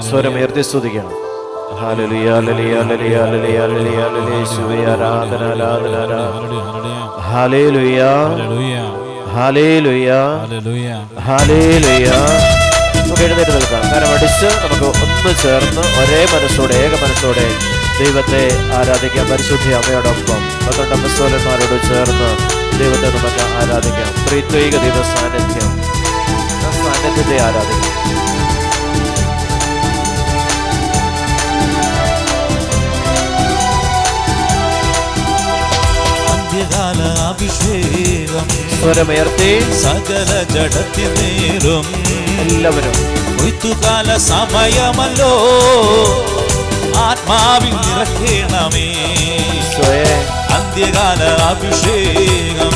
സ്വരമുയർത്തി സ്തുതിക്കണം. നമുക്ക് എഴുന്നേറ്റ് നിൽക്കാം. കരമടിച്ച് നമുക്ക് ഒന്ന് ചേർന്ന് ഒരേ മനസ്സോടെ ഏക മനസ്സോടെ ദൈവത്തെ ആരാധിക്കാം. പരിശുദ്ധ അമ്മയോടൊപ്പം 12 അപ്പോസ്തലന്മാരോട് ചേർന്ന് ദൈവത്തെ നമുക്ക് ആരാധിക്കാം. ത്രിത്വൈക ദൈവ സാന്നിധ്യത്തെ ആരാധിക്കാം. അഭിഷേകം സ്വരമുയർത്തി സകല ജഡത്തിനേരും എല്ലാവരും കൊയ്ത്തുകാല സമയമല്ലോ ആത്മാവിൽ നിറയ്ക്കണമേ. അന്ത്യകാല അഭിഷേകം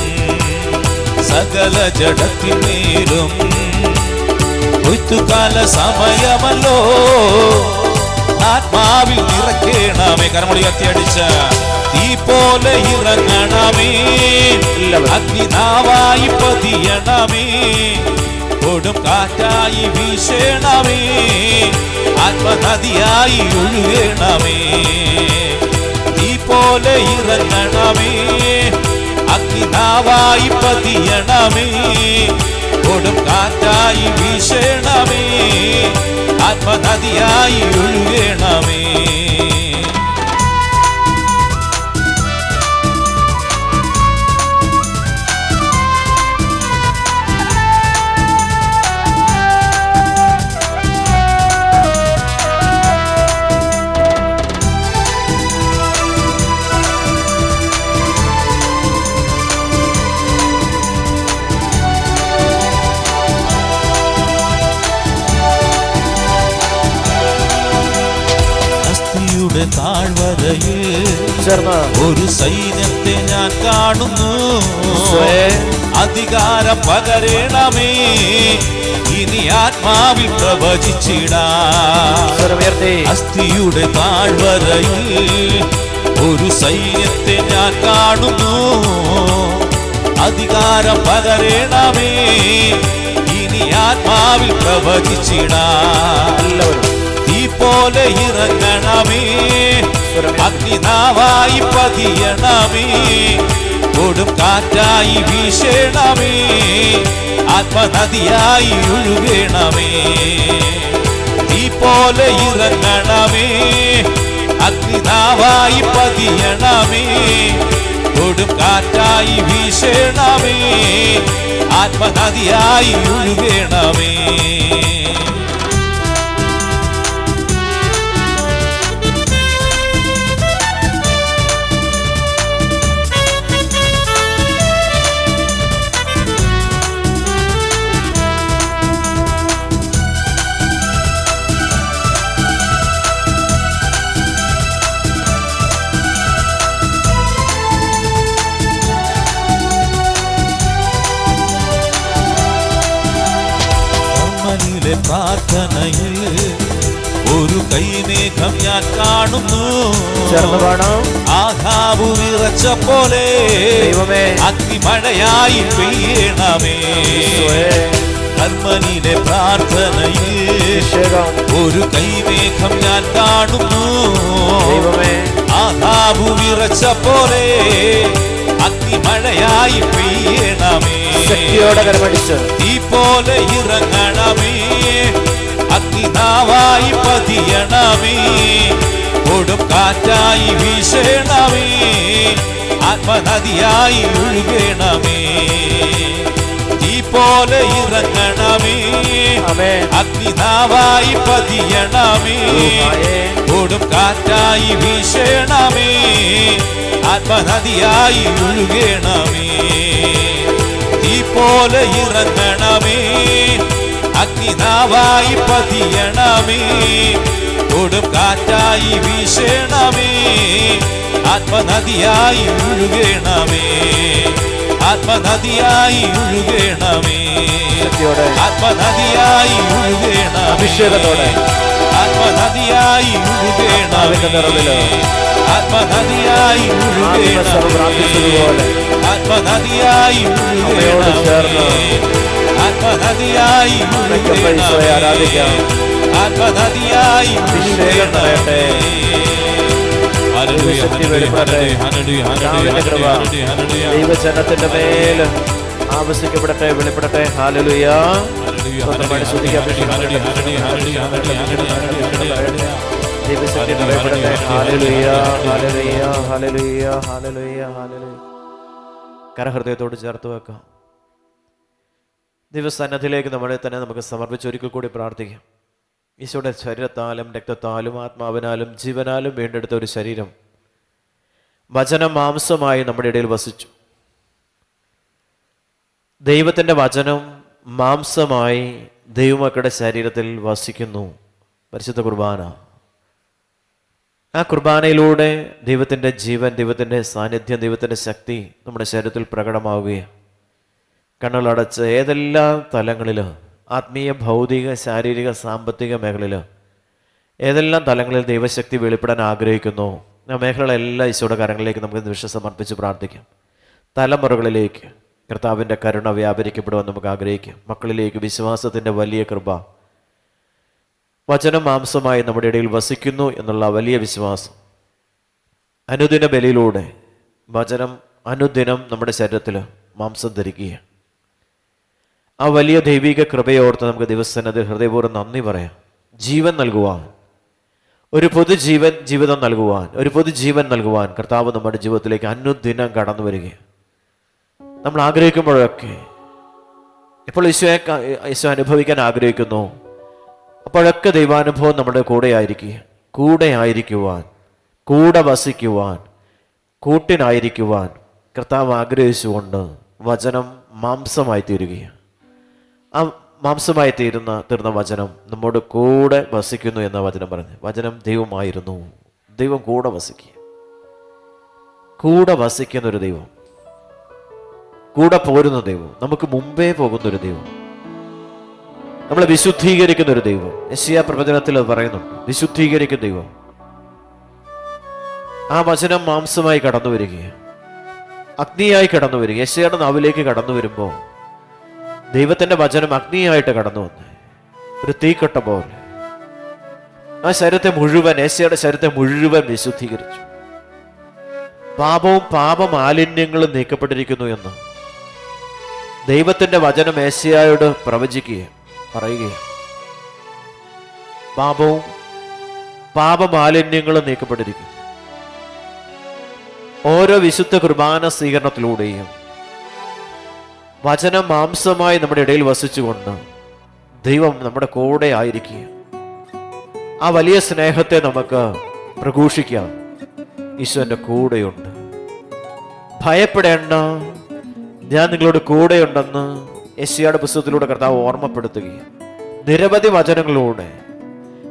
സകല ജഡത്തിനേരും കൊയ്ത്തുകാല സമയമല്ലോ ആത്മാവിൽ നിറയ്ക്കണമേ. കരമൊഴി കത്തിയടിച്ച തീ പോലെ ഇറങ്ങണമേ, അഗ്നിനാവായി പതിയണമേ, കൊടും കാറ്റായി വീശണമേ, ആത്മനദിയായി ഒഴുകണമേ. തീ പോലെ ഇറങ്ങണമേ, അഗ്നിനാവായി പതിയണമേ, കൊടും കാറ്റായി വീശണമേ, ആത്മനദിയായി ഒഴുകണമേ. താഴ്വരയിൽ ഒരു സൈന്യത്തെ ഞാൻ കാണുന്നു. അധികാരം പകരണമേ, ഇനി ആത്മാവിൽ പ്രവചിച്ചിടാം. അസ്ഥിയുടെ താഴ്വരയിൽ ഒരു സൈന്യത്തെ ഞാൻ കാണുന്നു. അധികാരം പകരണമേ, ഇനി ആത്മാവിൽ പ്രവചിച്ചിടാം. തീ പോലെ ഇറങ്ങണമേ, അഗ്നിനാവായി പതിയണമേ, കൊടും കാറ്റായി വീശണമേ, ആത്മനദിയായി ഒഴുകണമേ. തീ പോലെ ഇറങ്ങണമേ, അഗ്നിനാവായി പതിയണമേ, കൊടും കാറ്റായി വീശണമേ, ആത്മനദിയായി ഒഴുകണമേ. പ്രാർത്ഥനയിൽ ഒരു കൈമേഘം ഞാൻ കാണുന്നു. ആഹാബു വിറച്ച പോലെ അഗ്നിമഴയായി പെയ്യണമേ. കർമ്മനിലെ പ്രാർത്ഥനയിൽ ഒരു കൈമേഘം ഞാൻ കാണുന്നു. ആഹാബു വിറച്ച പോലെ അഗ്നിമഴയായി പെയ്യണമേ. തീ പോലെ ഇറങ്ങണമേ, അഗ്നിനാവായി പതിയണമേ, കൊടും കാറ്റായി വീശണമേ, ആത്മനദിയായി ഒഴുകണമേ. തീ പോലെ ഇറങ്ങണമേ, അഗ്നിനാവായി പതിയണമേ, കൊടും കാറ്റായി വീശണമേ, ആത്മനദിയായി ഒഴുകണമേ. തീ പോലെ ഇറങ്ങണമേ, അഗ്നിനാവായി പതിയണമേ, കൊടും കാറ്റായി വീശണമേ, ആത്മനദിയായി ഒഴുകണമേ, ആത്മനദിയായി ഒഴുകണമേ, ആത്മനദിയായി ഒഴുകണമേ. അഭിഷേകത്തോടെ ആത്മനദിയായി ആത്മാവിന്റെ നിറവില് ആത്മനദിയായി പ്രാർത്ഥിച്ചതുപോലെ ആത്മനദിയായി അമ്മയോട് ചേർന്ന് ആത്മനദിയായി ആരാധിക്കാം. ആത്മനദിയായി അഭിഷേകം നിറയട്ടെ. ദൈവശക്തി വെളിപ്പെടട്ടെ. കർത്താവിന്റെ കൃപ ദൈവജനത്തിന്റെ മേൽ ആവശ്യിക്കപ്പെടട്ടെ, വെളിപ്പെടട്ടെ. ഹല്ലേലൂയ. ദൈവശക്തി നിറയപ്പെടട്ടെ. Hallelujah, hallelujah, hallelujah, hallelujah, hallelujah. കരഹൃദയത്തോട് ചേർത്ത് വെക്കാം. ദൈവസന്നിധിയിലേക്ക് നമ്മളെ തന്നെ നമുക്ക് സമർപ്പിച്ച് ഒരിക്കൽ കൂടി പ്രാർത്ഥിക്കാം. ഈശോയുടെ ശരീരത്താലും രക്തത്താലും ആത്മാവിനാലും ജീവനാലും വീണ്ടെടുത്ത ഒരു ശരീരം വചനം മാംസമായി നമ്മുടെ ഇടയിൽ വസിച്ചു. ദൈവത്തിൻ്റെ വചനം മാംസമായി ദൈവമക്കളുടെ ശരീരത്തിൽ വസിക്കുന്നു. പരിശുദ്ധ കുർബാന. ആ കുർബാനയിലൂടെ ദൈവത്തിൻ്റെ ജീവൻ, ദൈവത്തിൻ്റെ സാന്നിധ്യം, ദൈവത്തിൻ്റെ ശക്തി നമ്മുടെ ശരീരത്തിൽ പ്രകടമാവുകയാണ്. കണ്ണുകളടച്ച് ഏതെല്ലാം തലങ്ങളിൽ, ആത്മീയ, ഭൗതിക, ശാരീരിക, സാമ്പത്തിക മേഖലയിൽ ഏതെല്ലാം തലങ്ങളിൽ ദൈവശക്തി വെളിപ്പെടാൻ ആഗ്രഹിക്കുന്നു, ആ മേഖലകളെല്ലാം ഈശോയുടെ കരങ്ങളിലേക്ക് നമുക്ക് നിമിഷം സമർപ്പിച്ച് പ്രാർത്ഥിക്കാം. തലമുറകളിലേക്ക് കർത്താവിൻ്റെ കരുണ വ്യാപരിക്കപ്പെടുവാൻ നമുക്ക് ആഗ്രഹിക്കാം. മക്കളിലേക്ക് വിശ്വാസത്തിൻ്റെ വലിയ കൃപ, വചനം മാംസമായി നമ്മുടെ ഇടയിൽ വസിക്കുന്നു എന്നുള്ള വലിയ വിശ്വാസം, അനുദിന ബലിയിലൂടെ വചനം അനുദിനം നമ്മുടെ ശരീരത്തിൽ മാംസം ധരിക്കുക. ആ വലിയ ദൈവിക കൃപയോർത്ത് നമുക്ക് ദിവസേന ഹൃദയപൂർവ്വം നന്ദി പറയാം. ജീവൻ നൽകുവാൻ, ഒരു ജീവിതം നൽകുവാൻ, ഒരു പൊതുജീവൻ നൽകുവാൻ കർത്താവ് നമ്മുടെ ജീവിതത്തിലേക്ക് അനുദിനം കടന്നു വരിക. നമ്മൾ ആഗ്രഹിക്കുമ്പോഴൊക്കെ, ഇപ്പോൾ ഈശോ അനുഭവിക്കാൻ ആഗ്രഹിക്കുന്നു, അപ്പോഴൊക്കെ ദൈവാനുഭവം നമ്മുടെ കൂടെ ആയിരിക്കുവാൻ, കൂടെ വസിക്കുവാൻ, കൂട്ടിനായിരിക്കുവാൻ കർത്താവ് ആഗ്രഹിച്ചുകൊണ്ട് വചനം മാംസമായി തീരുകയാണ്. ആ മാംസമായി തീർന്ന വചനം നമ്മോട് കൂടെ വസിക്കുന്നു എന്ന വചനം പറഞ്ഞു. വചനം ദൈവമായിരുന്നു, ദൈവം കൂടെ വസിക്കുന്നൊരു ദൈവം, കൂടെ പോരുന്ന ദൈവം, നമുക്ക് മുമ്പേ പോകുന്നൊരു ദൈവം, നമ്മളെ വിശുദ്ധീകരിക്കുന്ന ഒരു ദൈവം. യെശയ്യാ പ്രവചനത്തിൽ അത് പറയുന്നുണ്ട്, വിശുദ്ധീകരിക്കുന്ന ദൈവം. ആ വചനം മാംസമായി കടന്നു വരികയാണ്, അഗ്നിയായി കടന്നു വരിക. യെശയ്യായുടെ നാവിലേക്ക് കടന്നു വരുമ്പോൾ ദൈവത്തിന്റെ വചനം അഗ്നിയായിട്ട് കടന്നു വന്ന് ഒരു തീക്കട്ട പോലെ ആ ശരീരത്തെ മുഴുവൻ, യെശയ്യായുടെ ശരീരത്തെ മുഴുവൻ വിശുദ്ധീകരിച്ചു. പാപമാലിന്യങ്ങളും നീക്കപ്പെട്ടിരിക്കുന്നു എന്ന് ദൈവത്തിന്റെ വചനം യെശയ്യായോട് പറയുകയാണ്. പാപമാലിന്യങ്ങളും നീക്കപ്പെട്ടിരിക്കുന്നു. ഓരോ വിശുദ്ധ കുർബാന സ്വീകരണത്തിലൂടെയും വചനം മാംസമായി നമ്മുടെ ഇടയിൽ വസിച്ചുകൊണ്ട് ദൈവം നമ്മുടെ കൂടെ ആയിരിക്കുക. ആ വലിയ സ്നേഹത്തെ നമുക്ക് പ്രഘോഷിക്കാം. ഈശോന്റെ കൂടെയുണ്ട്, ഭയപ്പെടേണ്ട, ഞാൻ നിങ്ങളോട് കൂടെയുണ്ടെന്ന് യെശയ്യായുടെ പുസ്തകത്തിലൂടെ കർത്താവ് ഓർമ്മപ്പെടുത്തുകയാണ്. നിരവധി വചനങ്ങളിലൂടെ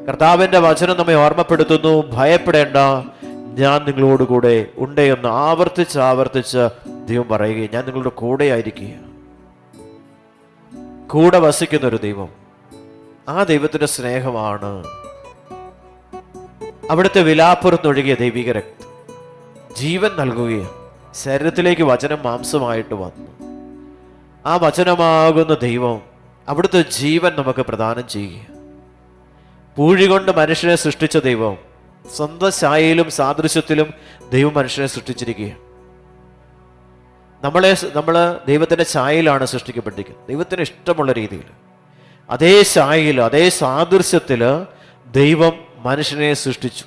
കർത്താവിന്റെ വചനം നമ്മെ ഓർമ്മപ്പെടുത്തുന്നു, ഭയപ്പെടേണ്ട, ഞാൻ നിങ്ങളോട് കൂടെ ഉണ്ട് എന്ന് ആവർത്തിച്ച് ദൈവം പറയുകയും, ഞാൻ നിങ്ങളുടെ കൂടെ ആയിരിക്കുക. കൂടെ വസിക്കുന്ന ഒരു ദൈവം. ആ ദൈവത്തിന്റെ സ്നേഹമാണ് അവിടുത്തെ വിലാപ്പുറത്തൊഴുകിയ ദൈവിക രക്തം. ജീവൻ നൽകുകയും ശരീരത്തിലേക്ക് വചനം മാംസമായിട്ട് വന്നു. ആ വചനമാകുന്ന ദൈവം അവിടുത്തെ ജീവൻ നമുക്ക് പ്രദാനം ചെയ്യുക. പൂഴി കൊണ്ട് മനുഷ്യനെ സൃഷ്ടിച്ച ദൈവം സ്വന്തം ഛായയിലും സാദൃശ്യത്തിലും ദൈവം മനുഷ്യനെ സൃഷ്ടിച്ചിരിക്കുക. നമ്മൾ ദൈവത്തിന്റെ ഛായയിലാണ് സൃഷ്ടിക്കപ്പെട്ടിരിക്കുന്നത്. ദൈവത്തിന് ഇഷ്ടമുള്ള രീതിയിൽ അതേ ഛായയിൽ, അതേ സാദൃശ്യത്തിൽ ദൈവം മനുഷ്യനെ സൃഷ്ടിച്ചു.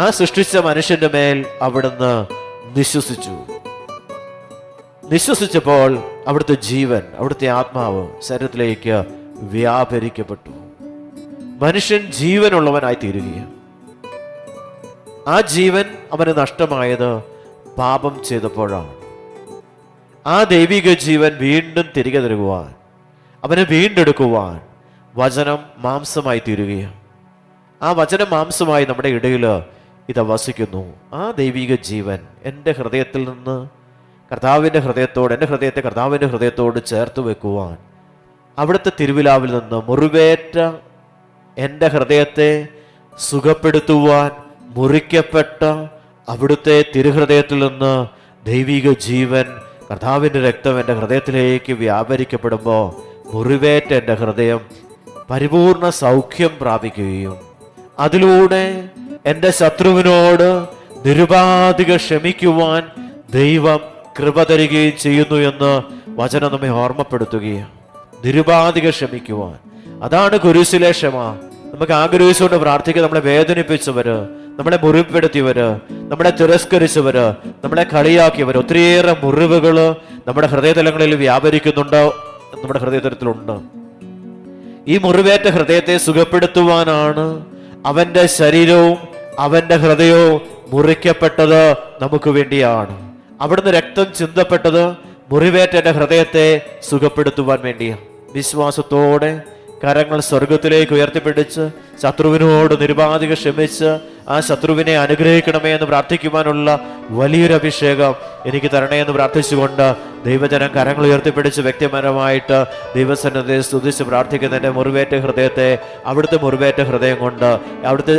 ആ സൃഷ്ടിച്ച മനുഷ്യന്റെ മേൽ അവിടുന്ന് നിശ്വസിച്ചപ്പോൾ അവിടുത്തെ ജീവൻ, അവിടുത്തെ ആത്മാവ് ശരീരത്തിലേക്ക് വ്യാപരിക്കപ്പെട്ടു. മനുഷ്യൻ ജീവനുള്ളവനായി തീരുകയാണ്. ആ ജീവൻ അവന് നഷ്ടമായത് പാപം ചെയ്തപ്പോഴാണ്. ആ ദൈവിക ജീവൻ വീണ്ടും തിരികെ തരുവാൻ, അവനെ വീണ്ടെടുക്കുവാൻ വചനം മാംസമായി തീരുകയാണ്. ആ വചനം മാംസമായി നമ്മുടെ ഇടയിൽ ഇത് വസിക്കുന്നു. ആ ദൈവിക ജീവൻ എൻ്റെ ഹൃദയത്തിൽ നിന്ന് കർത്താവിൻ്റെ ഹൃദയത്തോട്, എൻ്റെ ഹൃദയത്തെ കർത്താവിൻ്റെ ഹൃദയത്തോട് ചേർത്ത് വെക്കുവാൻ, അവിടുത്തെ തിരുവിലാവിൽ നിന്ന് മുറിവേറ്റ എൻ്റെ ഹൃദയത്തെ സുഖപ്പെടുത്തുവാൻ മുറിക്കപ്പെട്ട അവിടുത്തെ തിരുഹൃദയത്തിൽ നിന്ന് ദൈവിക ജീവൻ, കർത്താവിൻ്റെ രക്തം എൻ്റെ ഹൃദയത്തിലേക്ക് വ്യാപരിക്കപ്പെടുമ്പോൾ മുറിവേറ്റ എൻ്റെ ഹൃദയം പരിപൂർണ സൗഖ്യം പ്രാപിക്കുകയും അതിലൂടെ എൻ്റെ ശത്രുവിനോട് നിരുപാധിക ക്ഷമിക്കുവാൻ ദൈവം കൃപ തരികയും ചെയ്യുന്നു എന്ന് വചനം നമ്മെ ഓർമ്മപ്പെടുത്തുകയാണ്. നിരുപാധിക ക്ഷമിക്കുവാൻ, അതാണ് കുരിശിലെ ക്ഷമ. നമുക്ക് ആഗ്രഹിച്ചുകൊണ്ട് പ്രാർത്ഥിക്കുക. നമ്മളെ വേദനിപ്പിച്ചവര്, നമ്മളെ മുറിപ്പെടുത്തിയവര്, നമ്മളെ തിരസ്കരിച്ചവര്, നമ്മളെ കളിയാക്കിയവര്, ഒത്തിരിയേറെ മുറിവുകള് നമ്മുടെ ഹൃദയതലങ്ങളിൽ വ്യാപരിക്കുന്നുണ്ട്, നമ്മുടെ ഹൃദയതലത്തിലുണ്ട്. ഈ മുറിവേറ്റ ഹൃദയത്തെ സുഖപ്പെടുത്തുവാനാണ് അവന്റെ ശരീരവും അവന്റെ ഹൃദയവും മുറിക്കപ്പെട്ടത് നമുക്ക് വേണ്ടിയാണ്. അവിടുന്ന് രക്തം ചിന്തപ്പെട്ടത് മുറിവേറ്റ എൻ്റെ ഹൃദയത്തെ സുഖപ്പെടുത്തുവാൻ വേണ്ടിയാണ്. വിശ്വാസത്തോടെ കരങ്ങൾ സ്വർഗത്തിലേക്ക് ഉയർത്തിപ്പിടിച്ച് ശത്രുവിനോട് നിരുപാധിക ക്ഷമിച്ച് ആ ശത്രുവിനെ അനുഗ്രഹിക്കണമേ എന്ന് പ്രാർത്ഥിക്കുവാനുള്ള വലിയൊരു അഭിഷേകം എനിക്ക് തരണേ എന്ന് പ്രാർത്ഥിച്ചുകൊണ്ട് ദൈവജനം കരങ്ങൾ ഉയർത്തിപ്പിടിച്ച് വ്യക്തിപരമായിട്ട് ദൈവസന്നിധിയെ സ്തുതിച്ച് പ്രാർത്ഥിക്കുന്ന എൻ്റെ മുറിവേറ്റ ഹൃദയത്തെ അവിടുത്തെ മുറിവേറ്റ ഹൃദയം കൊണ്ട്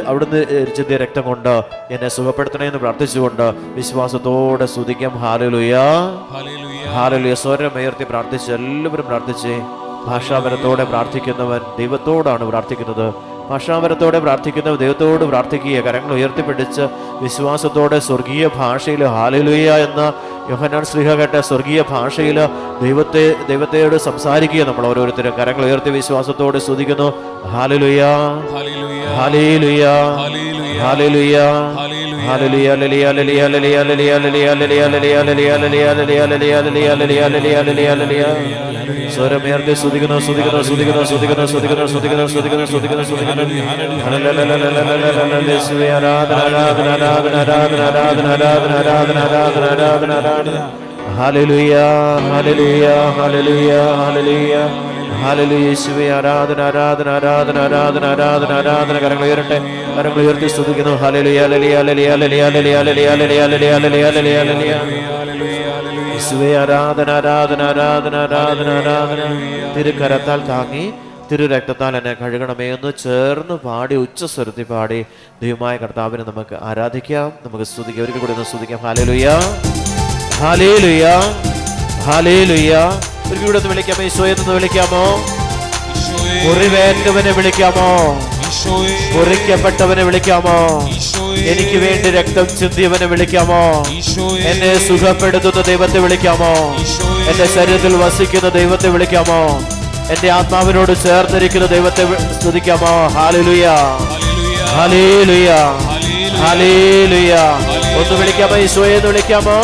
അവിടുന്ന് ചിന്തിയ രക്തം കൊണ്ട് എന്നെ സുഖപ്പെടുത്തണേ എന്ന് പ്രാർത്ഥിച്ചുകൊണ്ട് വിശ്വാസത്തോടെ സ്തുതിക്കാം. Hallelujah, hallelujah. സ്വരം ഉയർത്തി പ്രാർത്ഥിച്ച് എല്ലാവരും പ്രാർത്ഥിച്ചേ. ഭാഷാപരത്തോടെ പ്രാർത്ഥിക്കുന്നവൻ ദൈവത്തോടാണ് പ്രാർത്ഥിക്കുന്നത്. ഭാഷാപരത്തോടെ പ്രാർത്ഥിക്കുന്നവൻ ദൈവത്തോട് പ്രാർത്ഥിക്കുക. കരങ്ങൾ ഉയർത്തിപ്പിടിച്ച് വിശ്വാസത്തോടെ സ്വർഗീയ ഭാഷയിൽ ഹല്ലേലൂയ എന്ന യോഹന്നാൻ ശ്ലീഹ കേട്ട സ്വർഗീയ ഭാഷയിൽ ദൈവത്തോട് സംസാരിക്കുക. നമ്മൾ ഓരോരുത്തരും കരങ്ങൾ ഉയർത്തി വിശ്വാസത്തോടെ സ്തുതിക്കുന്നു. Hallelujah, hallelujah, hallelujah, hallelujah, hallelujah, hallelujah. സ്വരമേർത്തി സ്തുതിക്കുന്നു, സ്തുതിക്കുന്നു, സ്തുതിക്കുന്നു, സ്തുതിക്കുന്നു, സ്തുതിക്കുന്നു, സ്തുതിക്കുന്നു, സ്തുതിക്കുന്നു, സ്തുതിക്കുന്നു, സ്തുതിക്കുന്നു. ആരാധന, ആരാധന, ആരാധന, ആരാധന, ആരാധന, ആരാധന, ആരാധന, ആരാധന, ആരാധന, ആരാധന. Hallelujah, hallelujah, hallelujah, hallelujah, hallelujah. യേശുവേ ആരാധന, ആരാധന, ആരാധന, ആരാധന, ആരാധന, ആരാധന. കരങ്ങൾ ഉയരട്ടെ, കരങ്ങൾ ഉയർത്തി സ്തുതിക്കുന്നു. Hallelujah, hallelujah, hallelujah, hallelujah, hallelujah, hallelujah, hallelujah, hallelujah. യേശുവേ ആരാധന, ആരാധന, ആരാധന, ആരാധന, ആരാധന. തിരുക്കരത്താൽ താങ്ങി തിരുരക്തത്താൽ എന്നെ കഴുകണമേ എന്ന് ചേർന്ന് പാടി ഉച്ചസ്വരത്തിൽ പാടി ദൈവമായ കർത്താവിനെ നമുക്ക് ആരാധിക്കാം, നമുക്ക് സ്തുതിക്കാം. ഒരിക്കൽ കൂടി ഒന്ന് സ്തുതിക്കാം. Hallelujah, hallelujah, hallelujah. ഒരിക്കൽ കൂടി ഒന്ന് വിളിക്കാമോ? ഈശോയെ ഒന്ന് വിളിക്കാമോ? മുറിവേറ്റവനെ വിളിക്കാമോ? മുറിക്കപ്പെട്ടവനെ വിളിക്കാമോ? എനിക്ക് വേണ്ടി രക്തം ചിന്തിയവനെ വിളിക്കാമോ? എന്നെ സുഖപ്പെടുത്തുന്ന ദൈവത്തെ വിളിക്കാമോ? എന്റെ ശരീരത്തിൽ വസിക്കുന്ന ദൈവത്തെ വിളിക്കാമോ? എന്റെ ആത്മാവിനോട് ചേർന്നിരിക്കുന്ന ദൈവത്തെ സ്തുതിക്കാമോ? Hallelujah, hallelujah, hallelujah. ഒന്ന് വിളിക്കാമോ? ഈശോയെ എന്ന് വിളിക്കാമോ?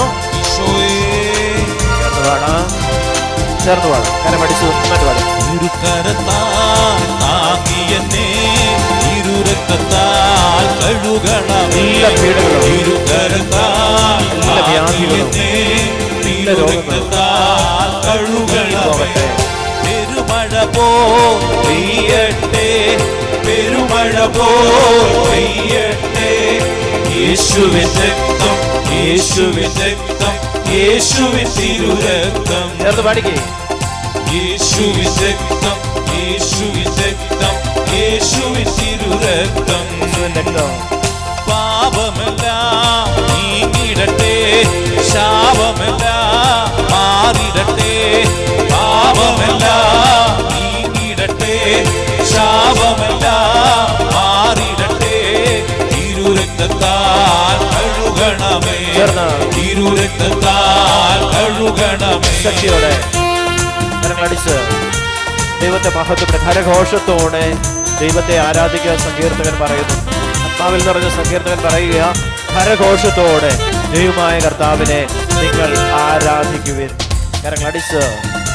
ചേർന്ന് പാടാം, കരമടിച്ചു നന്നായിട്ട് പാടാം. എല്ലാ പീഡകളും, എല്ലാ വ്യാധികളും, എല്ലാ രോഗങ്ങളും പോകട്ടെ. പെരുമഴ പെയ്യട്ടെ, പെരുമഴ പെയ്യട്ടെ. യേശുവിൻ രക്തം, യേശുവിൻ രക്തം, യേശുവിൻ തിരുരക്തം. ചേർന്ന് പാടിക്കേ. യേശുവിൻ രക്തം, യേശുവിൻ രക്തം, യേശുവിൻ തിരുരക്തം. പാപമെല്ലാം നീങ്ങിടട്ടെ, ശാപമെല്ലാം മാറിടട്ടെ. പാപമെല്ലാം നീങ്ങിടട്ടെ, ശാപമെല്ലാം മാറിടട്ടെ. തിരുരക്തത്താൽ കഴുകണമേ, തിരുരക്തത്താൽ കഴുകണമേ. ശക്തിയോടെ കരങ്ങളടിച്ച് ദൈവത്തെ മഹത്വത്തിന്റെ കരഘോഷത്തോടെ ദൈവത്തെ ആരാധിക്കുക. സങ്കീർത്തകൻ പറയുന്നു, ആത്മാവിൽ നിറഞ്ഞ സങ്കീർത്തകൻ പറയുക, കരഘോഷത്തോടെ ദൈവമായ കർത്താവിനെ നിങ്ങൾ ആരാധിക്കുവിൻ. കരങ്ങളടിച്ച്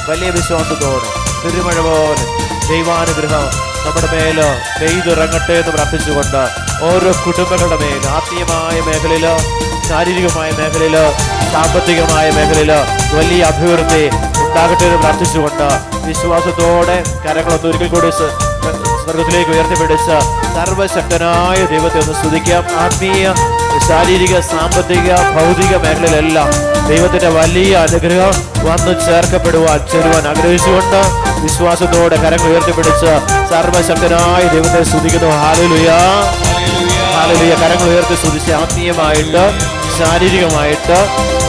വലിയ വിശ്വാസത്തോടെ തിരുമഴ പോലെ ദൈവാനുഗ്രഹം നമ്മുടെ മേല് പെയ്തിറങ്ങട്ടെ എന്ന് പ്രാർത്ഥിച്ചുകൊണ്ട് ഓരോ കുടുംബങ്ങളുടെ മേലും ആത്മീയമായ മേഖലയില്, ശാരീരികമായ മേഖലയില്, സാമ്പത്തികമായ മേഖലയില് വലിയ അഭിവൃദ്ധി ഉണ്ടാകട്ടെ എന്ന് പ്രാർത്ഥിച്ചുകൊണ്ട് വിശ്വാസത്തോടെ കരങ്ങളൊക്കെ ഒരിക്കൽ കൂടി സ്വർഗത്തിലേക്ക് ഉയർത്തിപ്പിടിച്ച് സർവശക്തനായ ദൈവത്തെ ഒന്ന് സ്തുതിക്കാം. ആത്മീയ ശാരീരിക, സാമ്പത്തിക, ഭൗതിക മേഖലയിലെല്ലാം ദൈവത്തിന്റെ വലിയ അനുഗ്രഹം വന്നു ചേർക്കപ്പെടുവാൻ ചെല്ലുവാൻ ആഗ്രഹിച്ചുകൊണ്ട് വിശ്വാസത്തോടെ കരങ്ങൾ ഉയർത്തിപ്പിടിച്ച് സർവശക്തനായ ദൈവത്തെ സ്തുതിക്കുന്നു. Hallelujah, hallelujah. കരങ്ങൾ ഉയർത്തി സ്തുതിച്ച് ആത്മീയമായിട്ട്, ശാരീരികമായിട്ട്,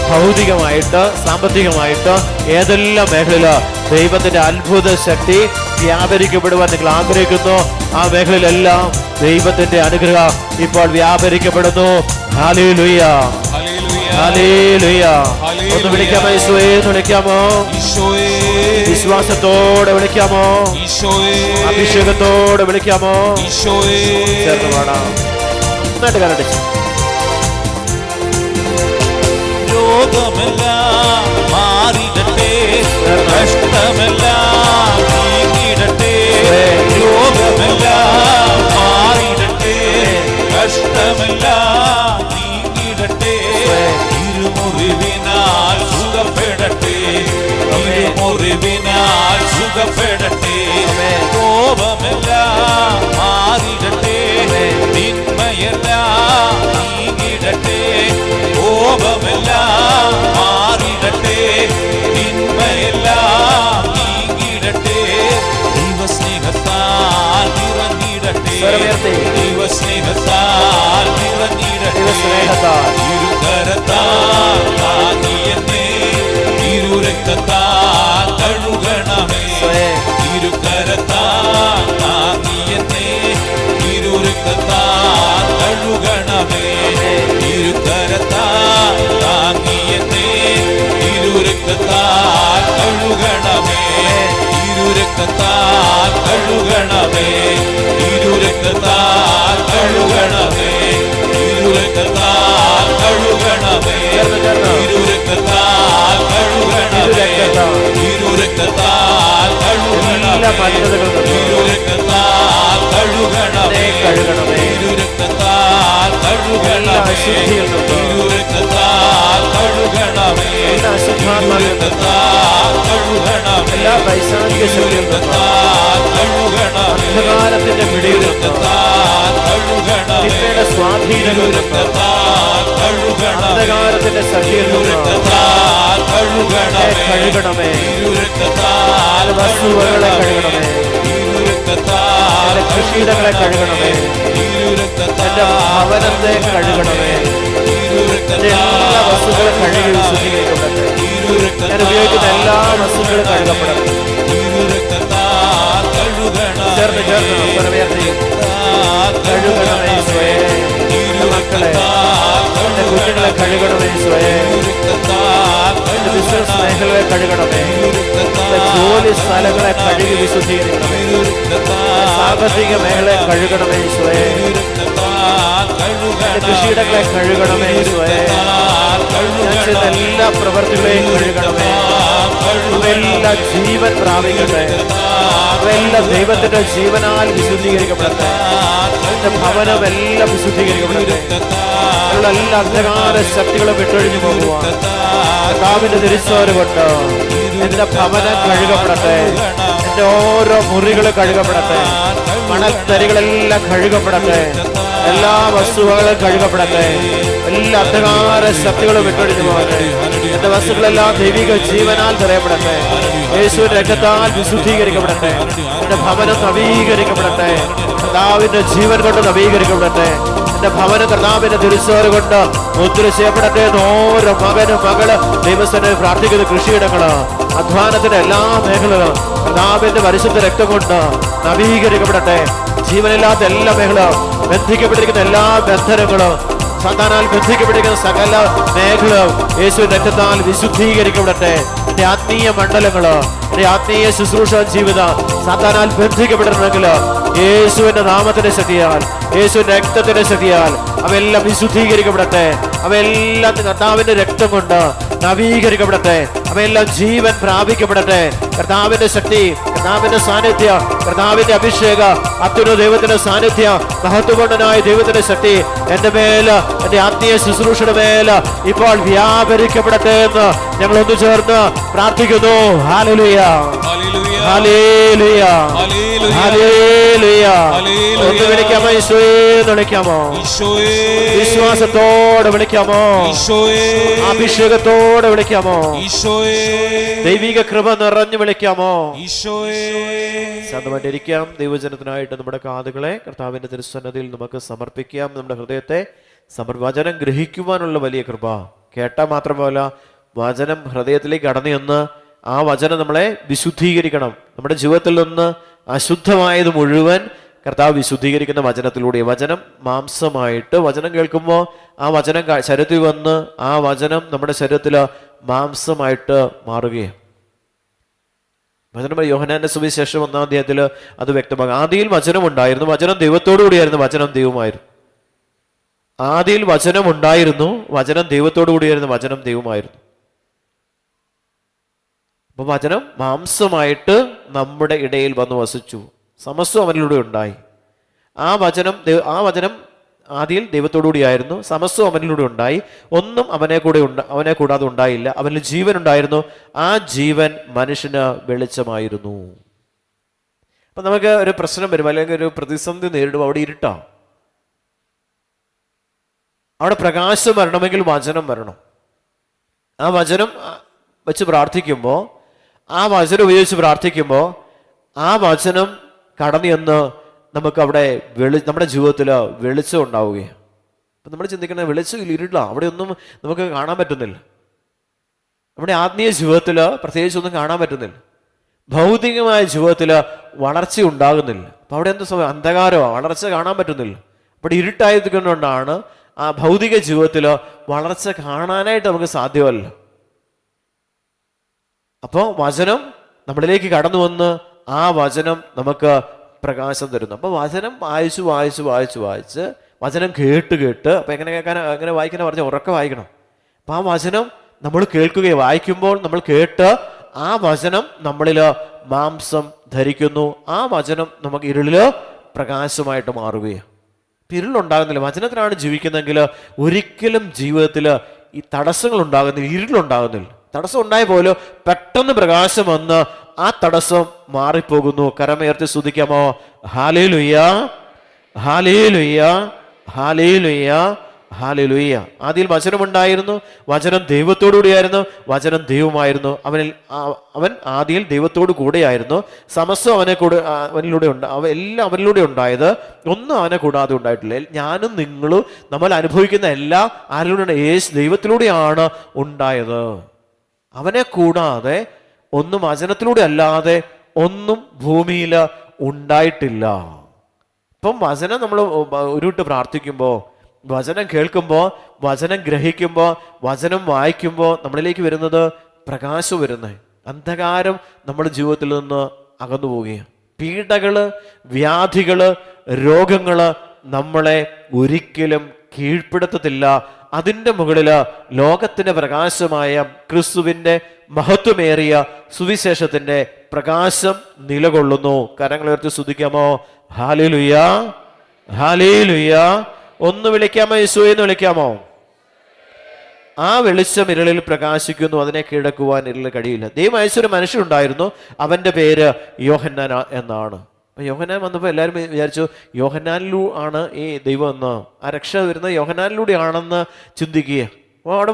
ഭൗതികമായിട്ട്, സാമ്പത്തികമായിട്ട് ഏതെല്ലാം മേഖലയില് ദൈവത്തിന്റെ അത്ഭുത ശക്തി വ്യാപരിക്കപ്പെടുവാൻ നിങ്ങൾ ആഗ്രഹിക്കുന്നു, ആ മേഖലയിലെല്ലാം ദൈവത്തിന്റെ അനുഗ്രഹം ഇപ്പോൾ വ്യാപരിക്കപ്പെടുന്നു. Hallelujah, hallelujah. ഒന്ന് വിളിക്കാമോ? യേശുവേ എന്ന് വിളിക്കാമോ? വിശ്വാസത്തോടെ വിളിക്കാമോ? അഭിഷേകത്തോടെ വിളിക്കാമോ? ചേർന്ന് പാടാം. നന്നായിട്ട് കരടിച്ചു. രോഗമെല്ലാം മാറിടട്ടെ, കഷ്ടമെല്ലാം നീങ്ങിടട്ടെ. രോഗമെല്ലാം മാറിടട്ടെ, കഷ്ടമെല്ലാം നീങ്ങിടട്ടെ. ഇരുമുറിവിനാൽ സുഖപ്പെടട്ടെ, ഇരുമുറിവിനാൽ സുഖപ്പെടട്ടെ. കോപമെല്ലാം മാറിടട്ടെ, തിന്മയെല്ലാം നീങ്ങിടട്ടെ. കോപമെല്ലാം മാറിടട്ടെ, തിന്മയെല്ലാം നീങ്ങിടട്ടെ. ദൈവസ്നേഹത്താൽ നിറഞ്ഞിടട്ടെ, ദൈവസ്നേഹത്താൽ നിറഞ്ഞിടട്ടെ. ഇരുകരത്താൽ താങ്ങിയെന്നെ, ഇരുരക്തത്താൽ കഴുകണമേ. ഇരുകരത്താൽ താങ്ങിയെന്നെ, ഇരുരക്തത്താൽ കഴുകണമേ. ഇരുകരത്താൽ താങ്ങിയെന്നെ, ഇരുരക്തത്താൽ കഴുകണമേ. ഇരുരക്തത്താൽ കഴുകണമേ, ഇരുരക്തത്താൽ കഴുകണമേ. ഇരുരക്തത്താൽ കഴുകണമേ, ഇരുരക്തത്താൽ കഴുകണമേ. ഇരുരക്തത്താൽ കഴുകണമേ, ഇരുരക്തത്താൽ കഴുകണമേ. ഇരുരക്തത്താൽ കഴുകണമേ, ഇരുരക്തത്താൽ കഴുകണമേ. ഇരുരക്തത്താൽ കഴുകണമേ, ഇരുരക്തത്താൽ കഴുകണമേ. അന്ധകാരത്തിന്റെ ഇരുരക്തത്താൽ കഴുകണമേ, ഇരുരക്തത്താൽ കഴുകണമേ. അന്ധകാരത്തിന്റെ ഇരുരക്തത്താൽ കഴുകണമേ, കഴുകണമേ. ഇരുരക്തത്താൽ വസ്തുവകളെ കഴുകണമേ, ഇരുരക്തത്താൽ കൃഷിയിടങ്ങളെ കഴുകണമേ, എന്റെ ഭവനത്തെ കഴുകണമേ. എന്റെ എല്ലാ വസ്തുക്കളും കഴുകി വിശുദ്ധീകരിക്കപ്പെടട്ടെ. ഞാൻ ഉപയോഗിക്കുന്ന എല്ലാ വസ്തുക്കളും കഴുകപ്പെടട്ടെ. ചേർന്ന് ചേർന്ന് സ്വരമുയർത്തി കഴുകണമേ സ്വയം. എന്റെ മക്കളെ, എന്റെ കുഞ്ഞുങ്ങളെ കഴുകണമേ സ്വയം. എന്റെ ബിസിനസ് മേഖലകളെ കഴുകണമേ. എന്റെ ജോലി സ്ഥലങ്ങളെ കഴുകി വിശുദ്ധീകരിക്കണമേ. സാമ്പത്തിക മേഖലയെ കഴുകണമേ സ്വയം. എന്റെ കൃഷിയിടങ്ങളെ കഴുകണമേ സ്വയം. ഞാൻ ചെയ്ത എല്ലാ പ്രവൃത്തികളെയും കഴുകണമേ. ഇവയെല്ലാം ജീവൻ പ്രാപിക്കട്ടെ. ഇവയെല്ലാം ദൈവത്തിന്റെ ജീവനാൽ വിശുദ്ധീകരിക്കപ്പെടട്ടെ. എന്റെ ഭവനമെല്ലാം വിശുദ്ധീകരിക്കപ്പെടട്ടെ. എല്ലാ അന്ധകാര ശക്തികളും വിട്ടൊഴിഞ്ഞു പോകുവാൻ കർത്താവിന്റെ തിരിച്ചോര് കൊണ്ട് എന്റെ ഭവനം കഴുകപ്പെടട്ടെ. എന്റെ ഓരോ മുറികളും കഴുകപ്പെടട്ടെ. മണത്തരികളെല്ലാം കഴുകപ്പെടട്ടെ. എല്ലാ വസ്തുവകളും കഴുകപ്പെടട്ടെ. എല്ലാ അന്ധകാര ശക്തികളും വിട്ടൊഴിഞ്ഞു പോകട്ടെ. എന്റെ വസ്തുക്കളെല്ലാം ദൈവിക ജീവനാൽ നിറയപ്പെടട്ടെ. യേശുവിന്റെ രക്തത്താൽ വിശുദ്ധീകരിക്കപ്പെടട്ടെ. എന്റെ ഭവനം നവീകരിക്കപ്പെടട്ടെ. കർത്താവിന്റെ ജീവൻ കൊണ്ട് നവീകരിക്കപ്പെടട്ടെ. എന്റെ ഭവനം കർത്താവിന്റെ തിരിച്ചോറ് കൊണ്ട് മുദ്ര ചെയ്യപ്പെടട്ടെ. ഓരോ മകനും മകള് ദൈവസ്ഥനെ പ്രാർത്ഥിക്കുന്ന കൃഷിയിടങ്ങള്, അധ്വാനത്തിന്റെ എല്ലാ മേഖലകളും കർത്താവിന്റെ പരിശുദ്ധ രക്തം കൊണ്ട് നവീകരിക്കപ്പെടട്ടെ. ജീവനില്ലാത്ത എല്ലാ മേഖലകളും, ബന്ധിക്കപ്പെട്ടിരിക്കുന്ന എല്ലാ ബന്ധനങ്ങളും, സാത്താനാൽ ബന്ധിക്കപ്പെട്ടിരിക്കുന്ന സകല മേഖലകളും യേശുവിന്റെ രക്തത്താൽ വിശുദ്ധീകരിക്കപ്പെടട്ടെ. എന്റെ ആത്മീയ മണ്ഡലങ്ങള്, എന്റെ ആത്മീയ ശുശ്രൂഷ ജീവിതം സാത്താനാൽ ബന്ധിക്കപ്പെട്ടിട്ടുണ്ടെങ്കിൽ യേശുവിന്റെ നാമത്തിന്റെ ശക്തിയാൽ, യേശുവിന്റെ രക്തത്തിന്റെ ശക്തിയാൽ അവയെല്ലാം വിശുദ്ധീകരിക്കപ്പെടട്ടെ. അവയെല്ലാം കർത്താവിന്റെ രക്തം കൊണ്ട് നവീകരിക്കപ്പെടട്ടെ. അവയെല്ലാം ജീവൻ പ്രാപിക്കപ്പെടട്ടെ. കർത്താവിന്റെ ശക്തി, കർത്താവിന്റെ സാന്നിധ്യം, കർത്താവിന്റെ അഭിഷേക, അത്യുന്ന ദൈവത്തിന്റെ സാന്നിധ്യം, മഹത്വപൂർണ്ണനായ ദൈവത്തിന്റെ ശക്തി എന്റെ മേല്, എന്റെ ആത്മീയ ശുശ്രൂഷയുടെ മേല് ഇപ്പോൾ വ്യാപരിക്കപ്പെടട്ടെ എന്ന് ഞങ്ങൾ ഒന്നു ചേർന്ന് പ്രാർത്ഥിക്കുന്നു. Hallelujah, hallelujah, hallelujah. Hallelujah. Hallelujah. ഒന്ന് വിളിക്കാമോ? ഈശോയെ എന്ന് വിളിക്കാമോ? ഈശോയേ. വിശ്വാസത്തോടെ വിളിക്കാമോ? ഈശോയേ. അഭിഷേകത്തോടെ വിളിക്കാമോ? ഈശോയേ. ദൈവിക കൃപ നിറഞ്ഞു വിളിക്കാമോ? ഈശോയേ. ശാന്തമായിട്ടിരിക്കാം. ദൈവജനത്തിനായിട്ട് നമ്മുടെ കാതുകളെ കർത്താവിന്റെ തിരുസന്നിധിയിൽ നമുക്ക് സമർപ്പിക്കാം. നമ്മുടെ ഹൃദയത്തെ വചനം ഗ്രഹിക്കുവാനുള്ള വലിയ കൃപ. കേട്ടാൽ മാത്രമല്ല, വചനം ഹൃദയത്തിലേക്ക് കടന്നു ചെന്ന് ആ വചനം നമ്മളെ വിശുദ്ധീകരിക്കണം. നമ്മുടെ ജീവിതത്തിൽ നിന്ന് അശുദ്ധമായത് മുഴുവൻ കർത്താവ് വിശുദ്ധീകരിക്കുന്ന വചനത്തിലൂടെ. വചനം മാംസമായിട്ട് വചനം കേൾക്കുമ്പോൾ ആ വചനം ശരീരത്തിൽ വന്ന് ആ വചനം നമ്മുടെ ശരീരത്തിൽ മാംസമായിട്ട് മാറുകയാണ്. വചനം യോഹന്നാന്റെ സുവിശേഷം 1-ാം അധ്യായത്തിൽ അത് വ്യക്തമാകും. ആദിയിൽ വചനം ഉണ്ടായിരുന്നു, വചനം ദൈവത്തോടു കൂടിയായിരുന്നു, വചനം ദൈവമായിരുന്നു. ആദിയിൽ വചനം ഉണ്ടായിരുന്നു, വചനം ദൈവത്തോടു കൂടിയായിരുന്നു, വചനം ദൈവമായിരുന്നു. അപ്പൊ വചനം മാംസമായിട്ട് നമ്മുടെ ഇടയിൽ വന്ന് വസിച്ചു, സമസ്വം അവനിലൂടെ ഉണ്ടായി. ആ വചനം ആദിയിൽ ദൈവത്തോടു കൂടിയായിരുന്നു, സമസ്വം അവനിലൂടെ ഉണ്ടായി. ഒന്നും അവനെ കൂടാതെ ഉണ്ടായില്ല. അവനിൽ ജീവൻ ഉണ്ടായിരുന്നു, ആ ജീവൻ മനുഷ്യന് വെളിച്ചമായിരുന്നു. അപ്പൊ നമുക്ക് ഒരു പ്രശ്നം വരും, അല്ലെങ്കിൽ ഒരു പ്രതിസന്ധി നേരിടുമ്പോൾ അവിടെ ഇരുട്ടാം. അവിടെ പ്രകാശം വരണമെങ്കിൽ വചനം വരണം. ആ വചനം വെച്ച് പ്രാർത്ഥിക്കുമ്പോൾ, ആ വചനം ഉപയോഗിച്ച് പ്രാർത്ഥിക്കുമ്പോൾ ആ വചനം കടന്നു എന്ന് നമുക്ക് അവിടെ നമ്മുടെ ജീവിതത്തിൽ വെളിച്ചം ഉണ്ടാവുകയാണ്. അപ്പം നമ്മൾ ചിന്തിക്കുന്ന വെളിച്ചം ഇരുട്ടില്ല, അവിടെ ഒന്നും നമുക്ക് കാണാൻ പറ്റുന്നില്ല. നമ്മുടെ ആത്മീയ ജീവിതത്തിൽ പ്രത്യേകിച്ചൊന്നും കാണാൻ പറ്റുന്നില്ല. ഭൗതികമായ ജീവിതത്തിൽ വളർച്ച ഉണ്ടാകുന്നില്ല. അപ്പം അവിടെ എന്താ സമയം? അന്ധകാരമോ, വളർച്ച കാണാൻ പറ്റുന്നില്ല. അവിടെ ഇരുട്ടായതുകൊണ്ടാണ് ആ ഭൗതിക ജീവിതത്തിൽ വളർച്ച കാണാനായിട്ട് നമുക്ക് സാധ്യമല്ല. അപ്പോൾ വചനം നമ്മളിലേക്ക് കടന്നു വന്ന് ആ വചനം നമുക്ക് പ്രകാശം തരുന്നു. അപ്പോൾ വചനം വായിച്ച് വചനം കേട്ട് അപ്പം എങ്ങനെ വായിക്കണം പറഞ്ഞാൽ ഉറക്കെ വായിക്കണം. അപ്പം ആ വചനം നമ്മൾ കേൾക്കുകയും വായിക്കുമ്പോൾ നമ്മൾ കേട്ട് ആ വചനം നമ്മളിൽ മാംസം ധരിക്കുന്നു. ആ വചനം നമുക്ക് ഇരുളിൽ പ്രകാശമായിട്ട് മാറുകയാണ്. ഇരുളുണ്ടാകുന്നില്ല. വചനത്തിലാണ് ജീവിക്കുന്നതെങ്കിൽ ഒരിക്കലും ജീവിതത്തിൽ ഈ തടസ്സങ്ങൾ ഉണ്ടാകുന്നില്ല, ഇരുളുണ്ടാകുന്നില്ല. തടസ്സം ഉണ്ടായ പോലും പെട്ടെന്ന് പ്രകാശം വന്ന് ആ തടസ്സം മാറിപ്പോകുന്നു. കരമുയർത്തി സ്തുതിക്കാമോ? Hallelujah, hallelujah, hallelujah, hallelujah. ആദിയിൽ വചനമുണ്ടായിരുന്നു, വചനം ദൈവത്തോടു കൂടിയായിരുന്നു, വചനം ദൈവമായിരുന്നു. അവൻ ആദിയിൽ ദൈവത്തോടു കൂടെയായിരുന്നു. സമസ്തം അവനിലൂടെ എല്ലാം അവനിലൂടെ ഉണ്ടായത്, ഒന്നും അവനെ കൂടാതെ ഉണ്ടായിട്ടില്ല. ഞാനും നിങ്ങളും നമ്മൾ അനുഭവിക്കുന്ന എല്ലാം ആരിലൂടെ? ദൈവത്തിലൂടെയാണ് ഉണ്ടായത്. അവനെ കൂടാതെ ഒന്നും, വചനത്തിലൂടെ അല്ലാതെ ഒന്നും ഭൂമിയിൽ ഉണ്ടായിട്ടില്ല. ഇപ്പം വചനം നമ്മൾ ഉരുവിട്ട് പ്രാർത്ഥിക്കുമ്പോൾ, വചനം കേൾക്കുമ്പോൾ, വചനം ഗ്രഹിക്കുമ്പോൾ, വചനം വായിക്കുമ്പോൾ നമ്മളിലേക്ക് വരുന്നത് പ്രകാശം വരുന്നത്. അന്ധകാരം നമ്മുടെ ജീവിതത്തിൽ നിന്ന് അകന്നു പോവുകയാണ്. പീഡകള്, വ്യാധികള്, രോഗങ്ങള് നമ്മളെ ഒരിക്കലും കീഴ്പ്പെടുത്തത്തില്ല. അതിൻ്റെ മുകളില് ലോകത്തിന്റെ പ്രകാശമായ ക്രിസ്തുവിന്റെ മഹത്വമേറിയ സുവിശേഷത്തിന്റെ പ്രകാശം നിലകൊള്ളുന്നു. കരങ്ങളുയർത്തി സ്തുതിക്കാമോ? Hallelujah, hallelujah. ഒന്ന് വിളിക്കാമോ? യേശുവേ എന്ന് വിളിക്കാമോ? ആ വെളിച്ചം ഇരുളിൽ പ്രകാശിക്കുന്നു, അതിനെ കീഴടക്കുവാൻ ഇരുളിൽ കഴിയില്ല. ദൈവം അയച്ചൊരു മനുഷ്യനുണ്ടായിരുന്നു, അവന്റെ പേര് യോഹന്നാൻ എന്നാണ്. യോഹന്നാൻ വന്നപ്പോൾ എല്ലാവരും വിചാരിച്ചു യോഹന്നാനിലൂ ആണ് ഈ ദൈവം എന്ന്, ആ രക്ഷ വരുന്നത് യോഹന്നാനിലൂടെയാണെന്ന് ചിന്തിക്കുക. അപ്പോൾ അവിടെ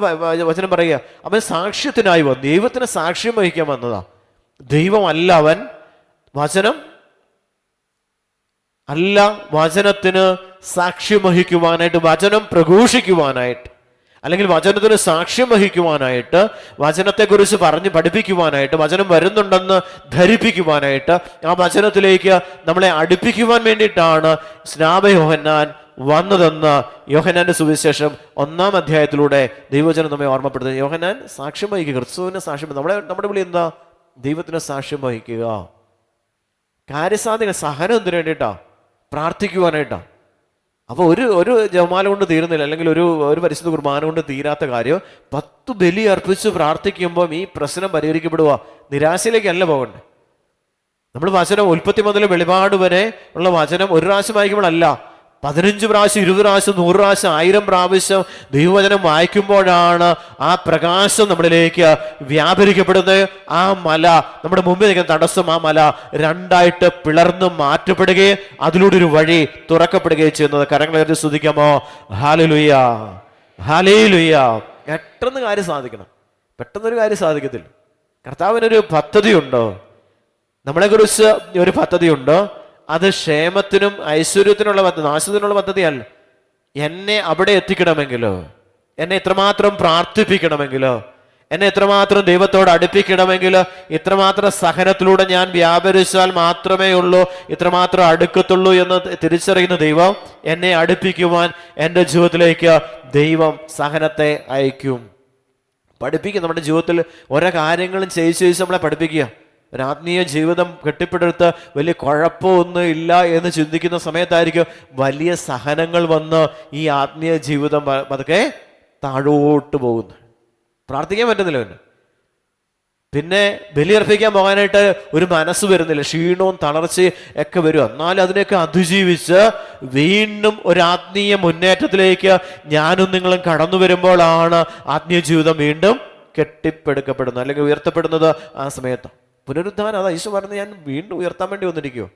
വചനം പറയുക, അവൻ സാക്ഷ്യത്തിനായി വന്നു, ദൈവത്തിന് സാക്ഷ്യം വഹിക്കാൻ വന്നതാ. ദൈവമല്ല അവൻ, വചനം അല്ല, വചനത്തിന് സാക്ഷ്യം വഹിക്കുവാനായിട്ട്, വചനം പ്രഘോഷിക്കുവാനായിട്ട്, അല്ലെങ്കിൽ വചനത്തിന് സാക്ഷ്യം വഹിക്കുവാനായിട്ട്, വചനത്തെക്കുറിച്ച് പഠിപ്പിക്കുവാനായിട്ട്, വചനം വരുന്നുണ്ടെന്ന് ധരിപ്പിക്കുവാനായിട്ട്, ആ വചനത്തിലേക്ക് നമ്മളെ അടുപ്പിക്കുവാൻ വേണ്ടിയിട്ടാണ് സ്നാപക യോഹന്നാൻ വന്നതെന്ന് യോഹന്നാന്റെ സുവിശേഷം 1-ാം അധ്യായത്തിലൂടെ ദൈവവചനം നമ്മെ ഓർമ്മപ്പെടുത്തുന്നത്. യോഹന്നാൻ സാക്ഷ്യം വഹിക്കുക, ക്രിസ്തുവിന് സാക്ഷ്യം. നമ്മുടെ വിളി എന്താ? ദൈവത്തിന് സാക്ഷ്യം വഹിക്കുക. കാര്യസാധ്യത സഹനം എന്തിനു വേണ്ടിയിട്ടാ? പ്രാർത്ഥിക്കുവാനായിട്ടാ. അപ്പോൾ ഒരു ജപമാല കൊണ്ട് തീരുന്നില്ല, അല്ലെങ്കിൽ ഒരു പരിശുദ്ധ കുർബാന കൊണ്ട് തീരാത്ത കാര്യം 10 ബലി അർപ്പിച്ച് പ്രാർത്ഥിക്കുമ്പോൾ ഈ പ്രശ്നം പരിഹരിക്കപ്പെടുക. നിരാശയിലേക്കല്ല പോകണ്ടേ. നമ്മൾ വചനം ഉൽപ്പത്തി മുതൽ വെളിപാട് വരെ ഉള്ള വചനം ഒരു പ്രാവശ്യം വായിക്കുമ്പോഴല്ല, 15 പ്രാവശ്യം, 20 പ്രാവശ്യം, 100 പ്രാവശ്യം, 1000 പ്രാവശ്യം ദൈവവചനം വായിക്കുമ്പോഴാണ് ആ പ്രകാശം നമ്മളിലേക്ക് വ്യാപരിക്കപ്പെടുന്നത്. ആ മല, നമ്മുടെ മുമ്പിൽ നിൽക്കുന്ന തടസ്സം, ആ മല രണ്ടായിട്ട് പിളർന്ന് മാറ്റപ്പെടുകയും അതിലൂടെ ഒരു വഴി തുറക്കപ്പെടുകയും ചെയ്യുന്നത്. കരങ്ങളെ സ്തുതിക്കാമോ? Hallelujah, hallelujah. പെട്ടെന്ന് കാര്യം സാധിക്കണം, പെട്ടെന്നൊരു കാര്യം സാധിക്കത്തില്ല. കർത്താവിനൊരു പദ്ധതിയുണ്ടോ? നമ്മളെക്കുറിച്ച് ഒരു പദ്ധതിയുണ്ടോ? അത് ക്ഷേമത്തിനും ഐശ്വര്യത്തിനുള്ള പദ്ധതി, നാശത്തിനുള്ള പദ്ധതിയല്ല. എന്നെ അവിടെ എത്തിക്കണമെങ്കിലോ, എന്നെ ഇത്രമാത്രം പ്രാർത്ഥിപ്പിക്കണമെങ്കിലോ, എന്നെ ഇത്രമാത്രം ദൈവത്തോട് അടുപ്പിക്കണമെങ്കിലോ, ഇത്രമാത്രം സഹനത്തിലൂടെ ഞാൻ വ്യാപരിച്ചാൽ മാത്രമേ ഉള്ളൂ, ഇത്രമാത്രം അടുക്കത്തുള്ളൂ എന്ന് തിരിച്ചറിയുന്ന ദൈവം എന്നെ അടുപ്പിക്കുവാൻ എൻ്റെ ജീവിതത്തിലേക്ക് ദൈവം സഹനത്തെ അയക്കും, പഠിപ്പിക്കും. നമ്മുടെ ജീവിതത്തിൽ ഓരോ കാര്യങ്ങളും ചെയ്ത് നമ്മളെ പഠിപ്പിക്കുക. ഒരു ആത്മീയ ജീവിതം കെട്ടിപ്പടുത്ത് വലിയ കുഴപ്പമൊന്നും ഇല്ല എന്ന് ചിന്തിക്കുന്ന സമയത്തായിരിക്കും വലിയ സഹനങ്ങൾ വന്ന് ഈ ആത്മീയ ജീവിതം പതുക്കെ താഴോട്ട് പോകുന്നു. പ്രാർത്ഥിക്കാൻ പറ്റുന്നില്ല, പിന്നെ ബലിയർപ്പിക്കാൻ പോകാനായിട്ട് ഒരു മനസ്സ് വരുന്നില്ല, ക്ഷീണവും തളർച്ചയും ഒക്കെ വരും. എന്നാലും അതിനെയൊക്കെ അതിജീവിച്ച് വീണ്ടും ഒരു ആത്മീയ മുന്നേറ്റത്തിലേക്ക് ഞാനും നിങ്ങളും കടന്നു വരുമ്പോഴാണ് ആത്മീയ ജീവിതം വീണ്ടും കെട്ടിപ്പടുക്കപ്പെടുന്നത്, അല്ലെങ്കിൽ ഉയർത്തപ്പെടുന്നത്. ആ സമയത്ത് പുനരുദ്ധാനം, അതാ ഈശോ പറഞ്ഞത്, ഞാൻ വീണ്ടും ഉയർത്താൻ വേണ്ടി വന്നിരിക്കുമോ,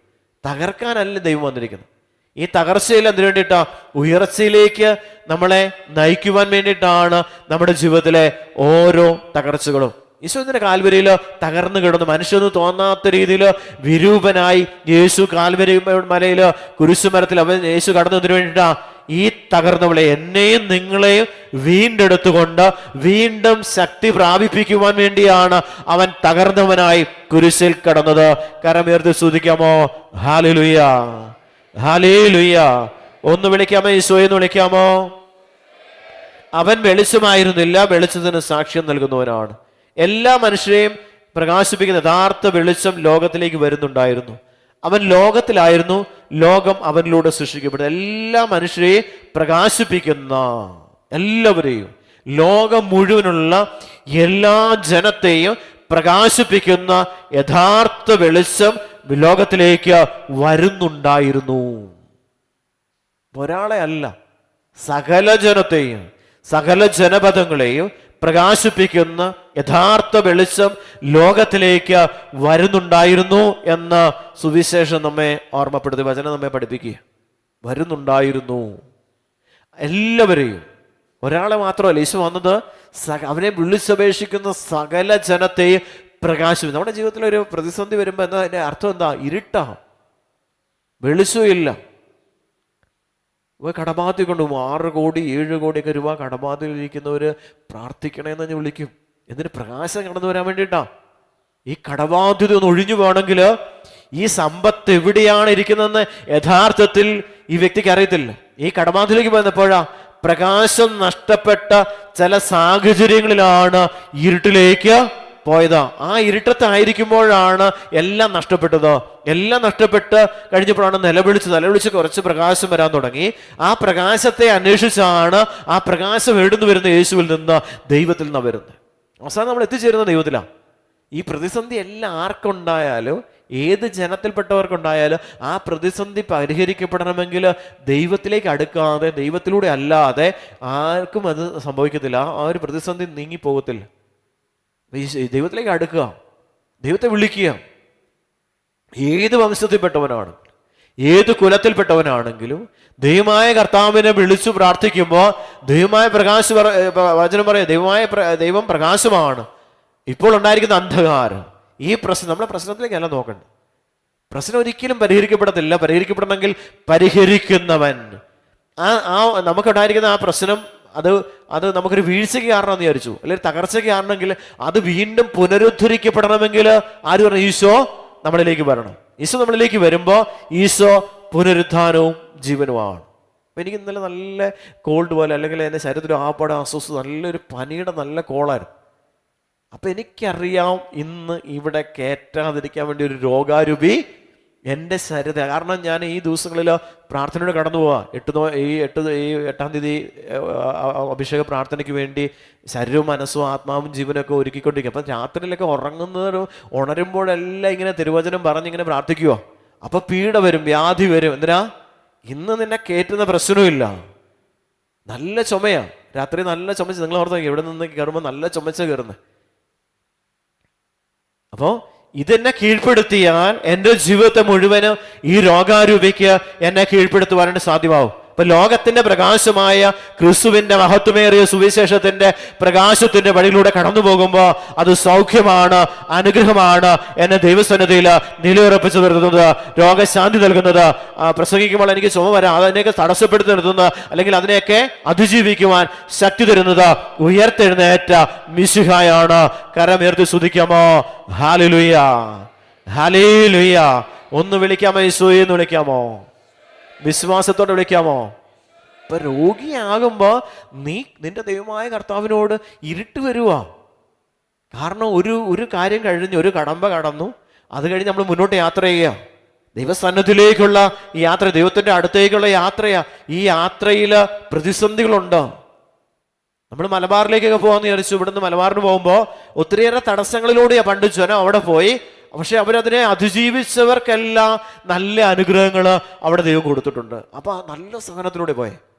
തകർക്കാനല്ല ദൈവം വന്നിരിക്കുന്നത്. ഈ തകർച്ചയിൽ എന്തിനു വേണ്ടിയിട്ടാ? ഉയർച്ചയിലേക്ക് നമ്മളെ നയിക്കുവാൻ വേണ്ടിയിട്ടാണ് നമ്മുടെ ജീവിതത്തിലെ ഓരോ തകർച്ചകളും. ഈശോ ഇതിന്റെ കാൽവരിയിൽ തകർന്നു കിടന്നു, മനുഷ്യന് തോന്നാത്ത രീതിയിൽ വിരൂപനായി യേശു കാൽവരി മലയിൽ കുരിശുമരത്തിൽ യേശു കടന്നതിന് വേണ്ടിയിട്ടാ ഈ തകർന്നവളെ, എന്നെയും നിങ്ങളെയും വീണ്ടെടുത്തുകൊണ്ട് വീണ്ടും ശക്തി പ്രാപിപ്പിക്കുവാൻ വേണ്ടിയാണ് അവൻ തകർന്നവനായി കുരിശിൽ കടന്നത്. കരമുയർത്തി സ്തുതിക്കാമോ? Hallelujah, hallelujah. ഒന്ന് വിളിക്കാമോ? ഈശോയെ എന്ന് വിളിക്കാമോ? അവൻ വെളിച്ചമായിരുന്നില്ല, വെളിച്ചത്തിന് സാക്ഷ്യം നൽകുന്നവനാണ്. എല്ലാ മനുഷ്യരെയും പ്രകാശിപ്പിക്കുന്ന യഥാർത്ഥ വെളിച്ചം ലോകത്തിലേക്ക് വരുന്നുണ്ടായിരുന്നു. അവൻ ലോകത്തിലായിരുന്നു, ലോകം അവനിലൂടെ സൃഷ്ടിക്കപ്പെടുന്നു. എല്ലാ മനുഷ്യരെയും പ്രകാശിപ്പിക്കുന്ന, എല്ലാവരെയും, ലോകം മുഴുവനുള്ള എല്ലാ ജനത്തെയും പ്രകാശിപ്പിക്കുന്ന യഥാർത്ഥ വെളിച്ചം ലോകത്തിലേക്ക് വരുന്നുണ്ടായിരുന്നു. ഒരാളെ അല്ല, സകല ജനത്തെയും, സകല ജനപദങ്ങളെയും പ്രകാശിപ്പിക്കുന്ന യഥാർത്ഥ വെളിച്ചം ലോകത്തിലേക്ക് വരുന്നുണ്ടായിരുന്നു എന്ന് സുവിശേഷം നമ്മെ ഓർമ്മപ്പെടുത്തി, വചനം നമ്മെ പഠിപ്പിക്കുക. വരുന്നുണ്ടായിരുന്നു എല്ലാവരെയും, ഒരാളെ മാത്രമല്ല. ഈശോ വന്നത് അവനെ വിളിച്ചപേക്ഷിക്കുന്ന സകല ജനത്തെയും പ്രകാശിപ്പിക്കും. നമ്മുടെ ജീവിതത്തിൽ ഒരു പ്രതിസന്ധി വരുമ്പോൾ എന്താ അതിന്റെ അർത്ഥം? എന്താ? ഇരുട്ടാ, വെളിച്ചമില്ല. കടബാധ്യത കൊണ്ട് 6 കോടി 7 കോടിയൊക്കെ രൂപ കടബാധ്യതയിലിരിക്കുന്നവർ പ്രാർത്ഥിക്കണമെന്ന് ഞാൻ വിളിക്കും. എന്തിന്? പ്രകാശം കടന്നു വരാൻ വേണ്ടിയിട്ടാ. ഈ കടബാധ്യത ഒന്ന് ഒഴിഞ്ഞു പോകണമെങ്കിൽ ഈ സമ്പത്ത് എവിടെയാണ് ഇരിക്കുന്നതെന്ന് യഥാർത്ഥത്തിൽ ഈ വ്യക്തിക്ക് അറിയത്തില്ല. ഈ കടബാധ്യതയിലേക്ക് വന്നപ്പോഴാ പ്രകാശം നഷ്ടപ്പെട്ട ചില സാഹചര്യങ്ങളിലാണ് ഇരുട്ടിലേക്ക് പോയത്. ആ ഇരുട്ടത്തായിരിക്കുമ്പോഴാണ് എല്ലാം നഷ്ടപ്പെട്ടത്. എല്ലാം നഷ്ടപ്പെട്ട് കഴിഞ്ഞപ്പോഴാണ് നിലവിളിച്ച് കുറച്ച് പ്രകാശം വരാൻ തുടങ്ങി. ആ പ്രകാശത്തെ അന്വേഷിച്ചാണ്, ആ പ്രകാശം എവിടുന്ന് വരുന്ന? യേശുവിൽ നിന്ന്, ദൈവത്തിൽ നിന്നാണ് വരുന്നത്. അവസാനം നമ്മൾ എത്തിച്ചേരുന്ന ദൈവത്തിലാണ്. ഈ പ്രതിസന്ധി എല്ലാം ആർക്കുണ്ടായാലും, ഏത് ജനത്തിൽപ്പെട്ടവർക്കുണ്ടായാലും ആ പ്രതിസന്ധി പരിഹരിക്കപ്പെടണമെങ്കിൽ ദൈവത്തിലേക്ക് അടുക്കാതെ, ദൈവത്തിലൂടെ അല്ലാതെ ആർക്കും അത് സംഭവിക്കത്തില്ല. ആ ഒരു പ്രതിസന്ധി നീങ്ങിപ്പോകത്തില്ല. ദൈവത്തിലേക്ക് അടുക്കുക, ദൈവത്തെ വിളിക്കുക. ഏത് വംശത്തിൽപ്പെട്ടവനാണ്, ഏത് കുലത്തിൽപ്പെട്ടവനാണെങ്കിലും ദൈവമായ കർത്താവിനെ വിളിച്ചു പ്രാർത്ഥിക്കുമ്പോൾ ദൈവമായ വചനം പറയാം, ദൈവം പ്രകാശമാണ്. ഇപ്പോൾ ഉണ്ടായിരിക്കുന്ന അന്ധകാരം, ഈ പ്രശ്നം, നമ്മുടെ പ്രശ്നത്തിലേക്കല്ല നോക്കണ്ട. പ്രശ്നം ഒരിക്കലും പരിഹരിക്കപ്പെടത്തില്ല. പരിഹരിക്കപ്പെടണമെങ്കിൽ പരിഹരിക്കുന്നവൻ, നമുക്കുണ്ടായിരിക്കുന്ന ആ പ്രശ്നം അത് നമുക്കൊരു വീഴ്ചയ്ക്ക് കാരണമെന്ന് വിചാരിച്ചു, അല്ലെങ്കിൽ തകർച്ചയ്ക്ക് കാരണമെങ്കിൽ അത് വീണ്ടും പുനരുദ്ധരിക്കപ്പെടണമെങ്കിൽ ആര് പറഞ്ഞു? ഈശോ നമ്മളിലേക്ക് വരണം. ഈശോ നമ്മളിലേക്ക് വരുമ്പോൾ ഈശോ പുനരുദ്ധാനവും ജീവനുമാണ്. അപ്പം എനിക്ക് ഇന്നലെ നല്ല കോൾഡ് പോലെ, അല്ലെങ്കിൽ എൻ്റെ ശരീരത്തിൽ ആപ്പാടെ അസ്വസ്ഥത, നല്ലൊരു പനിയുടെ നല്ല കോളായിരുന്നു. അപ്പം എനിക്കറിയാം ഇന്ന് ഇവിടെ കയറ്റാതിരിക്കാൻ വേണ്ടി ഒരു രോഗാരൂപി എൻ്റെ ശരീരത്തെ, കാരണം ഞാൻ ഈ ദിവസങ്ങളിൽ പ്രാർത്ഥനയോട് കടന്നു പോവാ. 8-ാം തീയതി അഭിഷേക പ്രാർത്ഥനയ്ക്ക് വേണ്ടി ശരീരവും മനസ്സും ആത്മാവും ജീവനൊക്കെ ഒരുക്കിക്കൊണ്ടിരിക്കും. അപ്പം രാത്രിയിലൊക്കെ ഉണരുമ്പോഴെല്ലാം ഇങ്ങനെ തിരുവചനം പറഞ്ഞിങ്ങനെ പ്രാർത്ഥിക്കുക. അപ്പം പീഡ വരും, വ്യാധി വരും. എന്തിനാ? ഇന്ന് നിന്നെ കയറ്റുന്ന പ്രശ്നവുമില്ല. നല്ല ചുമയാ, രാത്രി നല്ല ചുമച്ച്, നിങ്ങൾ ഓർത്ത് എവിടെ നിന്ന് കയറുമ്പോൾ നല്ല ചുമച്ച കയറുന്നത്. അപ്പോ ഇതെന്നെ കീഴ്പ്പെടുത്തിയാൽ എൻ്റെ ജീവിതത്തെ മുഴുവനും ഈ രോഗാരൂപിക്ക് എന്നെ കീഴ്പ്പെടുത്തുവാനായിട്ട് സാധ്യമാവും. അപ്പൊ ലോകത്തിന്റെ പ്രകാശമായ ക്രിസ്തുവിന്റെ മഹത്വമേറിയ സുവിശേഷത്തിന്റെ പ്രകാശത്തിന്റെ വഴിയിലൂടെ കടന്നു പോകുമ്പോൾ അത് സൗഖ്യമാണ്, അനുഗ്രഹമാണ്, എന്നെ ദൈവസന്നിധിയിൽ നിലയുറപ്പിച്ചു നിർത്തുന്നത്, രോഗശാന്തി നൽകുന്നത്. പ്രസംഗിക്കുമ്പോൾ എനിക്ക് ചുമ വരാം, അതിനെയൊക്കെ തടസ്സപ്പെടുത്തി നിർത്തുന്നത്, അല്ലെങ്കിൽ അതിനെയൊക്കെ അതിജീവിക്കുവാൻ ശക്തി തരുന്നത് ഉയർത്തെഴുന്നേറ്റ മിശിഹായാണ്. കരമുയർത്തി സ്തുതിക്കാമോ? Hallelujah, hallelujah. ഒന്ന് വിളിക്കാമോ? യേശുവേ എന്ന് വിളിക്കാമോ? വിശ്വാസത്തോടെ വിളിക്കാമോ? ഇപ്പൊ രോഗിയാകുമ്പോ നിന്റെ ദൈവമായ കർത്താവിനോട് ഇരുട്ട് വരുവാ. കാരണം ഒരു കാര്യം കഴിഞ്ഞ്, ഒരു കടമ്പ കടന്നു, അത് കഴിഞ്ഞ് നമ്മൾ മുന്നോട്ട് യാത്ര ചെയ്യുക. ദൈവസന്നിധിയിലേക്കുള്ള ഈ യാത്ര, ദൈവത്തിന്റെ അടുത്തേക്കുള്ള യാത്രയാ. ഈ യാത്രയിൽ പ്രതിസന്ധികളുണ്ട്. നമ്മൾ മലബാറിലേക്കൊക്കെ പോകാമെന്ന് വിചാരിച്ചു. ഇവിടുന്ന് മലബാറിന് പോകുമ്പോൾ ഒത്തിരിയേറെ തടസ്സങ്ങളിലൂടെയാണ് പണ്ട് ജനം അവിടെ പോയി. പക്ഷെ അവരതിനെ അതിജീവിച്ചവർക്കെല്ലാം നല്ല അനുഗ്രഹങ്ങൾ അവിടെ ദൈവം കൊടുത്തിട്ടുണ്ട്. അപ്പൊ നല്ല സഹനത്തിലൂടെ പോയെ.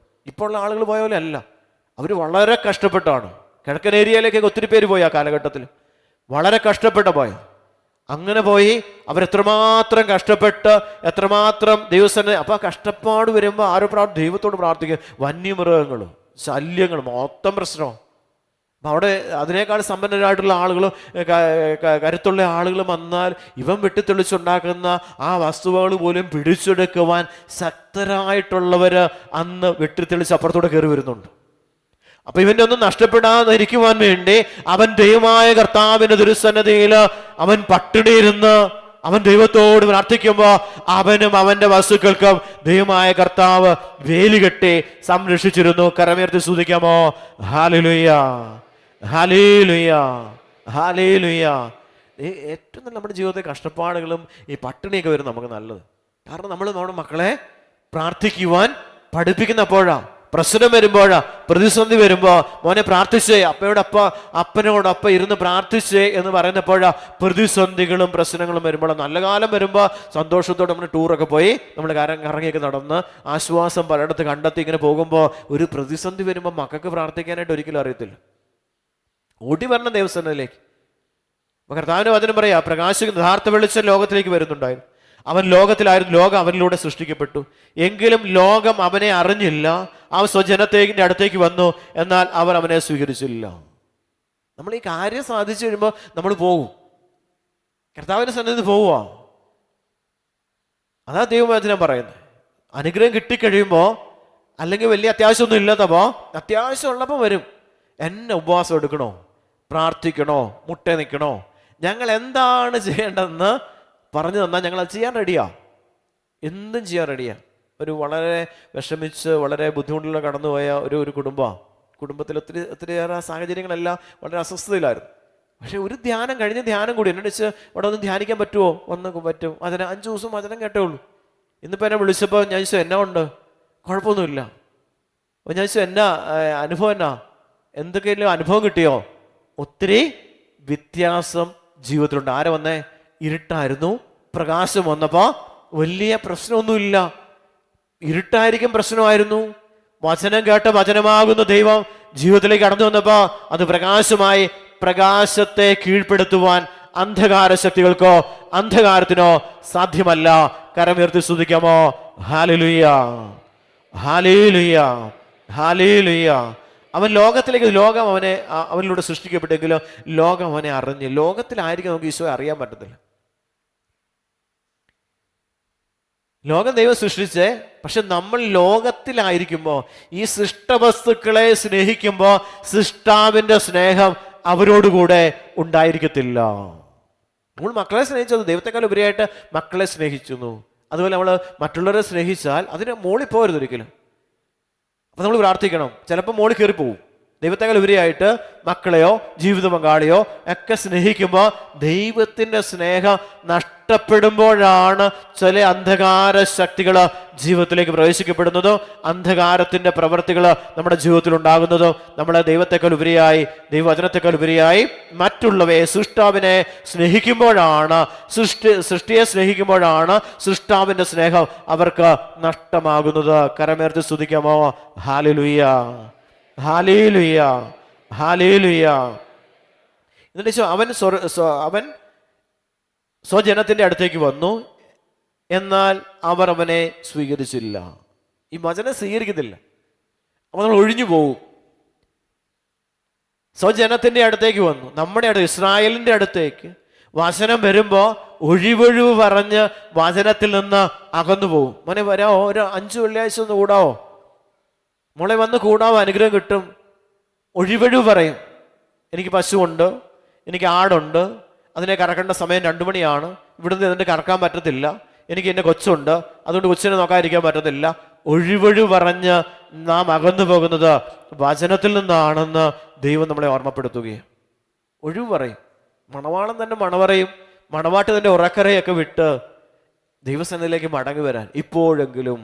ഇപ്പോൾ ഉള്ള ആളുകൾ പോയ പോലെ അല്ല, അവർ വളരെ കഷ്ടപ്പെട്ടാണ്. കിഴക്കൻ ഏരിയയിലേക്കൊക്കെ ഒത്തിരി പേര് പോയി ആ കാലഘട്ടത്തിൽ, വളരെ കഷ്ടപ്പെട്ട പോയ. അങ്ങനെ പോയി അവരെത്രമാത്രം കഷ്ടപ്പെട്ട്, എത്രമാത്രം ദൈവസന്നിധി. അപ്പൊ ആ കഷ്ടപ്പാട് വരുമ്പോൾ ആരും ദൈവത്തോട് പ്രാർത്ഥിക്കുക. വന്യമൃഗങ്ങളും ശല്യങ്ങളും മൊത്തം പ്രശ്നമാണ്. അപ്പം അവിടെ അതിനേക്കാൾ സമ്പന്നരായിട്ടുള്ള ആളുകളും കരുത്തുള്ള ആളുകളും വന്നാൽ ഇവൻ വെട്ടിത്തെളിച്ചുണ്ടാക്കുന്ന ആ വസ്തുവകൾ പോലും പിടിച്ചെടുക്കുവാൻ ശക്തരായിട്ടുള്ളവർ അന്ന് വെട്ടിത്തെളിച്ച് അപ്പുറത്തൂടെ കയറി വരുന്നുണ്ട്. അപ്പൊ ഇവന്റെ ഒന്നും നഷ്ടപ്പെടാതിരിക്കുവാൻ വേണ്ടി അവൻ ദൈവമായ കർത്താവിന്റെ തിരുസന്നിധിയിൽ അവൻ പട്ടിണിയിരുന്ന് അവൻ ദൈവത്തോട് പ്രാർത്ഥിക്കുമ്പോൾ അവനും അവന്റെ വസ്തുക്കൾക്കും ദൈവമായ കർത്താവ് വേലികെട്ടി സംരക്ഷിച്ചിരുന്നു. കരമുയർത്തി സ്തുതിക്കാമോ? Hallelujah, hallelujah, hallelujah. ഏറ്റവും നല്ല നമ്മുടെ ജീവിതത്തെ കഷ്ടപ്പാടുകളും ഈ പട്ടിണിയൊക്കെ വരും നമുക്ക് നല്ലത്. കാരണം നമ്മൾ നമ്മുടെ മക്കളെ പ്രാർത്ഥിക്കുവാൻ പഠിപ്പിക്കുന്നപ്പോഴാ. പ്രശ്നം വരുമ്പോഴാ, പ്രതിസന്ധി വരുമ്പോ മോനെ പ്രാർത്ഥിച്ചേ, അപ്പനോടൊപ്പ ഇരുന്ന് പ്രാർത്ഥിച്ചേ എന്ന് പറയുന്നപ്പോഴാ പ്രതിസന്ധികളും പ്രശ്നങ്ങളും വരുമ്പോൾ, നല്ല കാലം വരുമ്പോ സന്തോഷത്തോടെ നമ്മൾ ടൂറൊക്കെ പോയി നമ്മൾ കറങ്ങിയൊക്കെ നടന്ന് ആശ്വാസം പലയിടത്ത് കണ്ടെത്തി ഇങ്ങനെ പോകുമ്പോൾ ഒരു പ്രതിസന്ധി വരുമ്പോൾ മക്കൾക്ക് പ്രാർത്ഥിക്കാനായിട്ട് ഒരിക്കലും അറിയത്തില്ല. ഓടി വരണം ദൈവസന്നിധിയിലേക്ക്. കർത്താവിന്റെ വചനം പറയാ, പ്രകാശിക്കുന്ന യഥാർത്ഥ വെളിച്ചം ലോകത്തിലേക്ക് വരുന്നുണ്ടായിരുന്നു. അവൻ ലോകത്തിലായിരുന്നു, ലോകം അവനിലൂടെ സൃഷ്ടിക്കപ്പെട്ടു. എങ്കിലും ലോകം അവനെ അറിഞ്ഞില്ല. അവൻ സ്വജനത്തിന്റെ അടുത്തേക്ക് വന്നു, എന്നാൽ അവർ അവനെ സ്വീകരിച്ചില്ല. നമ്മൾ ഈ കാര്യം സാധിച്ചു കഴിയുമ്പോൾ നമ്മൾ പോകും, കർത്താവിന്റെ സന്നിധി പോവുക. അതാ ദൈവവചനം പറയുന്നത്. അനുഗ്രഹം കിട്ടിക്കഴിയുമ്പോൾ, അല്ലെങ്കിൽ വലിയ അത്യാവശ്യമൊന്നും ഇല്ലാത്തപ്പോ, അത്യാവശ്യം ഉള്ളപ്പോൾ വരും. എന്നെ ഉപവാസം എടുക്കണോ, പ്രാർത്ഥിക്കണോ, മുട്ട നിൽക്കണോ, ഞങ്ങൾ എന്താണ് ചെയ്യേണ്ടതെന്ന് പറഞ്ഞു തന്നാൽ ഞങ്ങൾ അത് ചെയ്യാൻ റെഡിയാ, എന്തും ചെയ്യാൻ റെഡിയാ. ഒരു വളരെ വിഷമിച്ച് വളരെ ബുദ്ധിമുട്ടിലൂടെ കടന്നുപോയ ഒരു കുടുംബത്തിൽ ഒത്തിരിയേറെ സാഹചര്യങ്ങളെല്ലാം വളരെ അസ്വസ്ഥതയിലായിരുന്നു. പക്ഷെ ഒരു ധ്യാനം കഴിഞ്ഞ ധ്യാനം കൂടി എന്നെ വിളിച്ച് ഇവിടെ ഒന്ന് ധ്യാനിക്കാൻ പറ്റുമോ? പറ്റും. 5 ദിവസം വചനം കേട്ടേ ഉള്ളൂ. ഇന്നിപ്പോൾ എന്നെ വിളിച്ചപ്പോൾ ഞാൻ ചോദിച്ചു എന്നാ ഉണ്ട്? കുഴപ്പമൊന്നുമില്ല. അപ്പോൾ ഞാൻ ചോദിച്ചു എന്നാ അനുഭവം, എന്തൊക്കെയല്ലോ അനുഭവം കിട്ടിയോ? ഒത്തിരി വ്യത്യാസം ജീവിതത്തിലുണ്ട്. ആരെ വന്നേ? ഇരുട്ടായിരുന്നു, പ്രകാശം വന്നപ്പോ വലിയ പ്രശ്നമൊന്നുമില്ല. ഇരുട്ടായിരിക്കും പ്രശ്നമായിരുന്നു. വചനം കേട്ട വചനമാകുന്ന ദൈവം ജീവിതത്തിലേക്ക് കടന്നു വന്നപ്പോ അത് പ്രകാശമായി. പ്രകാശത്തെ കീഴ്പ്പെടുത്തുവാൻ അന്ധകാര ശക്തികൾക്കോ അന്ധകാരത്തിനോ സാധ്യമല്ല. കരമുയർത്തി സ്തുതിക്കാമോ? Hallelujah, hallelujah, hallelujah. അവൻ ലോകത്തിലേക്ക്, ലോകം അവനിലൂടെ സൃഷ്ടിക്കപ്പെട്ടെങ്കിലും ലോകം അവനെ അറിഞ്ഞ്. ലോകത്തിലായിരിക്കും നമുക്ക് ഈശോയെ അറിയാൻ പറ്റത്തില്ല. ലോകം ദൈവം സൃഷ്ടിച്ചേ, പക്ഷെ നമ്മൾ ലോകത്തിലായിരിക്കുമ്പോൾ ഈ സൃഷ്ടവസ്തുക്കളെ സ്നേഹിക്കുമ്പോൾ സൃഷ്ടാവിന്റെ സ്നേഹം അവരോടുകൂടെ ഉണ്ടായിരിക്കത്തില്ല. നമ്മൾ മക്കളെ സ്നേഹിച്ചത് ദൈവത്തെക്കാൾ ഉപരിയായിട്ട് മക്കളെ സ്നേഹിച്ചു. അതുപോലെ നമ്മൾ മറ്റുള്ളവരെ സ്നേഹിച്ചാൽ അതിന് മോളിൽ പോകരുത് ഒരിക്കലും. അപ്പൊ നമ്മൾ പ്രാർത്ഥിക്കണം. ചിലപ്പോൾ മോളിൽ കയറി പോവും, ദൈവത്തെക്കാൾ ഉപരിയായിട്ട് മക്കളെയോ ജീവിത പങ്കാളിയോ ഒക്കെ സ്നേഹിക്കുമ്പോൾ ദൈവത്തിൻ്റെ സ്നേഹം നഷ്ടപ്പെടുമ്പോഴാണ് ചില അന്ധകാര ശക്തികൾ ജീവിതത്തിലേക്ക് പ്രവേശിക്കപ്പെടുന്നതോ അന്ധകാരത്തിൻ്റെ പ്രവൃത്തികൾ നമ്മുടെ ജീവിതത്തിൽ ഉണ്ടാകുന്നതോ. നമ്മളെ ദൈവത്തെക്കാൾ ഉപരിയായി, ദൈവവചനത്തെക്കാൾ ഉപരിയായി മറ്റുള്ളവയെ, സൃഷ്ടാവിനെ സ്നേഹിക്കുമ്പോഴാണ്, സൃഷ്ടിയെ സ്നേഹിക്കുമ്പോഴാണ് സൃഷ്ടാവിൻ്റെ സ്നേഹം അവർക്ക് നഷ്ടമാകുന്നത്. കരമേർത്ത് സ്തുതിക്കാമോ? Hallelujah, hallelujah, hallelujah. എന്നിട്ട് അവൻ സ്വജനത്തിൻ്റെ അടുത്തേക്ക് വന്നു, എന്നാൽ അവർ അവനെ സ്വീകരിച്ചില്ല. ഈ വചനം സ്വീകരിക്കുന്നില്ല, അവൻ ഒഴിഞ്ഞു പോകും. സ്വജനത്തിൻ്റെ അടുത്തേക്ക് വന്നു, നമ്മുടെ അടുത്ത്, ഇസ്രായേലിൻ്റെ അടുത്തേക്ക് വചനം വരുമ്പോൾ ഒഴിവൊഴിവ് പറഞ്ഞ് വചനത്തിൽ നിന്ന് അകന്നു പോകും. മോനെ വരാമോ, ഒരു 5 വെള്ളിയാഴ്ച ഒന്ന് കൂടാവോ, മോളെ വന്ന് കൂടാവോ, അനുഗ്രഹം കിട്ടും. ഒഴിവൊഴിവ് പറയും. എനിക്ക് പശുവുണ്ട്, എനിക്ക് ആടുണ്ട്, അതിനെ കറക്കേണ്ട സമയം 2 മണിയാണ്, ഇവിടുന്ന് എന്നിട്ട് കറക്കാൻ പറ്റത്തില്ല, എനിക്ക് എൻ്റെ കൊച്ചുണ്ട്, അതുകൊണ്ട് കൊച്ചിനെ നോക്കാതിരിക്കാൻ പറ്റത്തില്ല. ഒഴിവൊഴിവ് പറഞ്ഞ് നാം അകന്നു പോകുന്നത് വചനത്തിൽ നിന്നാണെന്ന് ദൈവം നമ്മളെ ഓർമ്മപ്പെടുത്തുകയും. ഒഴിവ് പറയും. മണവാളൻ തന്നെ മണവറയും മണവാട്ട് തന്നെ ഉറക്കറയൊക്കെ വിട്ട് ദൈവസന്നിധിയിലേക്ക് മടങ്ങി വരാൻ ഇപ്പോഴെങ്കിലും.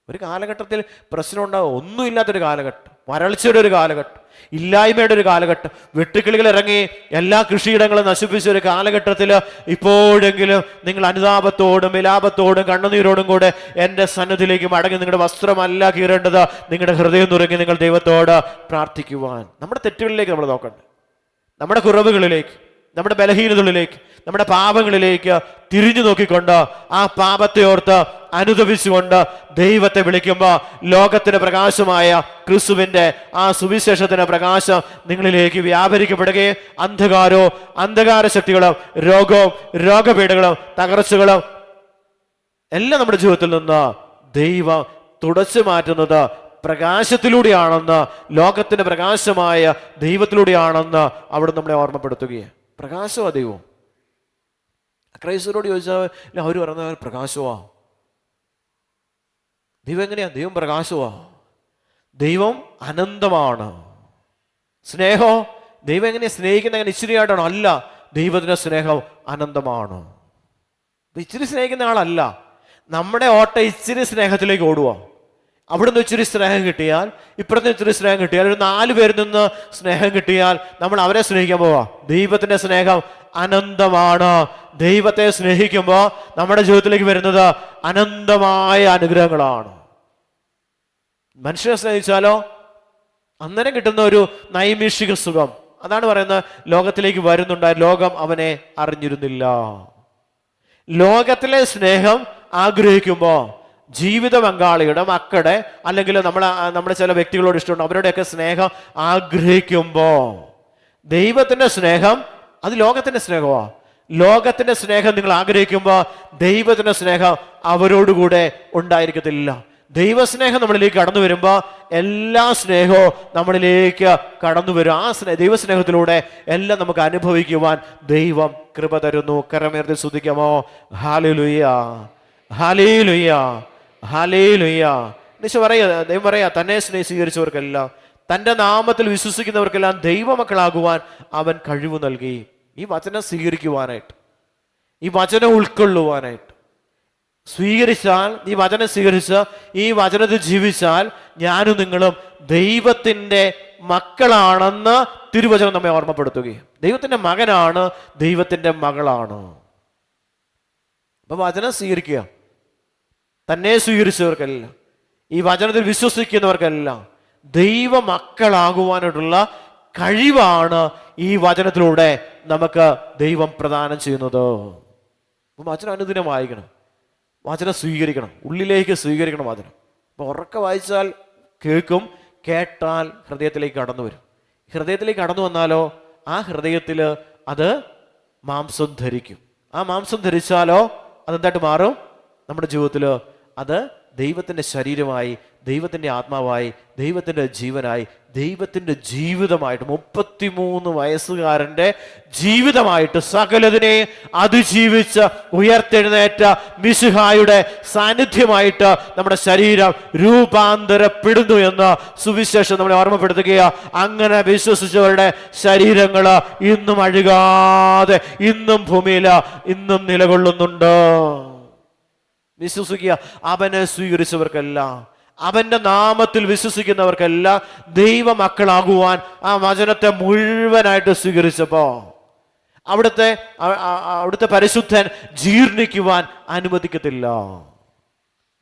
ഒരു കാലഘട്ടത്തിൽ പ്രശ്നം ഉണ്ടാകും, ഒന്നുമില്ലാത്തൊരു കാലഘട്ടം, വരൾച്ചയുടെ ഒരു കാലഘട്ടം, ഇല്ലായ്മയുടെ ഒരു കാലഘട്ടം, വെട്ടുക്കിളികൾ ഇറങ്ങി എല്ലാ കൃഷിയിടങ്ങളും നശിപ്പിച്ച ഒരു കാലഘട്ടത്തിൽ ഇപ്പോഴെങ്കിലും നിങ്ങൾ അനുതാപത്തോടും വിലാപത്തോടും കണ്ണുനീരോടും കൂടെ എൻ്റെ സന്നിധിയിലേക്ക് മടങ്ങി നിങ്ങളുടെ വസ്ത്രമല്ല കീറേണ്ടത്, നിങ്ങളുടെ ഹൃദയം നുറുങ്ങി നിങ്ങൾ ദൈവത്തോട് പ്രാർത്ഥിക്കുവാൻ. നമ്മുടെ തെറ്റുകളിലേക്ക് നമ്മൾ നോക്കണ്ട, നമ്മുടെ കുറവുകളിലേക്ക്, നമ്മുടെ ബലഹീനതകളിലേക്ക്, നമ്മുടെ പാപങ്ങളിലേക്ക് തിരിഞ്ഞു നോക്കിക്കൊണ്ട് ആ പാപത്തെ ഓർത്ത് അനുതപിച്ചുകൊണ്ട് ദൈവത്തെ വിളിക്കുമ്പോൾ ലോകത്തിന്റെ പ്രകാശമായ ക്രിസ്തുവിന്റെ ആ സുവിശേഷത്തിന്റെ പ്രകാശം നിങ്ങളിലേക്ക് വ്യാപരിക്കപ്പെടുകയും അന്ധകാര ശക്തികളും രോഗവും രോഗപീഠകളും തകർച്ചകളും എല്ലാം നമ്മുടെ ജീവിതത്തിൽ നിന്ന് ദൈവം തുടച്ചു മാറ്റുന്നത് പ്രകാശത്തിലൂടെയാണെന്ന്, ലോകത്തിന്റെ പ്രകാശമായ ദൈവത്തിലൂടെയാണെന്ന് അവിടെ നമ്മളെ ഓർമ്മപ്പെടുത്തുകയാണ്. പ്രകാശമാ ദൈവം. ക്രൈസ്തവരോട് ചോദിച്ചാൽ അവർ പറയുന്നത് പ്രകാശമാ. ദൈവം എങ്ങനെയാ? ദൈവം പ്രകാശമാ. ദൈവം അനന്തമാണ്. സ്നേഹം, ദൈവം എങ്ങനെയാ സ്നേഹിക്കുന്നത്? എങ്ങനെ ഇച്ചിരിയായിട്ടാണോ? അല്ല, ദൈവത്തിന്റെ സ്നേഹം അനന്തമാണ്. ഇച്ചിരി സ്നേഹിക്കുന്ന ആളല്ല. നമ്മുടെ ഓട്ടം ഇച്ചിരി സ്നേഹത്തിലേക്ക് ഓടുക. അവിടുന്ന് ഇച്ചിരി സ്നേഹം കിട്ടിയാൽ, ഇപ്പുറത്ത് ഇച്ചിരി സ്നേഹം കിട്ടിയാൽ, ഒരു 4 പേരിൽ നിന്ന് സ്നേഹം കിട്ടിയാൽ നമ്മൾ അവരെ സ്നേഹിക്കാൻ പോവാ. ദൈവത്തിന്റെ സ്നേഹം അനന്തമാണ്. ദൈവത്തെ സ്നേഹിക്കുമ്പോൾ നമ്മുടെ ജീവിതത്തിലേക്ക് വരുന്നത് അനന്തമായ അനുഗ്രഹങ്ങളാണ്. മനുഷ്യനെ സ്നേഹിച്ചാലോ അന്നേരം കിട്ടുന്ന ഒരു നൈമിഷിക സുഖം, അതാണ് പറയുന്നത് ലോകത്തിലേക്ക് വരുന്നുണ്ടായ ലോകം അവനെ അറിഞ്ഞിരുന്നില്ല. ലോകത്തിലെ സ്നേഹം ആഗ്രഹിക്കുമ്പോൾ ജീവിത പങ്കാളിയുടെ, മക്കളുടെ, അല്ലെങ്കിൽ നമ്മുടെ ചില വ്യക്തികളോട് ഇഷ്ടമുണ്ട്, അവരുടെയൊക്കെ സ്നേഹം ആഗ്രഹിക്കുമ്പോൾ ദൈവത്തിന്റെ സ്നേഹം അത് ലോകത്തിന്റെ സ്നേഹമാണ്. ലോകത്തിന്റെ സ്നേഹം നിങ്ങൾ ആഗ്രഹിക്കുമ്പോൾ ദൈവത്തിന്റെ സ്നേഹം അവരോടുകൂടെ ഉണ്ടായിരിക്കത്തില്ല. ദൈവസ്നേഹം നമ്മളിലേക്ക് കടന്നു വരുമ്പോൾ എല്ലാ സ്നേഹവും നമ്മളിലേക്ക് കടന്നു വരും. ആ ദൈവസ്നേഹത്തിലൂടെ എല്ലാം നമുക്ക് അനുഭവിക്കുവാൻ ദൈവം കൃപ തരുന്നു. കരമേർത്തി സ്തുതിക്കാമോ? Hallelujah, hallelujah, hallelujah. ദൈവം പറയാ, തന്നെ സ്വീകരിച്ചവർക്കെല്ലാം, തൻ്റെ നാമത്തിൽ വിശ്വസിക്കുന്നവർക്കെല്ലാം ദൈവമക്കളാകുവാൻ അവൻ കഴിവ് നൽകി. ഈ വചനം സ്വീകരിക്കുവാനായിട്ട്, ഈ വചനം ഉൾക്കൊള്ളുവാനായിട്ട് സ്വീകരിച്ചാൽ, ഈ വചനം സ്വീകരിച്ച് ഈ വചനത്തിൽ ജീവിച്ചാൽ ഞാനും നിങ്ങളും ദൈവത്തിൻ്റെ മക്കളാണെന്ന് തിരുവചനം നമ്മെ ഓർമ്മപ്പെടുത്തുകയും, ദൈവത്തിൻ്റെ മകനാണ്, ദൈവത്തിൻ്റെ മകളാണ്. അപ്പൊ വചനം സ്വീകരിക്കുക. തന്നെ സ്വീകരിച്ചവർക്കെല്ലാം, ഈ വചനത്തിൽ വിശ്വസിക്കുന്നവർക്കെല്ലാം ദൈവ മക്കളാകുവാനായിട്ടുള്ള കഴിവാണ് ഈ വചനത്തിലൂടെ നമുക്ക് ദൈവം പ്രദാനം ചെയ്യുന്നത്. വചനം അനുദിനം വായിക്കണം, വചനം സ്വീകരിക്കണം, ഉള്ളിലേക്ക് സ്വീകരിക്കണം വചനം. അപ്പൊ ഉറക്കെ വായിച്ചാൽ കേൾക്കും, കേട്ടാൽ ഹൃദയത്തിലേക്ക് കടന്നു വരും. ഹൃദയത്തിലേക്ക് കടന്നു വന്നാലോ ആ ഹൃദയത്തിൽ അത് മാംസം ധരിക്കും. ആ മാംസം ധരിച്ചാലോ അതെന്തായിട്ട് മാറും? നമ്മുടെ ജീവിതത്തിൽ അത് ദൈവത്തിൻ്റെ ശരീരമായി, ദൈവത്തിൻ്റെ ആത്മാവായി, ദൈവത്തിൻ്റെ ജീവനായി, ദൈവത്തിൻ്റെ ജീവിതമായിട്ട് 33 വയസ്സുകാരൻ്റെ ജീവിതമായിട്ട് സകലതിനെ അതിജീവിച്ച് ഉയർത്തെഴുന്നേറ്റ മിശിഹായുടെ സാന്നിധ്യമായിട്ട് നമ്മുടെ ശരീരം രൂപാന്തരപ്പെടുന്നു എന്ന് സുവിശേഷം നമ്മളെ ഓർമ്മപ്പെടുത്തുകയാണ്. അങ്ങനെ വിശ്വസിച്ചവരുടെ ശരീരങ്ങൾ ഇന്നും അഴുകാതെ ഇന്നും ഭൂമിയിൽ ഇന്നും നിലകൊള്ളുന്നുണ്ട്. വിശ്വസിക്കുക, അവനെ സ്വീകരിച്ചവർക്കെല്ലാം, അവന്റെ നാമത്തിൽ വിശ്വസിക്കുന്നവർക്കെല്ലാം ദൈവമക്കളാകുവാൻ ആ വചനത്തെ മുഴുവനായിട്ട് സ്വീകരിച്ചപ്പോ അവിടുത്തെ പരിശുദ്ധൻ ജീർണിക്കുവാൻ അനുവദിക്കത്തില്ല.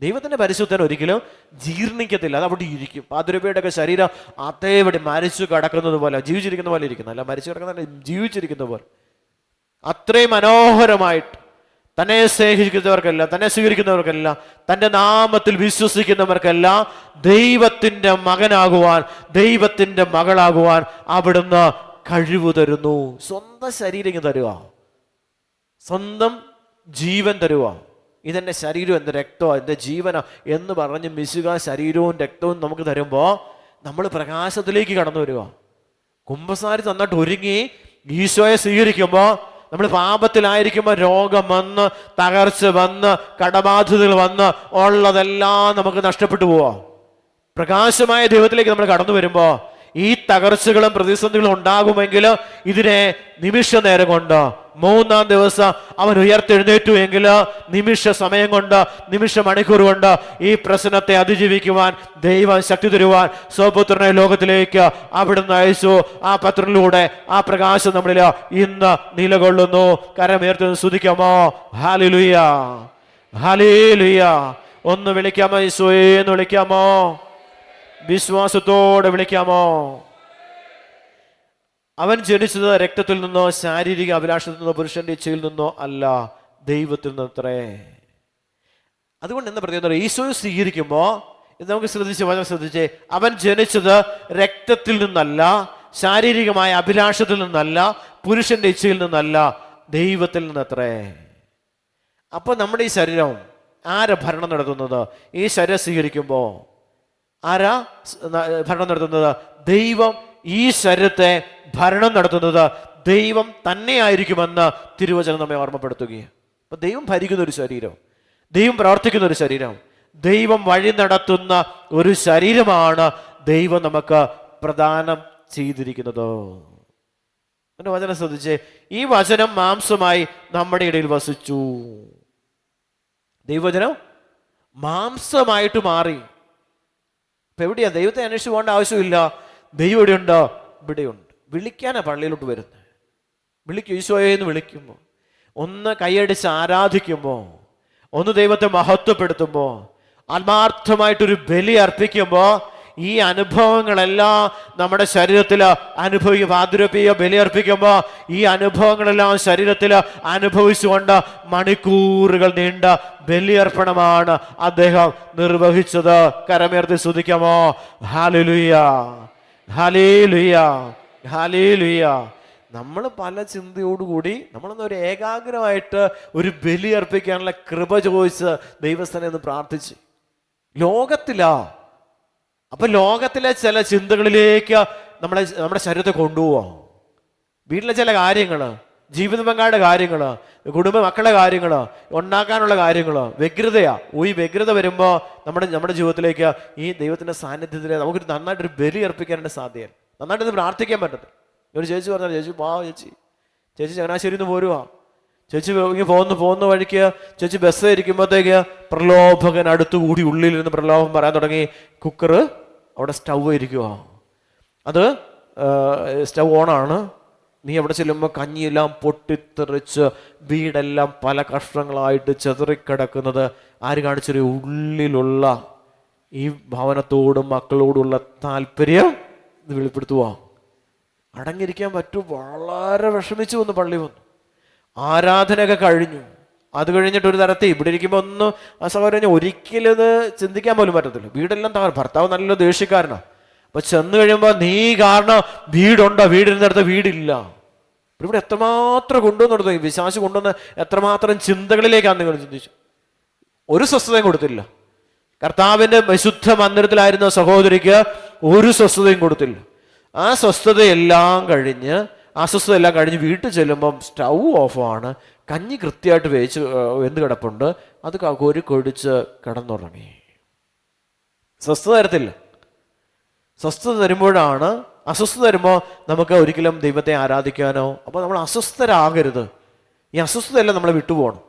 ദൈവത്തിന്റെ പരിശുദ്ധൻ ഒരിക്കലും ജീർണിക്കത്തില്ല, അത് അവിടെ ഇരിക്കും. പാതിരൂപയുടെ ഒക്കെ ശരീരം അതേപടി മരിച്ചു കിടക്കുന്നത് പോലെ, ജീവിച്ചിരിക്കുന്ന പോലെ ഇരിക്കുന്നു. അല്ല, മരിച്ചു കിടക്കുന്ന, ജീവിച്ചിരിക്കുന്ന പോലെ അത്രയും മനോഹരമായിട്ട് തന്നെ സ്നേഹിക്കുന്നവർക്കെല്ലാം, തന്നെ സ്വീകരിക്കുന്നവർക്കെല്ലാം, തൻ്റെ നാമത്തിൽ വിശ്വസിക്കുന്നവർക്കെല്ലാം ദൈവത്തിൻ്റെ മകനാകുവാൻ, ദൈവത്തിൻ്റെ മകളാകുവാൻ അവിടുന്ന് കഴിവ് തരുന്നു. സ്വന്തം ശരീരം തരുക, സ്വന്തം ജീവൻ തരുക. ഇതെൻ്റെ ശരീരം, എൻ്റെ രക്തമോ, എൻ്റെ ജീവനോ എന്ന് പറഞ്ഞ് മിശുക ശരീരവും രക്തവും നമുക്ക് തരുമ്പോൾ നമ്മൾ പ്രകാശത്തിലേക്ക് കടന്നു വരിക. കുമ്പസാരി നന്നായിട്ട് ഒരുങ്ങി ഈശോയെ സ്വീകരിക്കുമ്പോൾ നമ്മൾ പാപത്തിലായിരിക്കുമ്പോൾ രോഗം വന്ന്, തകർച്ച വന്ന്, കടബാധ്യതകൾ വന്ന് ഉള്ളതെല്ലാം നമുക്ക് നഷ്ടപ്പെട്ടു പോവാ. പ്രകാശമായ ദൈവത്തിലേക്ക് നമ്മൾ കടന്നു വരുമ്പോൾ ഈ തകർച്ചകളും പ്രതിസന്ധികളും ഉണ്ടാകുമെങ്കിൽ ഇതിനെ നിമിഷ നേരം കൊണ്ട്, 3-ാം ദിവസം അവൻ ഉയർത്തെഴുന്നേറ്റു എങ്കിൽ നിമിഷ സമയം കൊണ്ട്, നിമിഷ മണിക്കൂർ കൊണ്ട് ഈ പ്രശ്നത്തെ അതിജീവിക്കുവാൻ ദൈവം ശക്തി തരുവാൻ സ്വപുത്രനെ ലോകത്തിലേക്ക് അവിടുന്ന് അയച്ചു. ആ പത്രത്തിലൂടെ ആ പ്രകാശം നമ്മളിൽ ഇന്ന് നിലകൊള്ളുന്നു. കരമുയർത്തി സ്തുതിക്കാമോ? Hallelujah, hallelujah. ഒന്ന് വിളിക്കാമോ? യേശുവേ എന്ന് വിളിക്കാമോ? വിശ്വാസത്തോടെ വിളിക്കാമോ? അവൻ ജനിച്ചത് രക്തത്തിൽ നിന്നോ ശാരീരിക അഭിലാഷത്തിൽ നിന്നോ പുരുഷന്റെ ഇച്ഛയിൽ നിന്നോ അല്ല, ദൈവത്തിൽ നിന്നത്രേ. അതുകൊണ്ട് എന്താ പറയുന്നത്? ഈശോയെ സ്വീകരിക്കുമ്പോൾ ഇത് നമുക്ക് ശ്രദ്ധിച്ചേ, അവൻ ജനിച്ചത് രക്തത്തിൽ നിന്നല്ല, ശാരീരികമായ അഭിലാഷത്തിൽ നിന്നല്ല, പുരുഷന്റെ ഇച്ഛയിൽ നിന്നല്ല, ദൈവത്തിൽ നിന്നത്രേ. അപ്പൊ നമ്മുടെ ഈ ശരീരം ആരാ ഭരണം നടത്തുന്നത്? ഈ ശരീരം സ്വീകരിക്കുമ്പോൾ ആരാ ഭരണം നടത്തുന്നത്? ദൈവം. ഈ ശരീരത്തെ ഭരണം നടത്തുന്നത് ദൈവം തന്നെയായിരിക്കുമെന്ന് തിരുവചനം നമ്മെ ഓർമ്മപ്പെടുത്തുകയാണ്. അപ്പൊ ദൈവം ഭരിക്കുന്ന ഒരു ശരീരം, ദൈവം പ്രവർത്തിക്കുന്ന ഒരു ശരീരം, ദൈവം വഴി നടത്തുന്ന ഒരു ശരീരമാണ് ദൈവം നമുക്ക് പ്രദാനം ചെയ്തിരിക്കുന്നത്. എന്റെ വചനം ശ്രദ്ധിച്ചേ, ഈ വചനം മാംസമായി നമ്മുടെ ഇടയിൽ വസിച്ചു. ദൈവവചനം മാംസമായിട്ട് മാറി. ഇപ്പൊ എവിടെയാ? ദൈവത്തെ അന്വേഷിച്ച് പോകേണ്ട ആവശ്യമില്ല. ദൈവം എവിടെയുണ്ടോ? ഇവിടെയുണ്ട്. വിളിക്കാനാ പള്ളിയിലോട്ട് വരുന്നത്. വിളിക്കും, ഈശോയെ എന്ന് വിളിക്കുമ്പോൾ, ഒന്ന് കൈയടിച്ച് ആരാധിക്കുമ്പോൾ, ഒന്ന് ദൈവത്തെ മഹത്വപ്പെടുത്തുമ്പോൾ, ആത്മാർത്ഥമായിട്ടൊരു ബലി അർപ്പിക്കുമ്പോൾ ഈ അനുഭവങ്ങളെല്ലാം നമ്മുടെ ശരീരത്തിൽ അനുഭവിക്കും. പാതിരൂപീയ ബലി അർപ്പിക്കുമ്പോൾ ഈ അനുഭവങ്ങളെല്ലാം ശരീരത്തിൽ അനുഭവിച്ചുകൊണ്ട് മണിക്കൂറുകൾ നീണ്ട ബലിയർപ്പണമാണ് അദ്ദേഹം നിർവഹിച്ചത്. കരമുയർത്തി സ്തുതിക്കാമോ? Hallelujah, hallelujah, hallelujah. നമ്മൾ പല ചിന്തയോടുകൂടി നമ്മളൊന്ന് ഒരു ഏകാഗ്രമായിട്ട് ഒരു ബലി അർപ്പിക്കാനുള്ള കൃപ ചോദിച്ച് ദൈവസ്ഥനെ ഒന്ന് പ്രാർത്ഥിച്ച് ലോകത്തിലാ. അപ്പൊ ലോകത്തിലെ ചില ചിന്തകളിലേക്ക് നമ്മുടെ ശരീരത്തെ കൊണ്ടുപോവാം. വീട്ടിലെ ചില കാര്യങ്ങള്, ജീവിത പങ്കാളിയുടെ കാര്യങ്ങള്, കുടുംബ മക്കളുടെ കാര്യങ്ങള്, ഉണ്ടാക്കാനുള്ള കാര്യങ്ങള്, വ്യഗ്രതയാ. ഈ വ്യഗ്രത വരുമ്പോൾ നമ്മുടെ ജീവിതത്തിലേക്ക് ഈ ദൈവത്തിന്റെ സാന്നിധ്യത്തിൽ നമുക്കൊരു നന്നായിട്ടൊരു ബലി അർപ്പിക്കാനായിട്ട് സാധ്യത, നന്നായിട്ട് പ്രാർത്ഥിക്കാൻ പറ്റത്തില്ല. ഒരു ചേച്ചി പറഞ്ഞാൽ, ചേച്ചി ചങ്ങനാശ്ശേരിയിൽ നിന്ന് പോരുവാ. ചേച്ചി പോകുന്ന വഴിക്ക് ചേച്ചി ബസ് ഇരിക്കുമ്പോഴത്തേക്ക് പ്രലോഭകൻ അടുത്തുകൂടി ഉള്ളിൽ നിന്ന് പ്രലോഭം പറയാൻ തുടങ്ങി. കുക്കറ് അവിടെ സ്റ്റൗ ഇരിക്കുക, അത് സ്റ്റൗ ഓണാണ്. നീ അവിടെ ചെല്ലുമ്പോൾ കഞ്ഞിയെല്ലാം പൊട്ടിത്തെറിച്ച് വീടെല്ലാം പല കഷ്ണങ്ങളായിട്ട് ചെതറിക്കിടക്കുന്നത് ആര് കാണിച്ചൊരു ഉള്ളിലുള്ള ഈ ഭവനത്തോടും മക്കളോടുള്ള താല്പര്യം ഇത് വെളിപ്പെടുത്തുക. അടങ്ങിയിരിക്കാൻ പറ്റൂ. വളരെ വിഷമിച്ചു വന്നു. പള്ളി വന്നു, ആരാധനയൊക്കെ കഴിഞ്ഞു. അത് കഴിഞ്ഞിട്ട് ഒരു തരത്തിൽ ഇവിടെ ഇരിക്കുമ്പോൾ ഒന്നും ആ സഹോദരൻ ഒരിക്കലും ഇത് ചിന്തിക്കാൻ പോലും പറ്റത്തില്ല. വീടെല്ലാം ഭർത്താവ് നല്ല ദേഷ്യക്കാരനാണ്. അപ്പൊ ചെന്ന് കഴിയുമ്പോൾ നീ കാരണം വീടുണ്ടോ? വീടിരുന്നിടത്ത് വീടില്ല. ഇവിടെ എത്രമാത്രം കൊണ്ടുവന്നിടത്തു ഈ വിശ്വാസം കൊണ്ടുവന്ന് എത്രമാത്രം ചിന്തകളിലേക്കാണ് നിങ്ങൾ ചിന്തിച്ചു. ഒരു സ്വസ്ഥതയും കൊടുത്തില്ല. കർത്താവിൻ്റെ വിശുദ്ധ മന്ദിരത്തിലായിരുന്ന സഹോദരിക്ക് ഒരു സ്വസ്ഥതയും കൊടുത്തില്ല. ആ സ്വസ്ഥതയെല്ലാം കഴിഞ്ഞ് വീട്ടിൽ ചെല്ലുമ്പം സ്റ്റൗ ഓഫാണ്, കഞ്ഞി കൃത്യമായിട്ട് വെന്ത് കിടപ്പുണ്ട്, അത് കോരി കൊടിച്ച് കിടന്നുറങ്ങി. സ്വസ്ഥത തരത്തില്ല. സ്വസ്ഥത തരുമ്പോഴാണ്, അസ്വസ്ഥത തരുമ്പോൾ നമുക്ക് ഒരിക്കലും ദൈവത്തെ ആരാധിക്കാനോ, അപ്പോൾ നമ്മൾ അസ്വസ്ഥരാകരുത്. ഈ അസ്വസ്ഥതയെല്ലാം നമ്മളെ വിട്ടുപോകണം,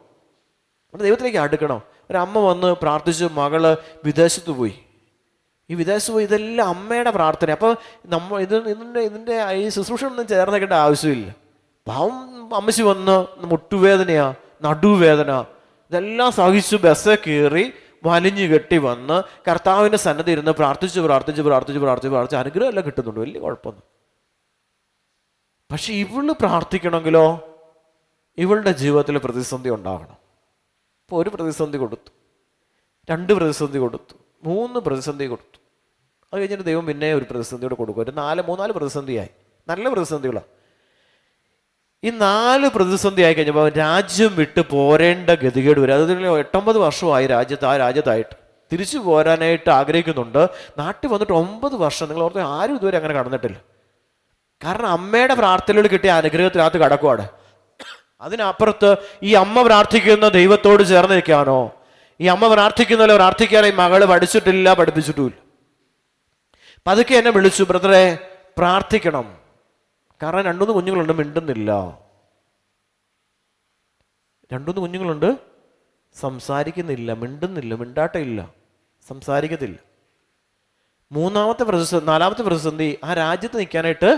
നമ്മൾ ദൈവത്തിലേക്ക് അടുക്കണം. ഒരമ്മ വന്ന് പ്രാർത്ഥിച്ചു, മകള് വിദേശത്ത് പോയി. ഈ വിദേശത്ത് പോയി, ഇതെല്ലാം അമ്മയുടെ പ്രാർത്ഥന. അപ്പോൾ ഇതിൻ്റെ ഈ ശുശ്രൂഷ ഒന്നും ചേർന്നേക്കേണ്ട ആവശ്യമില്ല. പാവം അമ്മച്ചി വന്ന് മുട്ടുവേദനയാ, നടുവേദന, ഇതെല്ലാം സഹിച്ചു ബസ്സെ കയറി വലിഞ്ഞു കെട്ടി വന്ന് കർത്താവിൻ്റെ സന്നദ്ധ ഇരുന്ന് പ്രാർത്ഥിച്ച് അനുഗ്രഹം എല്ലാം കിട്ടുന്നുണ്ട്, വലിയ കുഴപ്പമൊന്നും. പക്ഷെ ഇവള് പ്രാർത്ഥിക്കണമെങ്കിലോ ഇവളുടെ ജീവിതത്തിൽ പ്രതിസന്ധി ഉണ്ടാകണം. ഇപ്പോൾ ഒരു പ്രതിസന്ധി കൊടുത്തു, 2 പ്രതിസന്ധി കൊടുത്തു, 3 പ്രതിസന്ധി കൊടുത്തു. അത് കഴിഞ്ഞിട്ട് ദൈവം പിന്നെ ഒരു പ്രതിസന്ധിയോട് കൊടുക്കും. ഒരു 4 പ്രതിസന്ധിയായി, നല്ല പ്രതിസന്ധികളാണ്. ഈ 4 പ്രതിസന്ധി ആയി കഴിഞ്ഞപ്പോൾ രാജ്യം വിട്ട് പോരേണ്ട ഗതികേട് വരും. അതിൽ 8-9 വർഷമായി രാജ്യത്തായിട്ട് തിരിച്ചു പോരാനായിട്ട് ആഗ്രഹിക്കുന്നുണ്ട്. നാട്ടിൽ വന്നിട്ട് 9 വർഷം, നിങ്ങൾ ഓർത്ത് ആരും ഇതുവരെ അങ്ങനെ കടന്നിട്ടില്ല. കാരണം അമ്മയുടെ പ്രാർത്ഥനയോട് കിട്ടിയ അനുഗ്രഹത്തിനകത്ത് കടക്കുവാണ്. അതിനപ്പുറത്ത് ഈ അമ്മ പ്രാർത്ഥിക്കുന്ന ദൈവത്തോട് ചേർന്ന് നിൽക്കാനോ, ഈ അമ്മ പ്രാർത്ഥിക്കുന്നല്ലോ പ്രാർത്ഥിക്കാനായി മകള് പഠിച്ചിട്ടില്ല, പഠിപ്പിച്ചിട്ടുമില്ല. പതുക്കെ എന്നെ വിളിച്ചു, ബ്രദറെ പ്രാർത്ഥിക്കണം. കാരണം 2-3 കുഞ്ഞുങ്ങളുണ്ട്, മിണ്ടുന്നില്ല. 2-3 കുഞ്ഞുങ്ങളുണ്ട്, സംസാരിക്കുന്നില്ല, മിണ്ടുന്നില്ല, മിണ്ടാട്ടമില്ല, സംസാരിക്കത്തില്ല. 4-ാമത്തെ പ്രതിസന്ധി, ആ രാജ്യത്ത് നിൽക്കാനായിട്ട്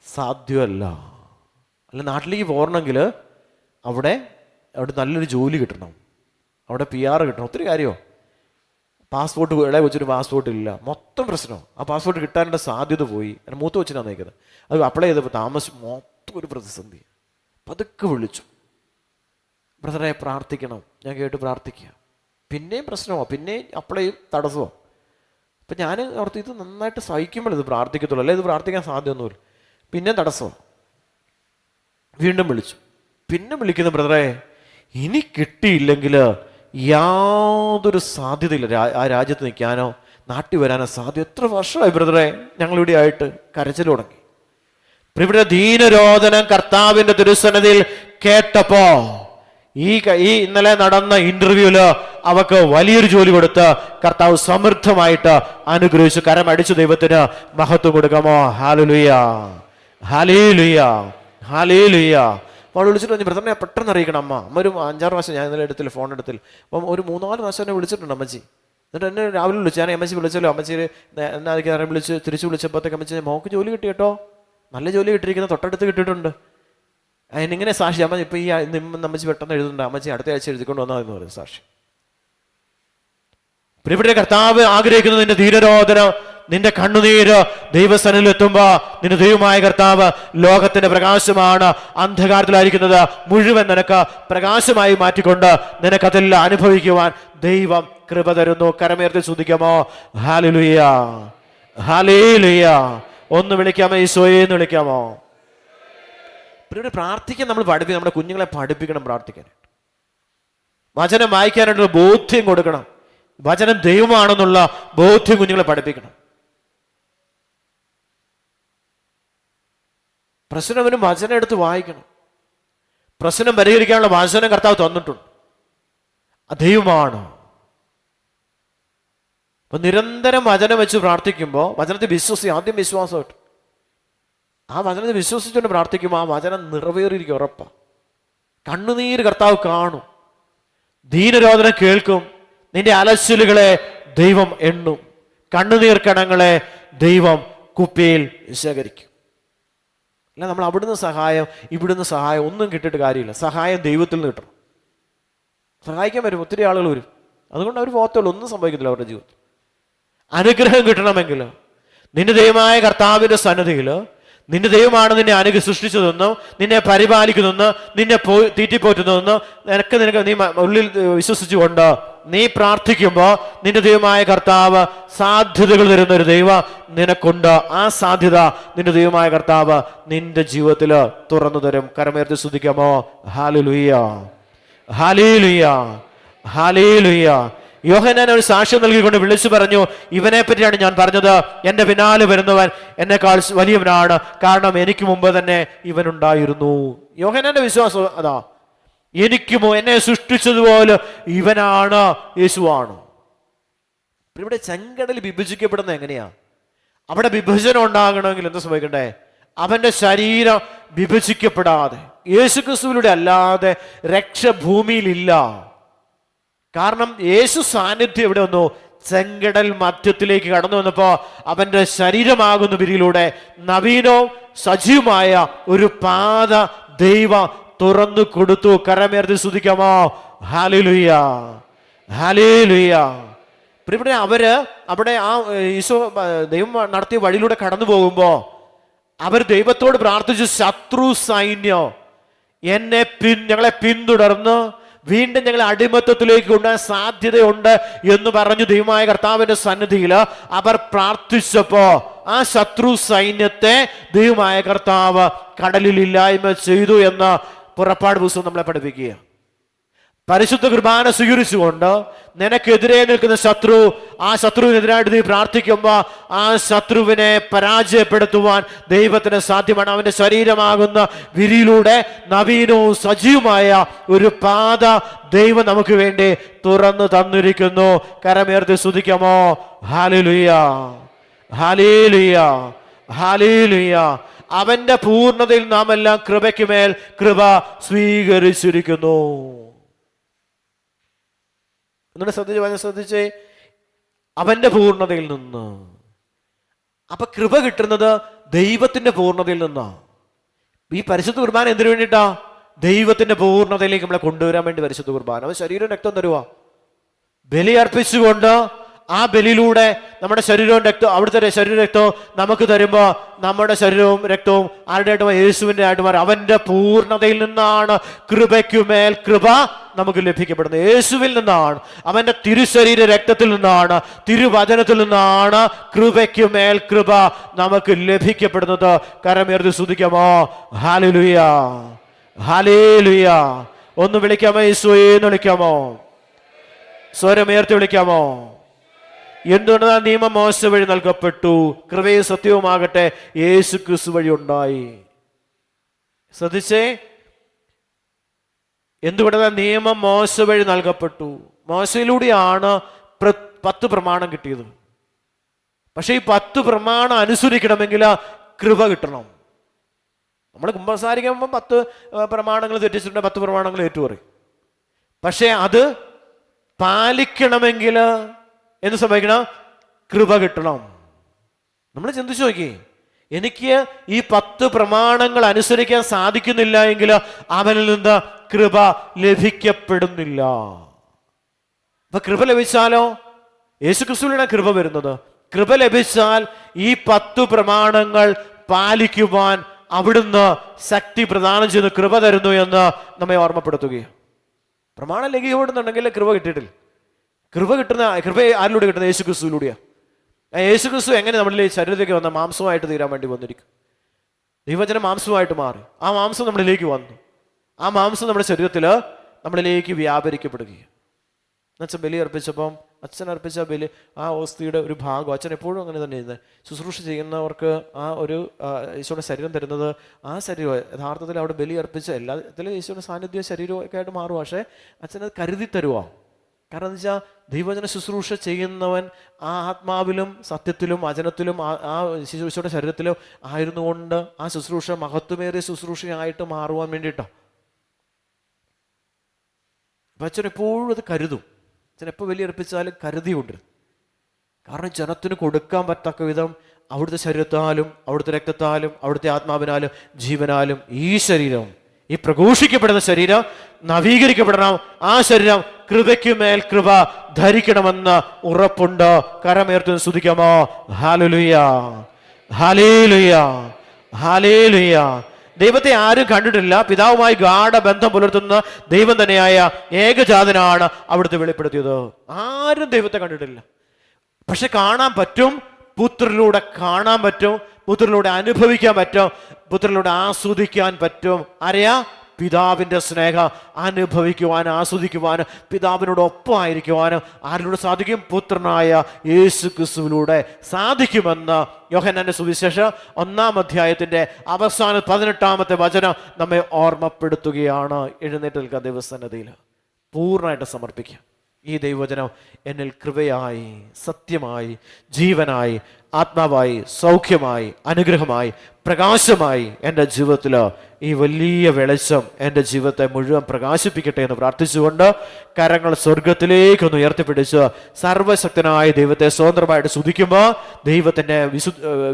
സാധ്യമല്ല. അല്ല, നാട്ടിലേക്ക് പോരണമെങ്കിൽ അവിടെ നല്ലൊരു ജോലി കിട്ടണം, അവിടെ PR കിട്ടണം, ഒത്തിരി കാര്യമോ. പാസ്പോർട്ട് ഇളയ കൊച്ചിന് പാസ്പോർട്ട് ഇല്ല, മൊത്തം പ്രശ്നം. ആ പാസ്പോർട്ട് കിട്ടാനുള്ള സാധ്യത പോയി. എൻ്റെ മൂത്ത കൊച്ചിനാണ് നയിക്കുന്നത്. അത് അപ്ലൈ ചെയ്തപ്പോൾ താമസിച്ച് മൊത്തം ഒരു പ്രതിസന്ധി. പതുക്കെ വിളിച്ചു, ബ്രദറെ പ്രാർത്ഥിക്കണം. ഞാൻ കേട്ട് പ്രാർത്ഥിക്കുക. പിന്നെയും പ്രശ്നമോ, പിന്നെയും അപ്ലൈ തടസ്സമോ. അപ്പം ഞാൻ ഓർത്ത് ഇത് നന്നായിട്ട് സഹിക്കുമ്പോൾ ഇത് പ്രാർത്ഥിക്കത്തുള്ളൂ, അല്ലെ ഇത് പ്രാർത്ഥിക്കാൻ സാധ്യമൊന്നുമില്ല. പിന്നെയും തടസ്സമോ. വീണ്ടും വിളിച്ചു. പിന്നെ വിളിക്കുന്ന, ബ്രദറെ ഇനി കിട്ടിയില്ലെങ്കിൽ യാതൊരു സാധ്യതയില്ല ആ രാജ്യത്ത് നിൽക്കാനോ നാട്ടിൽ വരാനോ സാധ്യത. എത്ര വർഷമായി ബ്രദറെ ഞങ്ങളിവിടെ ആയിട്ട്. കരച്ചിൽ തുടങ്ങി. ഇവിടെ ദീനരോധനം കർത്താവിന്റെ തിരുസന്നിധിയിൽ കേട്ടപ്പോ ഈ ഇന്നലെ നടന്ന ഇന്റർവ്യൂല് അവക്ക് വലിയൊരു ജോലി കൊടുത്ത് കർത്താവ് സമൃദ്ധമായിട്ട് അനുഗ്രഹിച്ചു. കരമടിച്ചു ദൈവത്തിന് മഹത്വം കൊടുക്കാമോ? Hallelujah, hallelujah, hallelujah. അപ്പോൾ വിളിച്ചിട്ട് പറഞ്ഞു, ബ്രദറിനെ പെട്ടെന്ന് അറിയിക്കണം അമ്മ ഒരു 5-6 പ്രാവശ്യം ഞാൻ ഇന്നലെ എടുത്തില്ല, ഫോൺ എടുത്തില്ല. അപ്പം ഒരു 3-4 പ്രാവശ്യം എന്നെ വിളിച്ചിട്ടുണ്ട് അമ്മച്ചി. എന്നിട്ട് എന്നെ രാവിലെ വിളിച്ചു. ഞാൻ അമ്മച്ചി വിളിച്ചല്ലോ, അമ്മച്ചി എന്നെ അതിന് തിരിച്ചു വിളിച്ചപ്പോഴത്തേക്ക് അമ്മച്ചി മോക്ക് ജോലി കിട്ടി കേട്ടോ, നല്ല ജോലി കിട്ടിയിരിക്കുന്ന, തൊട്ടടുത്ത് കിട്ടിയിട്ടുണ്ട്. അതിനിങ്ങനെ സാക്ഷി അമ്മ ഇപ്പം ഈ അമ്മച്ചി പെട്ടെന്ന് എഴുതുന്നുണ്ട്, അമ്മച്ചി അടുത്ത ആഴ്ച എഴുതിക്കൊണ്ട് വന്നതെന്ന് പറയും സാക്ഷി. ഇവിടെ കർത്താവ് ആഗ്രഹിക്കുന്നത് നിന്റെ ധീരരോധനം, നിന്റെ കണ്ണുനീര് ദൈവസന്നിധിയിൽ എത്തുമ്പോ നിന്റെ ദൈവമായ കർത്താവ് ലോകത്തിന്റെ പ്രകാശമാണ്. അന്ധകാരത്തിലായിരിക്കുന്നത് മുഴുവൻ നിനക്ക് പ്രകാശമായി മാറ്റിക്കൊണ്ട് നിനക്കതെല്ലാം അനുഭവിക്കുവാൻ ദൈവം കൃപ തരുന്നു. കരമേർത്തി സ്തുതിക്കാമോ? Hallelujah, hallelujah. ഒന്ന് വിളിക്കാമോ? ഈശോയെ എന്ന് വിളിക്കാമോ? പിന്നെ പ്രാർത്ഥിക്കാൻ നമ്മൾ പഠിപ്പിക്കണം, നമ്മുടെ കുഞ്ഞുങ്ങളെ പഠിപ്പിക്കണം പ്രാർത്ഥിക്കാനായിട്ട്. വചനം വായിക്കാനായിട്ടുള്ള ബോധ്യം കൊടുക്കണം. വചനം ദൈവമാണെന്നുള്ള ബോധ്യം കുഞ്ഞുങ്ങളെ പഠിപ്പിക്കണം. പ്രശ്നവനും വചനം എടുത്ത് വായിക്കണം. പ്രശ്നം പരിഹരിക്കാനുള്ള വചനം കർത്താവ് തന്നിട്ടുണ്ട്, ദൈവമാണ്. അപ്പൊ നിരന്തരം വചനം വെച്ച് പ്രാർത്ഥിക്കുമ്പോൾ വചനത്തെ ആദ്യം വിശ്വാസമായിട്ട് ആ വചനത്തെ വിശ്വസിച്ചുകൊണ്ട് പ്രാർത്ഥിക്കുമ്പോൾ ആ വചനം നിറവേറിയിരിക്കും, ഉറപ്പാ. കണ്ണുനീര് കർത്താവ് കാണും, ദീനരോധനം കേൾക്കും, നിന്റെ അലച്ചിലുകളെ ദൈവം എണ്ണും, കണ്ണുനീർ കണങ്ങളെ ദൈവം കുപ്പിയിൽ ശേഖരിക്കും. അല്ല, നമ്മൾ അവിടുന്ന് സഹായം ഇവിടുന്ന് സഹായം ഒന്നും കിട്ടിയിട്ട് കാര്യമില്ല. സഹായം ദൈവത്തിൽ നിന്ന് കിട്ടണം. സഹായിക്കാൻ വരും, ഒത്തിരി ആളുകൾ വരും, അതുകൊണ്ട് അവർ പോകത്തുള്ളൂ, ഒന്നും സംഭവിക്കത്തില്ല അവരുടെ ജീവിതത്തിൽ. അനുഗ്രഹം കിട്ടണമെങ്കിൽ നിന്റെ ദൈവമായ കർത്താവിന്റെ സന്നിധിയിൽ നിന്റെ ദൈവമാണ് നിന്നെ സൃഷ്ടിച്ചതെന്നും നിന്നെ പരിപാലിക്കുന്നതെന്ന് നിന്നെ തീറ്റിപ്പോറ്റുന്നതെന്ന് നിനക്ക് നീ ഉള്ളിൽ വിശ്വസിച്ചുകൊണ്ട് നീ പ്രാർത്ഥിക്കുമ്പോൾ നിന്റെ ദൈവമായ കർത്താവ് സാധ്യതകൾ തരുന്ന ഒരു ദൈവം നിനക്കുണ്ട്. ആ സാധ്യത നിന്റെ ദൈവമായ കർത്താവ് നിന്റെ ജീവിതത്തിൽ തുറന്നു തരും. കരമേർത്തി സ്തുതിക്കാമോ? Hallelujah, hallelujah, hallelujah. യോഹന്നാൻ ഒരു സാക്ഷ്യം നൽകിക്കൊണ്ട് വിളിച്ചു പറഞ്ഞു, ഇവനെ പറ്റിയാണ് ഞാൻ പറഞ്ഞത്, എൻ്റെ പിന്നാലെ വരുന്നവൻ എന്നെക്കാൾ വലിയവനാണ്, കാരണം എനിക്ക് മുമ്പ് തന്നെ ഇവനുണ്ടായിരുന്നു. യോഹന്നാന്റെ വിശ്വാസം അതാ, എനിക്കുമോ എന്നെ സൃഷ്ടിച്ചതുപോലെ ഇവനാണ്, യേശുവാണ്. ഇവിടെ ചെങ്കടൽ വിഭജിക്കപ്പെടുന്നത് എങ്ങനെയാ? അവിടെ വിഭജനം ഉണ്ടാകണമെങ്കിൽ എന്താ സംഭവിക്കണ്ടേ? അവന്റെ ശരീരം വിഭജിക്കപ്പെടാതെ, യേശുക്രിസ്തുവിലൂടെ അല്ലാതെ രക്ഷ ഭൂമിയിലില്ല. കാരണം യേശു സാന്നിധ്യം എവിടെ വന്നു? ചെങ്കടൽ മധ്യത്തിലേക്ക് കടന്നു വന്നപ്പോ അവന്റെ ശരീരമാകുന്ന വിരിയിലൂടെ നവീനവും സജീവമായ ഒരു പാത ദൈവം തുറന്നു കൊടുത്തു. കരമേർത്തി സ്തുതിക്കാമോ? Hallelujah, hallelujah. ഇവിടെ അവിടെ ആ ഈശോ ദൈവം നടത്തിയ വഴിയിലൂടെ കടന്നു പോകുമ്പോ അവർ ദൈവത്തോട് പ്രാർത്ഥിച്ചു, ശത്രു സൈന്യം ഞങ്ങളെ പിന്തുടർന്ന് വീണ്ടും ഞങ്ങളെ അടിമത്തത്തിലേക്ക് കൊണ്ടുപോകാൻ സാധ്യതയുണ്ട് എന്ന് പറഞ്ഞു ദൈവമായ കർത്താവിന്റെ സന്നിധിയിൽ അവർ പ്രാർത്ഥിച്ചപ്പോ ആ ശത്രു സൈന്യത്തെ ദൈവമായ കർത്താവ് കടലിൽ ഇല്ലായ്മ ചെയ്തു എന്ന് പുറപ്പാട് പുസ്തകം നമ്മളെ പഠിപ്പിക്കുക. പരിശുദ്ധ കുർബാന സ്വീകരിച്ചുകൊണ്ട് നിനക്കെതിരെ നിൽക്കുന്ന ശത്രു, ആ ശത്രുവിനെതിരായിട്ട് നീ പ്രാർത്ഥിക്കുമ്പോൾ ആ ശത്രുവിനെ പരാജയപ്പെടുത്തുവാൻ ദൈവത്തിന് സാധ്യമാണ്. അവന്റെ ശരീരമാകുന്ന വിരിയിലൂടെ നവീനവും സജീവമായ ഒരു പാത ദൈവം നമുക്ക് വേണ്ടി തുറന്നു തന്നിരിക്കുന്നു. കരമേർത്തി സ്തുതിക്കാമോ? Hallelujah, hallelujah, hallelujah. അവന്റെ പൂർണ്ണതയിൽ നാം എല്ലാം കൃപയ്ക്ക് മേൽ കൃപ സ്വീകരിച്ചിരിക്കുന്നു. എന്നിട്ട് ശ്രദ്ധിച്ചേ, അവന്റെ പൂർണ്ണതയിൽ നിന്ന്. അപ്പൊ കൃപ കിട്ടുന്നത് ദൈവത്തിന്റെ പൂർണ്ണതയിൽ നിന്നാ. ഈ പരിശുദ്ധ കുർബാന എന്തിനു വേണ്ടിയിട്ടാ? ദൈവത്തിന്റെ പൂർണ്ണതയിലേക്ക് നമ്മളെ കൊണ്ടുവരാൻ വേണ്ടി പരിശുദ്ധ കുർബാന. അവൻ ശരീരം രക്തം തരുവാ. ബലി അർപ്പിച്ചുകൊണ്ട് ആ ബലിയിലൂടെ നമ്മുടെ ശരീരവും രക്തവും, അവിടുത്തെ ശരീര രക്തവും നമുക്ക് തരുമ്പോ നമ്മുടെ ശരീരവും രക്തവും ആരുടെ ആയിട്ട്? യേശുവിന്റെ ആയിട്ട് മാറും. അവന്റെ പൂർണ്ണതയിൽ നിന്നാണ് കൃപയ്ക്കുമേൽ കൃപ നമുക്ക് ലഭിക്കപ്പെടുന്നത്. യേശുവിൽ നിന്നാണ്, അവന്റെ തിരുശരീര രക്തത്തിൽ നിന്നാണ്, തിരുവചനത്തിൽ നിന്നാണ് കൃപയ്ക്കുമേൽ കൃപ നമുക്ക് ലഭിക്കപ്പെടുന്നത്. കരമേർത്തി സ്തുതിക്കാമോ? Hallelujah, hallelujah. ഒന്ന് വിളിക്കാമോ? യേശുവേ എന്ന് വിളിക്കാമോ? സ്വരമേർത്തി വിളിക്കാമോ? എന്തുകൊണ്ടാണ് നിയമം മോശ വഴി നൽകപ്പെട്ടു, കൃപയും സത്യവുമാകട്ടെ യേശു ക്രിസ്തു വഴി ഉണ്ടായി. ശ്രദ്ധിച്ചേ, എന്തുകൊണ്ടാണ് നിയമം മോശ വഴി നൽകപ്പെട്ടു? മോശയിലൂടെയാണ് 10 പ്രമാണം കിട്ടിയത്. പക്ഷെ ഈ 10 പ്രമാണം അനുസരിക്കണമെങ്കിൽ കൃപ കിട്ടണം. നമ്മൾ കുമ്പസാരിക്കുമ്പോൾ 10 പ്രമാണങ്ങൾ തെറ്റിച്ചിട്ടുണ്ട്, 10 പ്രമാണങ്ങൾ ഏറ്റുപറയും. പക്ഷെ അത് പാലിക്കണമെങ്കിൽ എന്ത് സംഭവിക്കണം? കൃപ കിട്ടണം. നമ്മൾ ചിന്തിച്ചു നോക്കി, എനിക്ക് ഈ 10 പ്രമാണങ്ങൾ അനുസരിക്കാൻ സാധിക്കുന്നില്ല എങ്കിൽ അവനിൽ നിന്ന് കൃപ ലഭിക്കപ്പെടുന്നില്ല. അപ്പൊ കൃപ ലഭിച്ചാലോ? യേശുക്രിസ്തുവിനാണ് കൃപ വരുന്നത്. കൃപ ലഭിച്ചാൽ ഈ 10 പ്രമാണങ്ങൾ പാലിക്കുവാൻ അവിടുന്ന് ശക്തി പ്രദാനം ചെയ്യുന്ന കൃപ തരുന്നു എന്ന് നമ്മെ ഓർമ്മപ്പെടുത്തുകയാണ്. പ്രമാണം ലംഘിക്കപ്പെടുന്നുണ്ടെങ്കിൽ കൃപ കിട്ടിയിട്ടില്ല. കൃപ ആരിലൂടെ കിട്ടുന്നത്? യേശുക്രിസ്തുവിലൂടെയാണ്. യേശുക്രിസ്തു എങ്ങനെ നമ്മളിലെ ശരീരത്തിലേക്ക് വന്ന മാംസമായിട്ട് തീരാൻ വേണ്ടി വന്നിരിക്കും. ദൈവജനം മാംസമായിട്ട് മാറി. ആ മാംസം നമ്മളിലേക്ക് വന്നു. ആ മാംസം നമ്മുടെ ശരീരത്തിൽ നമ്മളിലേക്ക് വ്യാപരിക്കപ്പെടുകയാണ്. എന്നുവെച്ചാൽ ബലി അർപ്പിച്ചപ്പം അച്ഛൻ അർപ്പിച്ച ബലി, ആ ഓസ്തിയുടെ ഒരു ഭാഗം അച്ഛൻ എപ്പോഴും അങ്ങനെ തന്നെ ചെയ്യുന്നത്. ശുശ്രൂഷ ചെയ്യുന്നവർക്ക് ആ ഒരു ഈശോയുടെ ശരീരം തരുന്നത്, ആ ശരീരം യഥാർത്ഥത്തിൽ അവിടെ ബലി അർപ്പിച്ച എല്ലാത്തിലും ഈശോയുടെ സാന്നിധ്യ ശരീരമൊക്കെ ആയിട്ട് മാറും. പക്ഷേ അച്ഛനത് കരുതി തരുവാ. കാരണം എന്താ വെച്ചാൽ ദൈവജന ശുശ്രൂഷ ചെയ്യുന്നവൻ ആ ആത്മാവിലും സത്യത്തിലും വചനത്തിലും ആ ഈശോയുടെ ശരീരത്തിലും ആയിരുന്നുകൊണ്ട് ആ ശുശ്രൂഷ മഹത്വമേറിയ ശുശ്രൂഷയായിട്ട് മാറുവാൻ വേണ്ടിയിട്ടാണ്. അപ്പം അച്ഛൻ എപ്പോഴും അത് കരുതും. അച്ഛൻ എപ്പോൾ ബലി അർപ്പിച്ചാലും കരുതിയുണ്ട്. കാരണം ജനത്തിന് കൊടുക്കാൻ പറ്റക്ക വിധം അവിടുത്തെ ശരീരത്താലും അവിടുത്തെ രക്തത്താലും അവിടുത്തെ ആത്മാവിനാലും ജീവനാലും ഈ ശരീരം, ഈ പ്രഘോഷിക്കപ്പെടുന്ന ശരീരം നവീകരിക്കപ്പെടണം. ആ ശരീരം കൃപയ്ക്കുമേൽ കൃപ ധരിക്കണമെന്ന് ഉറപ്പുണ്ട്. കരമേർത്ത് സ്തുതിക്കാമോ? Hallelujah, hallelujah, hallelujah. ദൈവത്തെ ആരും കണ്ടിട്ടില്ല. പിതാവുമായി ഗാഢബന്ധം പുലർത്തുന്ന ദൈവം തന്നെയായ ഏകജാതനാണ് അവിടുത്തെ വെളിപ്പെടുത്തിയത്. ആരും ദൈവത്തെ കണ്ടിട്ടില്ല. പക്ഷെ കാണാൻ പറ്റും. പുത്രനിലൂടെ കാണാൻ പറ്റും, പുത്രനിലൂടെ അനുഭവിക്കാൻ പറ്റും, പുത്രനിലൂടെ ആസ്വദിക്കാൻ പറ്റും. അറിയാ? പിതാവിൻ്റെ സ്നേഹം അനുഭവിക്കുവാനും ആസ്വദിക്കുവാനും പിതാവിനോടൊപ്പം ആയിരിക്കുവാനും ആരിലൂടെ സാധിക്കും? പുത്രനായ യേശു ക്രിസ്തുവിലൂടെ സാധിക്കുമെന്ന് യോഹന്നാന്റെ സുവിശേഷം 1-ാം അധ്യായത്തിൻ്റെ അവസാന 18-ാമത്തെ വചനം നമ്മെ ഓർമ്മപ്പെടുത്തുകയാണ്. എഴുന്നേറ്റ് നിൽക്കുക, ദൈവസന്നിധിയിൽ പൂർണ്ണമായിട്ട് സമർപ്പിക്കുക. ഈ ദൈവവചനം എന്നിൽ കൃപയായി, സത്യമായി, ജീവനായി, ആത്മാവായി, സൗഖ്യമായി, അനുഗ്രഹമായി, പ്രകാശമായി എൻ്റെ ജീവിതത്തിൽ ഈ വലിയ വെളിച്ചം എൻ്റെ ജീവിതത്തെ മുഴുവൻ പ്രകാശിപ്പിക്കട്ടെ എന്ന് പ്രാർത്ഥിച്ചുകൊണ്ട് കരങ്ങൾ സ്വർഗത്തിലേക്കൊന്ന് ഉയർത്തിപ്പിടിച്ച് സർവശക്തനായ ദൈവത്തെ സ്വതന്ത്രമായിട്ട് സ്തുതിക്കുമ്പോൾ ദൈവത്തിൻ്റെ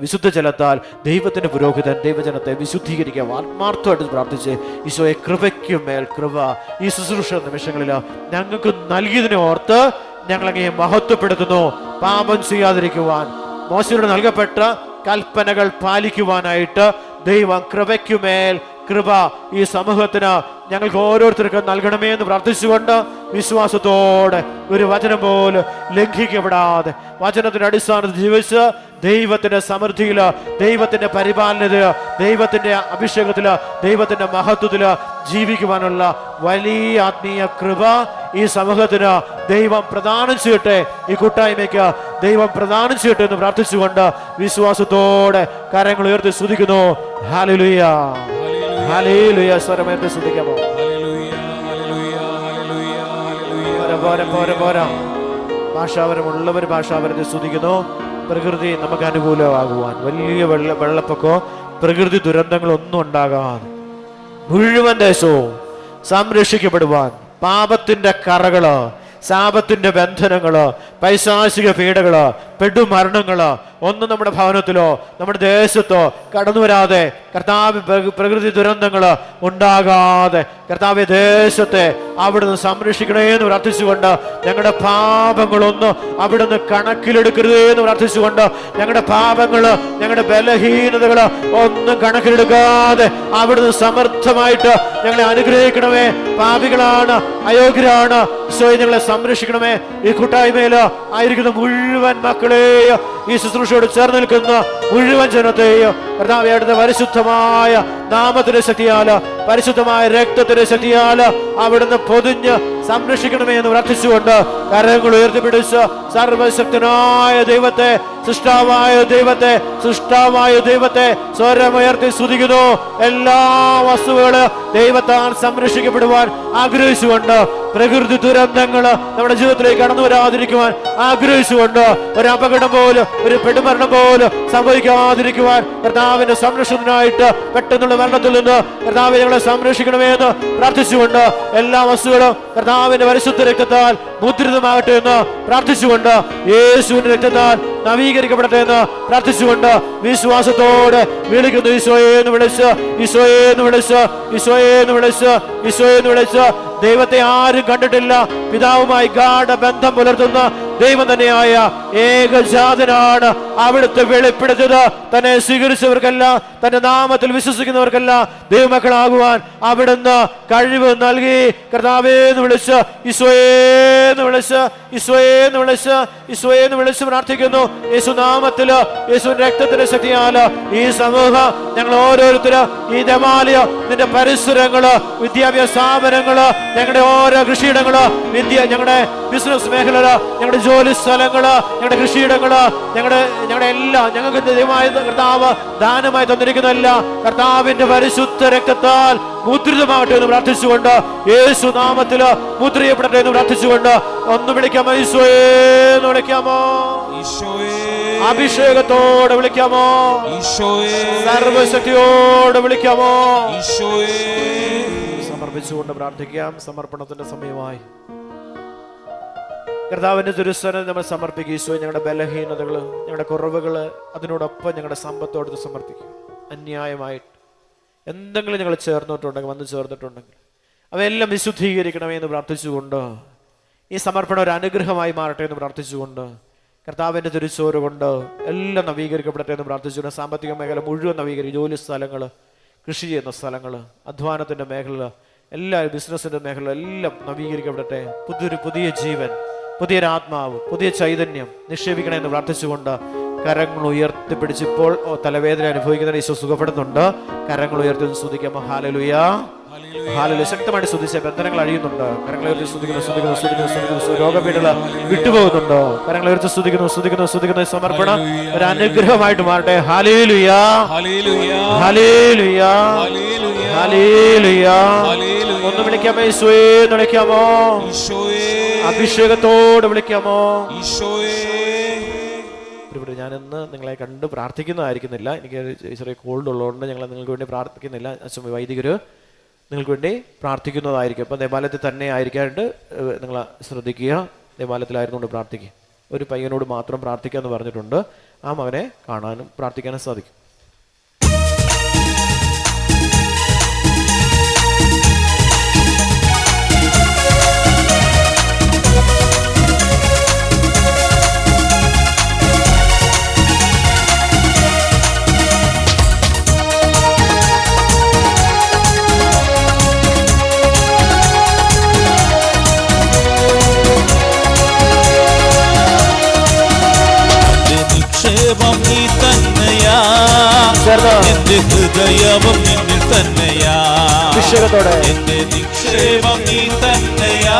വിശുദ്ധ ജലത്താൽ ദൈവത്തിൻ്റെ പുരോഹിതൻ ദൈവജനത്തെ വിശുദ്ധീകരിക്കുക. ആത്മാർത്ഥമായിട്ട് പ്രാർത്ഥിച്ച് ഈശോയെ കൃപയ്ക്കുമേൽ കൃപ ഈ ശുശ്രൂഷ നിമിഷങ്ങളിൽ ഞങ്ങൾക്ക് നൽകിയതിനെ ഓർത്ത് ഞങ്ങളങ്ങനെ മഹത്വപ്പെടുത്തുന്നു. പാപം ചെയ്യാതിരിക്കുവാൻ മോശയോട് നൽകപ്പെട്ട കൽപ്പനകൾ പാലിക്കുവാനായിട്ട് ദൈവം കൃപയ്ക്കുമേൽ കൃപ ഈ സമൂഹത്തിന് ഞങ്ങൾക്ക് ഓരോരുത്തർക്കും നൽകണമേ എന്ന് പ്രാർത്ഥിച്ചുകൊണ്ട് വിശ്വാസത്തോടെ ഒരു വചനം പോലും ലംഘിക്കപ്പെടാതെ വചനത്തിന്റെ അടിസ്ഥാനത്തിൽ ജീവിച്ച് ദൈവത്തിന്റെ സമൃദ്ധിയില്, ദൈവത്തിന്റെ പരിപാലനത്തില്, ദൈവത്തിന്റെ അഭിഷേകത്തില്, ദൈവത്തിന്റെ മഹത്വത്തില് ജീവിക്കുവാനുള്ള വലിയ ആത്മീയ കൃപ ഈ സമൂഹത്തിന് ദൈവം പ്രദാനം ചെയ്യട്ടെ. ഈ കൂട്ടായ്മയ്ക്ക് ദൈവം പ്രദാനം ചെയ്യട്ടെ എന്ന് പ്രാർത്ഥിച്ചുകൊണ്ട് വിശ്വാസത്തോടെ കരങ്ങൾ ഉയർത്തി സ്തുതിക്കുന്നു. Hallelujah, hallelujah. സ്വരമേർത്തി സ്തുതിക്കാമോ? പോരാ ഭാഷാപരമുള്ളവർ ഭാഷാപരത്തെ സ്തുതിക്കുന്നു. പ്രകൃതി നമുക്ക് അനുകൂലമാകുവാൻ വലിയ വെള്ളപ്പൊക്കോ പ്രകൃതി ദുരന്തങ്ങളൊന്നും ഉണ്ടാകാതെ മുഴുവൻ ദേശവും സംരക്ഷിക്കപ്പെടുവാൻ പാപത്തിന്റെ കറകള്, ശാപത്തിന്റെ ബന്ധനങ്ങള്, പൈശാചിക പീഡകള്, പെടുമരണങ്ങള് ഒന്നും നമ്മുടെ ഭവനത്തിലോ നമ്മുടെ ദേശത്തോ കടന്നു വരാതെ കർത്താവ് പ്രകൃതി ദുരന്തങ്ങൾ ഉണ്ടാകാതെ കർത്താവ് ദേശത്തെ അവിടുന്ന് സംരക്ഷിക്കണേ എന്ന് പ്രാർത്ഥിച്ചുകൊണ്ട് ഞങ്ങളുടെ പാപങ്ങളൊന്നും അവിടുന്ന് കണക്കിലെടുക്കരുതേ എന്ന് പ്രാർത്ഥിച്ചുകൊണ്ട് ഞങ്ങളുടെ പാപങ്ങള്, ഞങ്ങളുടെ ബലഹീനതകള് ഒന്നും കണക്കിലെടുക്കാതെ അവിടുന്ന് സമർത്ഥമായിട്ട് ഞങ്ങളെ അനുഗ്രഹിക്കണമേ. പാപികളാണ്, അയോഗ്യരാണ്, ഈശോയെ ഞങ്ങളെ സംരക്ഷിക്കണമേ. ഈ കൂട്ടായ്മയില് ആയിരിക്കുന്ന മുഴുവൻ മക്കളെയും ഈ ശുശ്രൂഷയോട് ചേർന്ന് നിൽക്കുന്ന മുഴുവൻ ജനത്തെയും കർത്താവേ അവിടുത്തെ പരിശുദ്ധമായ നാമത്തിന്റെ ശക്തിയാല്, പരിശുദ്ധമായ രക്തത്തിന്റെ ശക്തിയാല് അവിടുന്ന് പൊതിഞ്ഞ് സംരക്ഷിക്കണമേ എന്ന് പ്രാർത്ഥിച്ചുകൊണ്ട് കരങ്ങൾ ഉയർത്തിപ്പിടിച്ച് സർവശക്തനായ ദൈവത്തെ, സൃഷ്ടാവായ ദൈവത്തെ, സൃഷ്ടാവായ ദൈവത്തെ സ്വരമുയർത്തി സ്തുതിക്കുന്നു. എല്ലാ വസ്തുക്കളും ദൈവത്താൽ സംരക്ഷിക്കപ്പെടുവാൻ ആഗ്രഹിച്ചുകൊണ്ട് പ്രകൃതി ദുരന്തങ്ങള് നമ്മുടെ ജീവിതത്തിലേക്ക് കടന്നു വരാതിരിക്കുവാൻ ആഗ്രഹിച്ചുകൊണ്ട് ഒരു അപകടം പോലും, ഒരു പെടുമരണം പോലും സംഭവിക്കാതിരിക്കുവാൻ കർത്താവിന്റെ സംരക്ഷണത്തിനായിട്ട് പെട്ടെന്നുള്ള മരണത്തിൽ നിന്ന് കർത്താവ് ഞങ്ങളെ സംരക്ഷിക്കണമേ എന്ന് പ്രാർത്ഥിച്ചുകൊണ്ട് എല്ലാ വസ്തുക്കളും കർത്താവിന്റെ പരിശുദ്ധ രക്തത്താൽ മുദ്രിതമാകട്ടെ എന്ന് പ്രാർത്ഥിച്ചുകൊണ്ട് യേശുവിന്റെ രക്തത്താൽ നവീകരിക്കപ്പെടട്ടെ എന്ന് പ്രാർത്ഥിച്ചുകൊണ്ട് വിശ്വാസത്തോടെ വിളിക്കുന്നു. ഈശോയെ എന്ന് വിളിച്ച്, ഈശോയെ എന്ന് വിളിച്ച്, ഈശോയെ എന്ന് വിളിച്ച്, ഈശോയെ എന്ന് വിളിച്ച്. ദൈവത്തെ ആരും കണ്ടിട്ടില്ല, പിതാവുമായി ഗാഢബന്ധം പുലർത്തുന്ന ദൈവം തന്നെയായ ഏകജാതനാണ് അവിടുത്തെ വെളിപ്പെടുത്തിയത്. തന്നെ സ്വീകരിച്ചവർക്കല്ല, തന്റെ നാമത്തിൽ വിശ്വസിക്കുന്നവർക്കല്ല ദൈവമക്കളാകുവാൻ അവിടുന്ന് കഴിവ് നൽകി. കർത്താവേ എന്ന് വിളിച്ച്, ഈശോയെ എന്ന് വിളിച്ച്, ഈശോയെ എന്ന് വിളിച്ച്, ഈശോയെ എന്ന് വിളിച്ച് പ്രാർത്ഥിക്കുന്നു. യേശു നാമത്തില്, യേശുവിന്റെ രക്തത്തിന്റെ ശക്തിയാല് ഈ സമൂഹം ഞങ്ങൾ ഓരോരുത്തരും ഈ ദേവാലയം, നിന്റെ പരിസരങ്ങള്, വിദ്യാഭ്യാസ സ്ഥാപനങ്ങള്, ഞങ്ങളുടെ ഓരോ കൃഷിയിടങ്ങള്, ഞങ്ങളുടെ ബിസിനസ് മേഖലകള്, ഞങ്ങളുടെ ജോലി സ്ഥലങ്ങള്, ഞങ്ങളുടെ കൃഷിയിടങ്ങള്, ഞങ്ങളുടെ എല്ലാം ഞങ്ങൾക്ക് ദൈവമായ കർത്താവ് ദാനമായി തന്നിരിക്കുന്നതല്ല കർത്താവിന്റെ പരിശുദ്ധ രക്തത്താൽ മുദ്രിതമാകട്ടെ എന്ന് പ്രാർത്ഥിച്ചുകൊണ്ട് യേശു നാമത്തില് മുദ്രയപ്പെടട്ടെ എന്ന് പ്രാർത്ഥിച്ചുകൊണ്ട് ഒന്ന് വിളിക്കാമോ? ഈശോയെ എന്ന് വിളിക്കാമോ? അഭിഷേകത്തോടെ വിളിക്കാമോ? സർവശക്തിയോടെ വിളിക്കാമോ? സമർപ്പിച്ചുകൊണ്ട് പ്രാർത്ഥിക്കാം. സമർപ്പണത്തിന്റെ സമയമായി കർത്താവിന്റെ തിരുസന്നിധിയിൽ നമ്മൾ സമർപ്പിക്കുക. ഈശോയെ ഞങ്ങളുടെ ബലഹീനതകള്, ഞങ്ങളുടെ കുറവുകള്, അതിനോടൊപ്പം ഞങ്ങളുടെ സമ്പത്തോട് സമർപ്പിക്കുക. അന്യായമായിട്ട് എന്തെങ്കിലും ഞങ്ങൾ ചേർന്നിട്ടുണ്ടെങ്കിൽ, വന്ന് ചേർന്നിട്ടുണ്ടെങ്കിൽ അവയെല്ലാം വിശുദ്ധീകരിക്കണമേ എന്ന് പ്രാർത്ഥിച്ചുകൊണ്ട് ഈ സമർപ്പണം ഒരു അനുഗ്രഹമായി മാറട്ടെ എന്ന് പ്രാർത്ഥിച്ചുകൊണ്ട് കർത്താവിന്റെ തിരുച്ചോറ് കൊണ്ട് എല്ലാം നവീകരിക്കപ്പെടട്ടെ എന്ന് പ്രാർത്ഥിച്ചുകൊണ്ട് സാമ്പത്തിക മേഖല മുഴുവൻ നവീകരിക്കും. ജോലി സ്ഥലങ്ങൾ, കൃഷി ചെയ്യുന്ന സ്ഥലങ്ങൾ, അധ്വാനത്തിന്റെ മേഖല, എല്ലാ ബിസിനസിന്റെ മേഖല എല്ലാം നവീകരിക്കപ്പെടട്ടെ. പുതിയ ജീവൻ, പുതിയൊരാത്മാവ്, പുതിയ ചൈതന്യം നിക്ഷേപിക്കണേ എന്ന് പ്രാർത്ഥിച്ചുകൊണ്ട് കരങ്ങൾ ഉയർത്തിപ്പിടിച്ച് ഇപ്പോൾ തലവേദന അനുഭവിക്കുന്നതിന് ഈശോ സുഖപ്പെടുന്നുണ്ട്. കരങ്ങൾ ഉയർത്തി സ്തുതിക്കാമോ? Hallelujah, hallelujah. ശക്തമായിട്ട് സ്തുതിച്ച ബന്ധനങ്ങൾ അഴിയുന്നുണ്ട്. കരങ്ങളെ ഉയർത്തി സ്തുതിക്കുന്നു, സ്തുതിക്കുന്നു, സ്തുതിക്കുന്നു, സ്തുതിക്കുന്നു. രോഗപീഠല വിട്ടുപോകുന്നുണ്ടോ? കരങ്ങളെ ഉയർത്തി സ്തുതിക്കുന്നു, സ്തുതിക്കുന്നു, സ്തുതിക്കുന്നു. സമർപ്പണം ഒരു അനുഗ്രഹമായിട്ട് മാറട്ടെ. Hallelujah, hallelujah, hallelujah, hallelujah, hallelujah. ഒന്ന് വിളിക്കാമോ? യേശുവേ എന്ന് വിളിക്കാമോ? ഈശോയേ, അഭിഷേകത്തോട് വിളിക്കാമോ? ഈശോയേ. ഇവിടെ ഞാനിന്ന് നിങ്ങളെ കണ്ട് പ്രാർത്ഥിക്കുന്നതായിരിക്കുന്നില്ല. എനിക്ക് ചെറിയ കോൾഡ് ഉള്ളതുകൊണ്ട് ഞങ്ങൾ നിങ്ങൾക്ക് വേണ്ടി പ്രാർത്ഥിക്കുന്നില്ല. വൈദികര് നിങ്ങൾക്ക് വേണ്ടി പ്രാർത്ഥിക്കുന്നതായിരിക്കും. അപ്പം ദേവാലയത്തിൽ തന്നെ ആയിരിക്കാനായിട്ട് നിങ്ങൾ ശ്രദ്ധിക്കുക. ദേവാലയത്തിലായിരുന്നുകൊണ്ട് പ്രാർത്ഥിക്കുക. ഒരു പയ്യനോട് മാത്രം പ്രാർത്ഥിക്കുക എന്ന് പറഞ്ഞിട്ടുണ്ട്. ആ മകനെ കാണാനും പ്രാർത്ഥിക്കാനും സാധിക്കും. നീ തന്നെയാ, എന്റെ ഹൃദയവും നിന്നിൽ തന്നെയാ. എന്റെ നിക്ഷേപം നീ തന്നെയാ,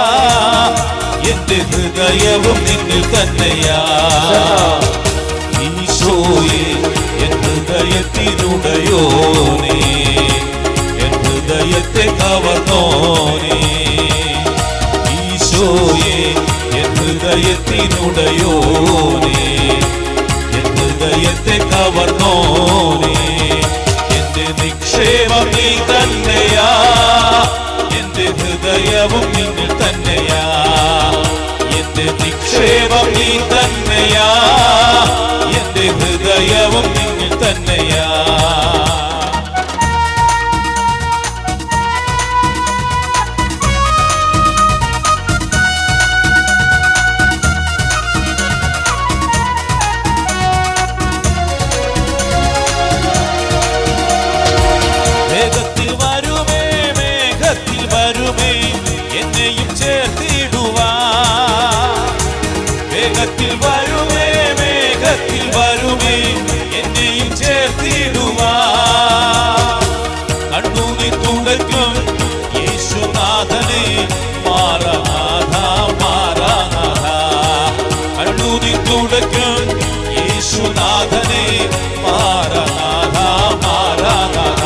എന്റെ ഹൃദയവും നിന്നിൽ തന്നെയാ. ഈശോയെ എൻ ഹൃദയത്തിനുടയോനേ, എൻ ഹൃദയത്തെ കവർന്നോനേ. ഈശോയെ എൻ ഹൃദയത്തിനുടയോനേ, ഹൃദയത്തെ കവർന്നോനേ. എന്റെ നിക്ഷേപം നീ തന്നെയാ, എന്റെ ഹൃദയവും നിന്നിൽ തന്നെയാ. എന്റെ നിക്ഷേപം നീ തന്നെയാ, എന്റെ ഹൃദയവും നിന്നിൽ തന്നെയാ. എന്നെയും ചേർത്തിടുവാ, വേഗത്തിൽ വരുമേ, വേഗത്തിൽ വരുമേ, എന്നെയും ചേർത്തിടുവാ. കണ്ണുനി തുടയ്ക്കും യേശുനാഥനെ, മാറാനാഥ, മാറാനാഥ. കണ്ണുനി തുടയ്ക്കും യേശുനാഥനെ, മാറാനാഥ, മാറാനാഥ.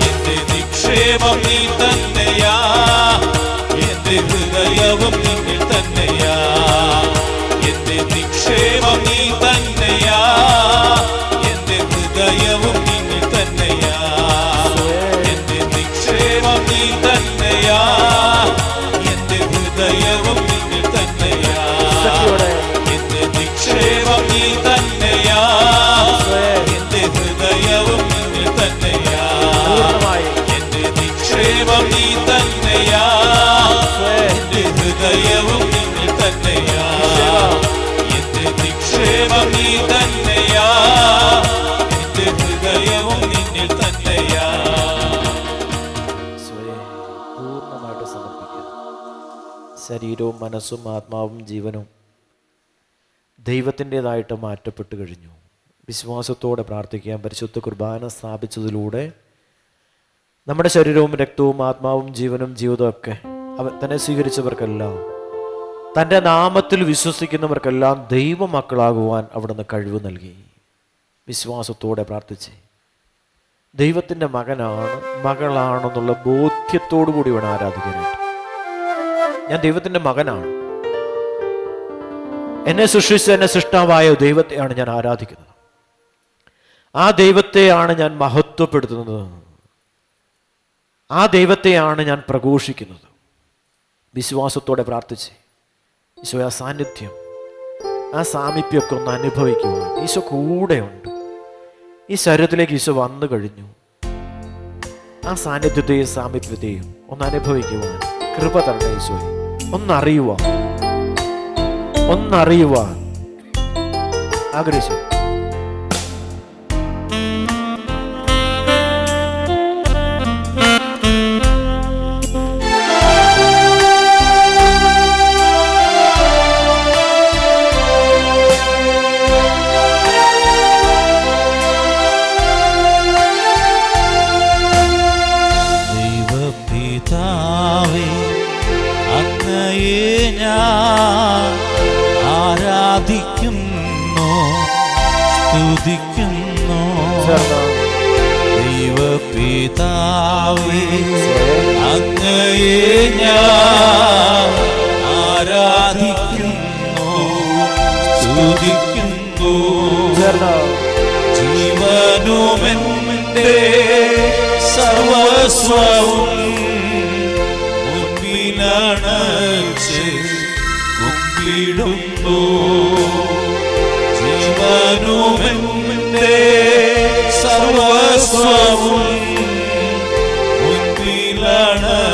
എന്റെ നിക്ഷേപം നീ തന്നെയാ, എന്റെ ഹൃദയവും നിന്നിൽ തന്നെയാ. എന്റെ നിക്ഷേപം നീ തന്നെയാ, എന്റെ ഹൃദയവും നിന്നിൽ തന്നെയാ. എന്റെ നിക്ഷേപം നീ തന്നെയാ, എന്റെ ഹൃദയവും നിന്നിൽ തന്നെയാ. എന്റെ നിക്ഷേപം നീ തന്നെയാ, എന്റെ ഹൃദയവും നിന്നിൽ തന്നെയാ. എന്റെ നിക്ഷേപം നീ തന്നെയാ, എന്റെ ഹൃദയവും നിന്നിൽ തന്നെയാ. എന്റെ നിക്ഷേപം നീ തന്നെയാ, എന്റെ ഹൃദയവും നിന്നിൽ തന്നെയാ. പൂർണ്ണമായിട്ട് സമർപ്പിക്കുക. ശരീരവും മനസ്സും ആത്മാവും ജീവനും ദൈവത്തിൻ്റെതായിട്ട് മാറ്റപ്പെട്ടു കഴിഞ്ഞു. വിശ്വാസത്തോടെ പ്രാർത്ഥിക്കാൻ പരിശുദ്ധ കുർബാന സ്ഥാപിച്ചതിലൂടെ നമ്മുടെ ശരീരവും രക്തവും ആത്മാവും ജീവനും ജീവിതവും ഒക്കെ അവൻ തന്നെ സ്വീകരിച്ചവർക്കെല്ലാം, തൻ്റെ നാമത്തിൽ വിശ്വസിക്കുന്നവർക്കെല്ലാം ദൈവമക്കളാകുവാൻ അവിടുന്ന് കഴിവ് നൽകി. വിശ്വാസത്തോടെ പ്രാർത്ഥിച്ച് ദൈവത്തിൻ്റെ മകനാണ്, മകളാണെന്നുള്ള ബോധ്യത്തോടു കൂടി വേണം ആരാധിക്കാനായിട്ട്. ഞാൻ ദൈവത്തിൻ്റെ മകനാണ്, എന്നെ സൃഷ്ടിച്ച എന്നെ സൃഷ്ടാവായ ദൈവത്തെയാണ് ഞാൻ ആരാധിക്കുന്നത്. ആ ദൈവത്തെയാണ് ഞാൻ മഹത്വപ്പെടുത്തുന്നത്. ആ ദൈവത്തെയാണ് ഞാൻ പ്രഘോഷിക്കുന്നത്. വിശ്വാസത്തോടെ പ്രാർത്ഥിച്ച് ഈശോ ആ സാന്നിധ്യം, ആ സാമീപ്യമൊക്കെ ഒന്ന് അനുഭവിക്കുവാൻ ഈശോ കൂടെയുണ്ട്. ഈ ശരീരത്തിലേക്ക് ഈശോ വന്നു കഴിഞ്ഞു. ആ സാന്നിധ്യത്തെയും സാമീപ്യത്തെയും ഒന്ന് അനുഭവിക്കുവാൻ കൃപ തരണേ ഈശോയെ. ഒന്നറിയുവാൻ ആഗ്രഹിച്ചു. ആരാധിക്കുന്നു സ്തുതിക്കുന്നു ദൈവപിതാവേ അങ്ങയെ ഞാൻ ആരാധിക്കുന്നു സ്തുതിക്കുന്നു ജീവനുമെന്റെ സർവസ്വവും മുൻപിലണച്ച് കുമ്പിടുന്നു ജീവനുമെന്റെ സർവസ്വവും മുൻപിലണച്ച്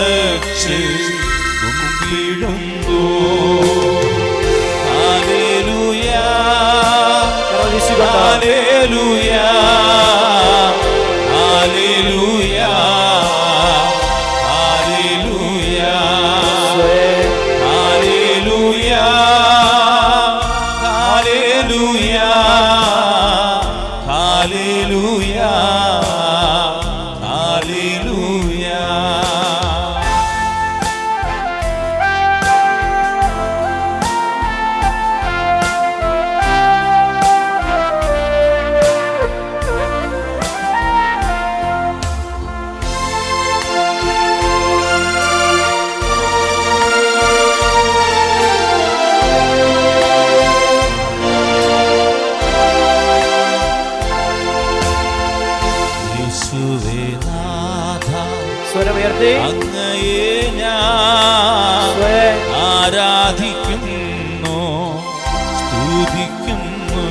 കുമ്പിടുന്നു ഹല്ലേലൂയാ ഹല്ലേലൂയാ ഹല്ലേലൂയാ ഹല്ലേലൂയാ ഹല്ലേലൂയാ ഹല്ലേലൂയാ ഹല്ലേലൂയാ ഹല്ലേലൂയാ സ്വരമുയർത്തി അങ്ങയെ ഞാൻ ആരാധിക്കുന്നു സ്തുതിക്കുന്നു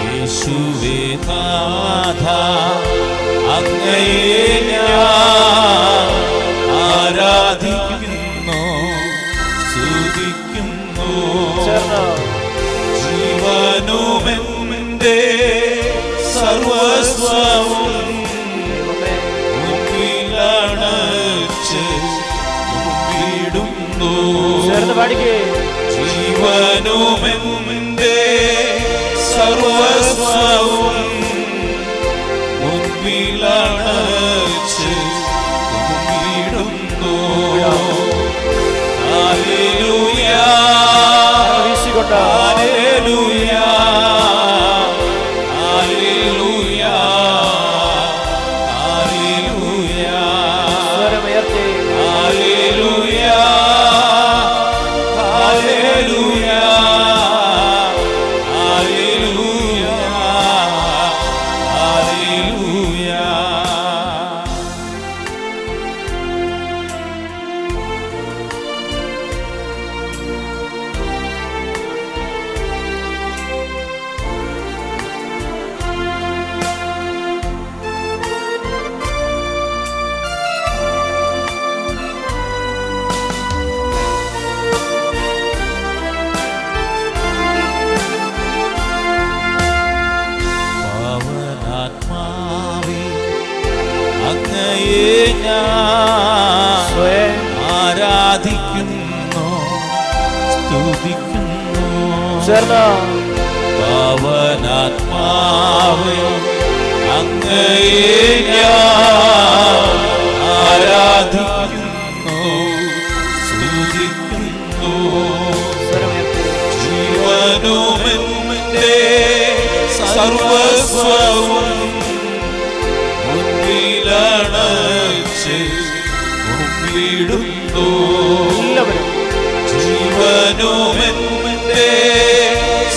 യേശുവേ നാഥ അങ്ങയെ ഞാൻ ആരാധിക്കുന്നു സ്തുതിക്കുന്നു ജീവനുമെന്റെ സർവസ്വവും ജീവനുമെന്റെ സർവസ്വവും മുൻപിലണച്ച് കുമ്പിടുന്നു ഹല്ലേലൂയാ ഹല്ലേലൂയാ ഹല്ലേലൂയാ ഹല്ലേലൂയാ സ്വരമുയർത്തി ഹല്ലേലൂയാ ഹല്ലേലൂയാ ഹല്ലേലൂയാ ഹല്ലേലൂയാ പാവനാത്മാവേ അങ്ങയെ ഞാൻ ആരാധിക്കുന്നു സ്തുതിക്കുന്നു പാവനാത്മാവേ അങ്ങയെ ഞാൻ ആരാധിക്കുന്നു സ്തുതിക്കുന്നു ജീവനുമെന്റെ സർവസ്വവും മുൻപിലണച്ച് കുമ്പിടുന്നു ജീവനുമെന്റെ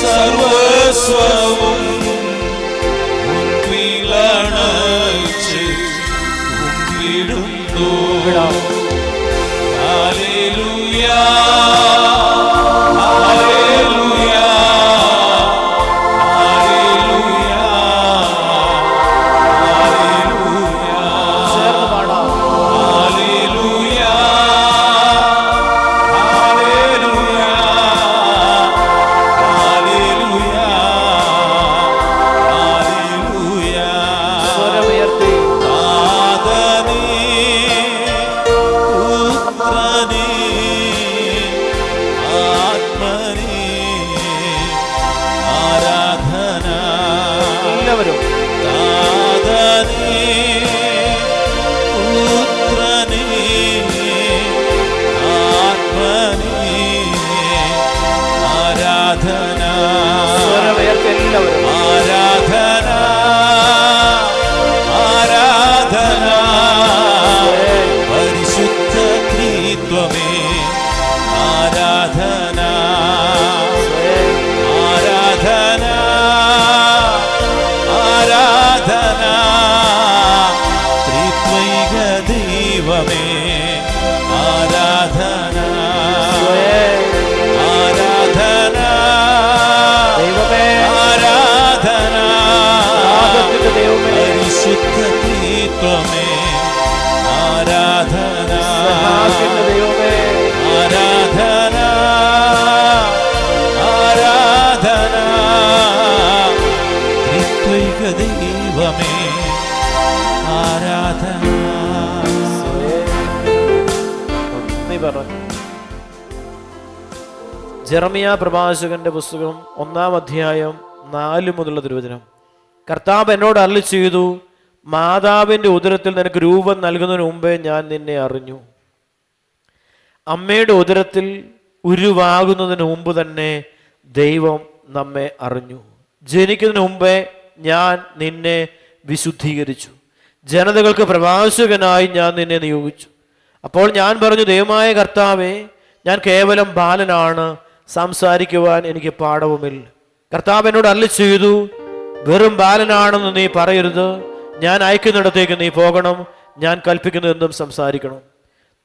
സർവസ്വവും മുൻപിലണച്ച് കുമ്പിടുന്നു ആരാധന സ്വരമുയർത്തി എല്ലാവരും ആരാധന ആരാധന പരിശുദ്ധ ത്രിത്വമേ ആരാധന ആരാധന ആരാധന ത്രിത്വൈക ദൈവമേ ആരാധന ആരാധന ദൈവമേ ആരാധന ദൈവമേ പരിശുദ്ധ ത്രിത്വമേ ആരാധന ദൈവമേ ആരാധന ആരാധന ത്രിത്വൈക ദൈവമേ ആരാധന. നന്ദി പറഞ്ഞു. ജെറമിയ പ്രവാചകന്റെ പുസ്തകം 1-ാം അധ്യായം 4 മുതലുള്ള തിരുവചനം. കർത്താവ് എന്നോട് അരുളി ചെയ്തു, മാതാവിൻ്റെ ഉദരത്തിൽ നിനക്ക് രൂപം നൽകുന്നതിന് മുമ്പേ ഞാൻ നിന്നെ അറിഞ്ഞു. അമ്മയുടെ ഉദരത്തിൽ ഉരുവാകുന്നതിന് മുമ്പ് തന്നെ ദൈവം നമ്മെ അറിഞ്ഞു. ജനിക്കുന്നതിന് മുമ്പേ ഞാൻ നിന്നെ വിശുദ്ധീകരിച്ചു. ജനതകൾക്ക് പ്രവാചകനായി ഞാൻ നിന്നെ നിയോഗിച്ചു. അപ്പോൾ ഞാൻ പറഞ്ഞു, ദൈവമായ കർത്താവേ, ഞാൻ കേവലം ബാലനാണ്, സംസാരിക്കുവാൻ എനിക്ക് പാടവുമില്ല. കർത്താവ് എന്നോട് അരുളി ചെയ്തു, വെറും ബാലനാണെന്ന് നീ പറയരുത്. ഞാൻ അയക്കുന്നിടത്തേക്ക് നീ പോകണം. ഞാൻ കൽപ്പിക്കുന്നതെന്തും സംസാരിക്കണം.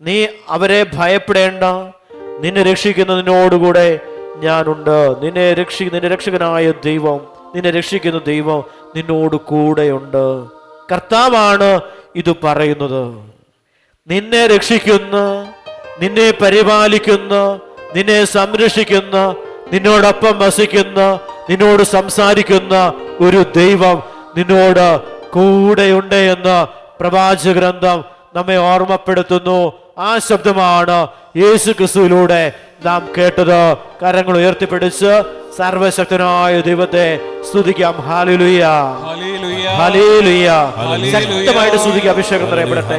നീ അവരെ ഭയപ്പെടേണ്ട. നിന്നെ രക്ഷിക്കുന്നതിനോടുകൂടെ ഞാനുണ്ട്. നിന്റെ രക്ഷകനായ ദൈവം, നിന്നെ രക്ഷിക്കുന്ന ദൈവം നിന്നോട് കൂടെയുണ്ട്. കർത്താവാണ് ഇത് പറയുന്നത്. നിന്നെ രക്ഷിക്കുന്ന, നിന്നെ പരിപാലിക്കുന്ന, നിന്നെ സംരക്ഷിക്കുന്ന, നിന്നോടൊപ്പം വസിക്കുന്ന, നിന്നോട് സംസാരിക്കുന്ന ഒരു ദൈവം നിന്നോട് കൂടെയുണ്ട് എന്ന് പ്രവാചക ഗ്രന്ഥം നമ്മെ ഓർമ്മപ്പെടുത്തുന്നു. ആ ശബ്ദമാണ് യേശു ക്രിസ്തുവിലൂടെ നാം കേട്ടത്. കരങ്ങൾ ഉയർത്തിപ്പിടിച്ച് സർവശക്തനായ ദൈവത്തെ സ്തുതിക്കാം. Hallelujah, hallelujah. ശക്തമായിട്ട് സ്തുതിക്കാം. അഭിഷേകം പറയപ്പെടട്ടെ.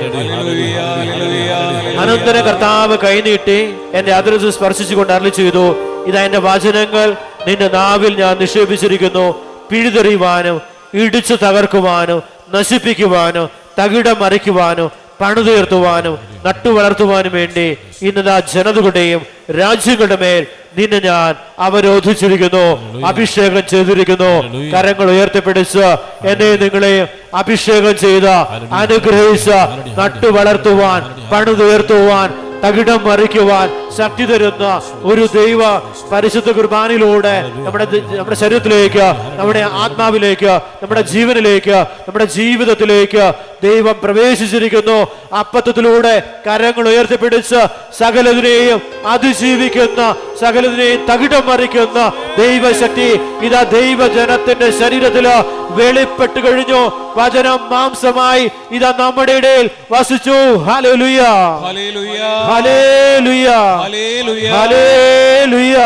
അനന്തരം കർത്താവ് കൈനീട്ടി എന്റെ അതിർത്തി സ്പർശിച്ചുകൊണ്ട് അരുളി ചെയ്തു, ഇതാ എന്റെ വചനങ്ങൾ നിന്റെ നാവിൽ ഞാൻ നിക്ഷേപിച്ചിരിക്കുന്നു. പിഴുതെറിയുവാനും ഇടിച്ചു തകർക്കുവാനും നശിപ്പിക്കുവാനും തകിടം മറിക്കുവാനും പണിതുയർത്തുവാനും നട്ടുവളർത്തുവാനും വേണ്ടി ഇന്നതാ ജനതകളുടെയും രാജ്യങ്ങളുടെ മേൽ നിന്നെ ഞാൻ അവരോധിച്ചിരിക്കുന്നു, അഭിഷേകം ചെയ്തിരിക്കുന്നു. കരങ്ങൾ ഉയർത്തിപ്പിടിച്ച് എന്നെ നിങ്ങളെയും അഭിഷേകം ചെയ്ത് അനുഗ്രഹിച്ച് നട്ടുവളർത്തുവാൻ പണിതുയർത്തുവാൻ തകിടം മറിക്കുവാൻ ശക്തി തരുന്ന ഒരു ദൈവ പരിശുദ്ധ കുർബാനയിലൂടെ നമ്മുടെ ശരീരത്തിലേക്ക്, നമ്മുടെ ആത്മാവിലേക്ക്, നമ്മുടെ ജീവനിലേക്ക്, നമ്മുടെ ജീവിതത്തിലേക്ക് ദൈവം പ്രവേശിച്ചിരിക്കുന്നു. അപ്പത്തിലൂടെ കരങ്ങൾ ഉയർത്തിപ്പിടിച്ച് സകലതിനെയും അതിജീവിക്കുന്ന, സകലതിനെയും തകിടം മറിക്കുന്ന ദൈവശക്തി ഇതാ ദൈവജനത്തിന്റെ ശരീരത്തില് വെളിപ്പെട്ട് കഴിഞ്ഞു. വചനം മാംസമായി ഇതാ നമ്മുടെ ഇടയിൽ വസിച്ചു. Hallelujah, hallelujah, hallelujah.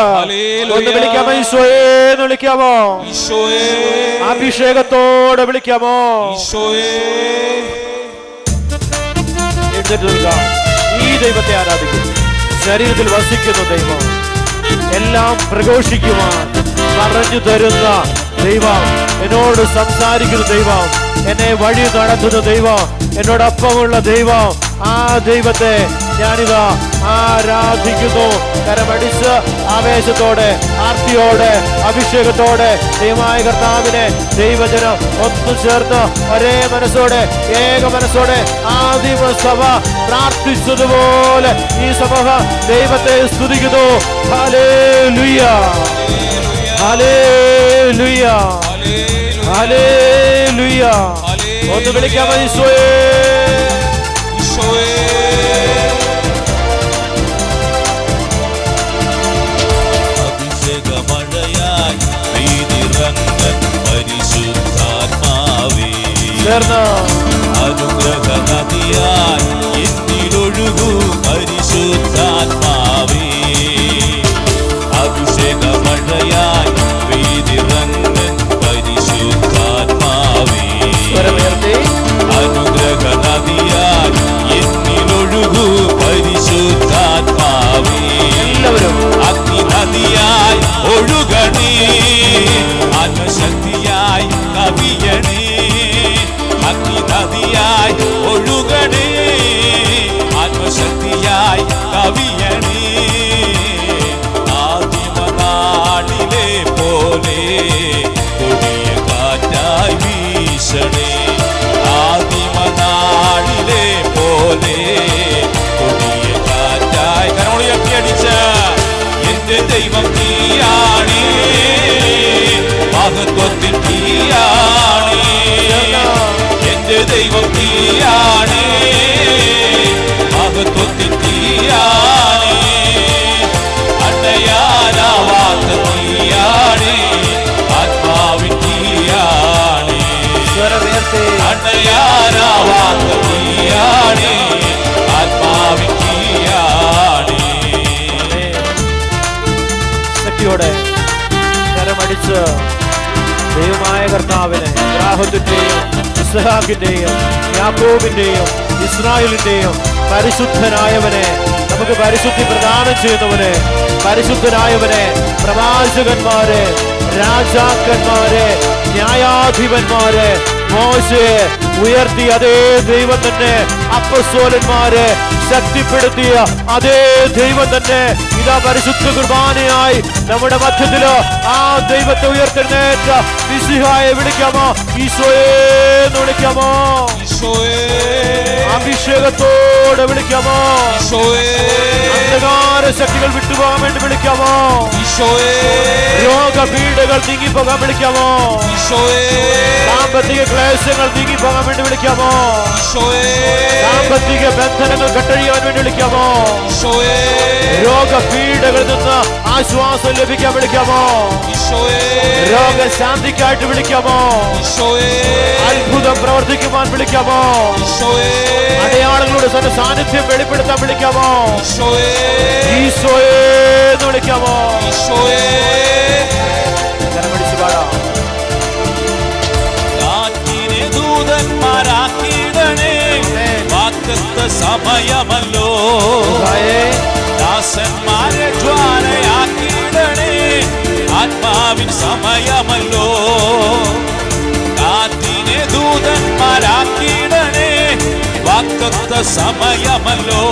ഒന്ന് വിളിക്കാമോ? ഈശോയെ എന്ന് വിളിക്കാമോ? അഭിഷേകത്തോടെ വിളിക്കാമോ? ഈ ദൈവത്തെ ആരാധിക്കും. ശരീരത്തിൽ വസിക്കുന്ന ദൈവം, എല്ലാം പ്രഘോഷിക്കുവാൻ പറഞ്ഞു തരുന്ന ദൈവം, എന്നോട് സംസാരിക്കുന്ന ദൈവം, എന്നെ വഴി നടത്തുന്ന ദൈവം, എന്നോടൊപ്പമുള്ള ദൈവം, ആ ദൈവത്തെ ഞാനിതാ ആരാധിക്കുന്നു. കരമടിച്ച് ആവേശത്തോടെ, ആർത്തിയോടെ, അഭിഷേകത്തോടെ ദൈവമായ കർത്താവിനെ ദൈവജനം ഒന്നു ചേർന്ന് ഒരേ മനസ്സോടെ, ഏക മനസ്സോടെ ആദിമ സഭ പ്രാർത്ഥിച്ചതുപോലെ ഈ സമൂഹം ദൈവത്തെ സ്തുതിക്കുന്നു. Hallelujah, hallelujah, hallelujah. ഒന്ന് വിളിക്കാമോ? ഈശോയേ, അഭിഷേകമഴയായി പെയ്തിറങ്ങൻ പരിശുദ്ധാത്മാവേ, അനുഗ്രഹ നദിയായി എന്നിലൊഴുകൂ പരിശുദ്ധാത്മാവേ. അഭിഷേകമഴയായി പെയ്തിറങ്ങൻ പരിശുദ്ധാത്മാവേ, അനുഗ്രഹ നദിയായി എന്നിലൊഴുകൂ പരിശുദ്ധാത്മാവേ. അഗ്നി നദിയായി ഒഴുകണ അണയാനാവാത്ത തീയാണേ, ആത്മാവിൻ തീയാണേ. ശക്തിയോടെ കരമടിച്ച് ദൈവമായ കർത്താവിനെ ഇബ്രാഹിമിന്റെയും ഇസ്ഹാക്കിന്റെയും യാക്കോബിന്റെയും ഇസ്രായേലിന്റെയും പരിശുദ്ധനായവനെ, നമുക്ക് പരിശുദ്ധി പ്രദാനം ചെയ്യുന്നവനെ, പരിശുദ്ധനായവനെ, പ്രവാചകന്മാരെ, രാജാക്കന്മാരെ, ന്യായാധിപന്മാരെ, മോശയെ ഉയർത്തിയ അതേ ദൈവം തന്നെ, അപ്പസ്തോലന്മാരെ ശക്തിപ്പെടുത്തിയ അതേ ദൈവം തന്നെ ഇതാ പരിശുദ്ധ കുർബാനയായി നമ്മുടെ മധ്യത്തില് ആ ദൈവത്തെ ഉയർത്തെഴുന്നേറ്റ മിശിഹായെ വിളിക്കാമോ? ഈശോയെ എന്ന് വിളിക്കാമോ? അഭിഷേകത്തോടെ വിളിക്കാമോ? അന്ധകാര ശക്തികൾ വിട്ടുപോകാൻ വേണ്ടി വിളിക്കാമോ? രോഗപീഠകൾ നീങ്ങിപ്പോകാൻ വിളിക്കാമോ? സാമ്പത്തിക ക്ലേശങ്ങൾ നീങ്ങിപ്പോകാൻ വേണ്ടി വിളിക്കാമോ? സാമ്പത്തിക ബന്ധനങ്ങൾ കെട്ടഴിയാൻ വേണ്ടി വിളിക്കാമോ? രോഗപീഠകളിൽ നിന്ന് ആശ്വാസം ലഭിക്കാൻ വിളിക്കാമോ? രോഗശാന്തിക്കായിട്ട് വിളിക്കാമോ? അത്ഭുതം പ്രവർത്തിക്കുവാൻ വിളിക്കാമോ? അടയാളങ്ങളുടെ തന്നെ സാന്നിധ്യം വെളിപ്പെടുത്താൻ വിളിക്കാമോ? ഈശോയെ എന്ന് വിളിക്കാമോ? കരമടിച്ച് പാടാം. ദൂതന്മാരാക്കിയിടണേ, വാഗ്ദത്ത സമയമല്ലോ. ദാസന്മാരെ ജ്വാലയാക്കിയിടണേ, ആത്മാവിൻ സമയമല്ലോ. കാത്തിനെ ദൂതന്മാരാക്കിയിടണേ, വാഗ്ദത്ത സമയമല്ലോ.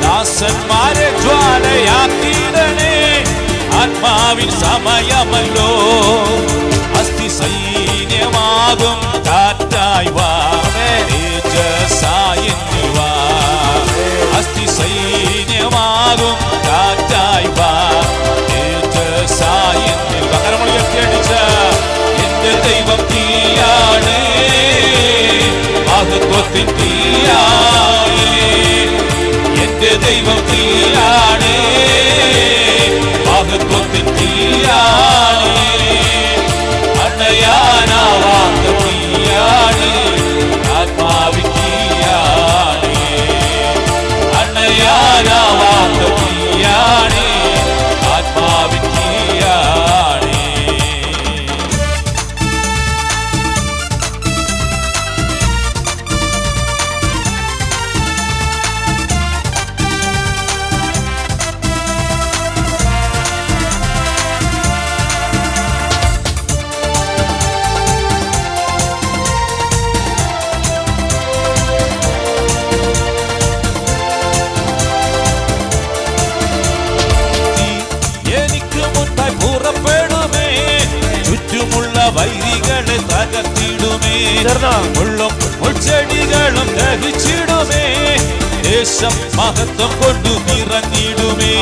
ദാസന്മാരെ ജ്വാലയാക്കിയിടണേ, ആത്മാവിൻ സമയമല്ലോ. അസ്ഥി സൈന്യമാകും കാറ്റായി വാ, തേജസ്സായി വാ. അസ്ഥി സൈന്യമാകും കാറ്റായി വാ, തേജസ്സായി പകരമുയർത്തിയടിച്ച എന്റെ ദൈവം തീയാണ്, മഹത്വത്തിൻ തീയാണ്. എന്റെ ദൈവം തീയാണ്, മഹത്വത്തിൻ തീയാണ്. അണയാനാവാത്ത തീയാണ്, ആത്മാവിൻ തീയാണ്. അണയാനാവാത്ത തീയാണ്, ആത്മാവിൻ തീയാണ്. വൈരികളെ തകർത്തിടുമേ, മുള്ളും മുൾച്ചെടികളും ദഹിച്ചിടുമേ. ദേശം മഹത്വം കൊണ്ടു നിറഞ്ഞിടുമേ.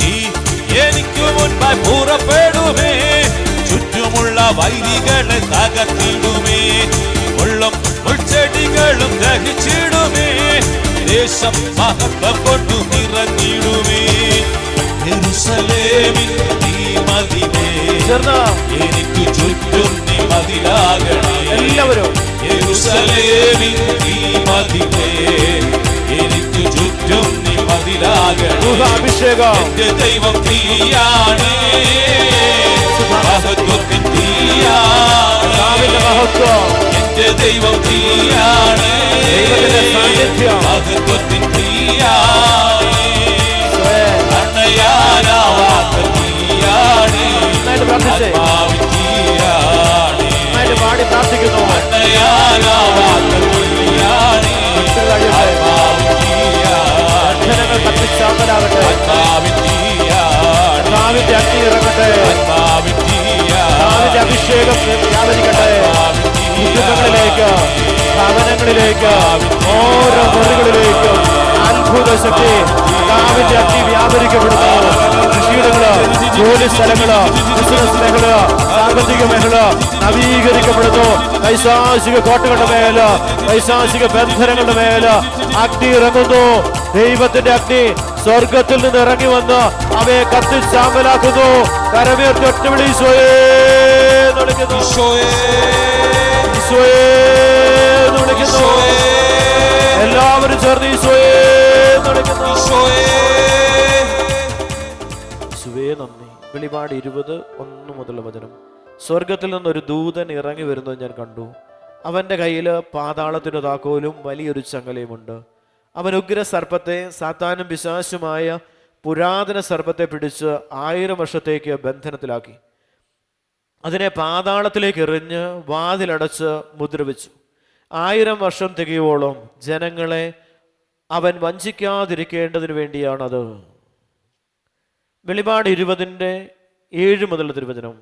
നീ എനിക്ക് മുൻപായി പുറപ്പെടുമേ, ചുറ്റുമുള്ള വൈരികളെ തകർത്തിടുമേ. മുള്ളും മുൾച്ചെടികളും ദഹിച്ചിടുമേ. ദേശം മഹത്വം കൊണ്ടു നിറഞ്ഞിടുമേ. യെരൂശലേമിൻ നീ മതിലേ, എനിക്ക് ചുറ്റും നീ മതിലാകണേ. എല്ലാവരും യെരൂശലേമിൻ നീ മതിലേ, എനിക്ക് ചുറ്റും നീ മതിലാകണേ. അഭിഷേകം എന്റെ ദൈവം തീയാണ്, മഹത്വത്തിൻ തീയാണ്. എന്റെ ദൈവം തീയാണ്, മഹത്വത്തിൻ തീയാണ്. അണയാനാവാത്ത തീയാണ്, ആത്മാവിൻ തീയാണ്. പാടി പ്രാർത്ഥിക്കുന്നു. അണയാനാവാത്ത തീയാണ്, ആത്മാവിൻ തീയാണ്. കത്തിച്ചാമ്പലാകട്ടെ, ആത്മാവിൻ തീയാണ്. ആത്മാവിന്റെ അഗ്നി ഇറങ്ങട്ടെ, ആത്മാവിൻ തീയാണ്. അഭിഷേകം വ്യാപരിക്കട്ടെ. കുടുംബങ്ങളിലേക്ക്, ഭവനങ്ങളിലേക്ക്, ഓരോ മുറികളിലേക്കും അത്ഭുത ശക്തി കർത്താവിന്റെ അഗ്നി വ്യാപരിക്കപ്പെടുന്നു. കൃഷിയിടങ്ങള്, ജോലി സ്ഥലങ്ങള്, ബിസിനസ് മേഖല, സാമ്പത്തിക മേഖല നവീകരിക്കപ്പെടുന്നു. പൈശാചിക കോട്ടകളുടെ മേല്, പൈശാചിക ബന്ധനങ്ങളുടെ മേല് അഗ്നി ഇറങ്ങുന്നു. ദൈവത്തിന്റെ അഗ്നി സ്വർഗത്തിൽ നിന്ന് ഇറങ്ങി വന്ന് അവയെ കത്തിച്ചാമ്പലാക്കുന്നു. കരമേർത്തി ഒറ്റ വിളി ഈശോയേ എന്ന് എന്ന് വിളിക്കുന്നു. ഈശോയേ ഈശോയേ എന്ന് വിളിക്കുന്നു. എല്ലാവരും ചേർന്ന് ഈശോയേ എന്ന് വിളിക്കുന്നു. ഈശോയേ യേശുവേ നന്ദി. വെളിപാട് 20:1 മുതലുള്ള വചനം. സ്വർഗത്തിൽ നിന്നൊരു ദൂതൻ ഇറങ്ങി വരുന്നത് ഞാൻ കണ്ടു. അവന്റെ കയ്യിൽ പാതാളത്തിന്റെ താക്കോലും വലിയൊരു ചങ്ങലയുമുണ്ട്. അവൻ ഉഗ്ര സർപ്പത്തെ, സാത്താനും പിശാചുമായ പുരാതന സർപ്പത്തെ പിടിച്ച് 1000 വർഷത്തേക്ക് ബന്ധനത്തിലാക്കി. അതിനെ പാതാളത്തിലേക്ക് എറിഞ്ഞ് വാതിലടച്ച് മുദ്രവെച്ചു. 1000 വർഷം തികയോളം ജനങ്ങളെ അവൻ വഞ്ചിക്കാതിരിക്കേണ്ടതിന് വേണ്ടിയാണത്. വെളിപാട് 20:7 മുതലുള്ള തിരുവചനം.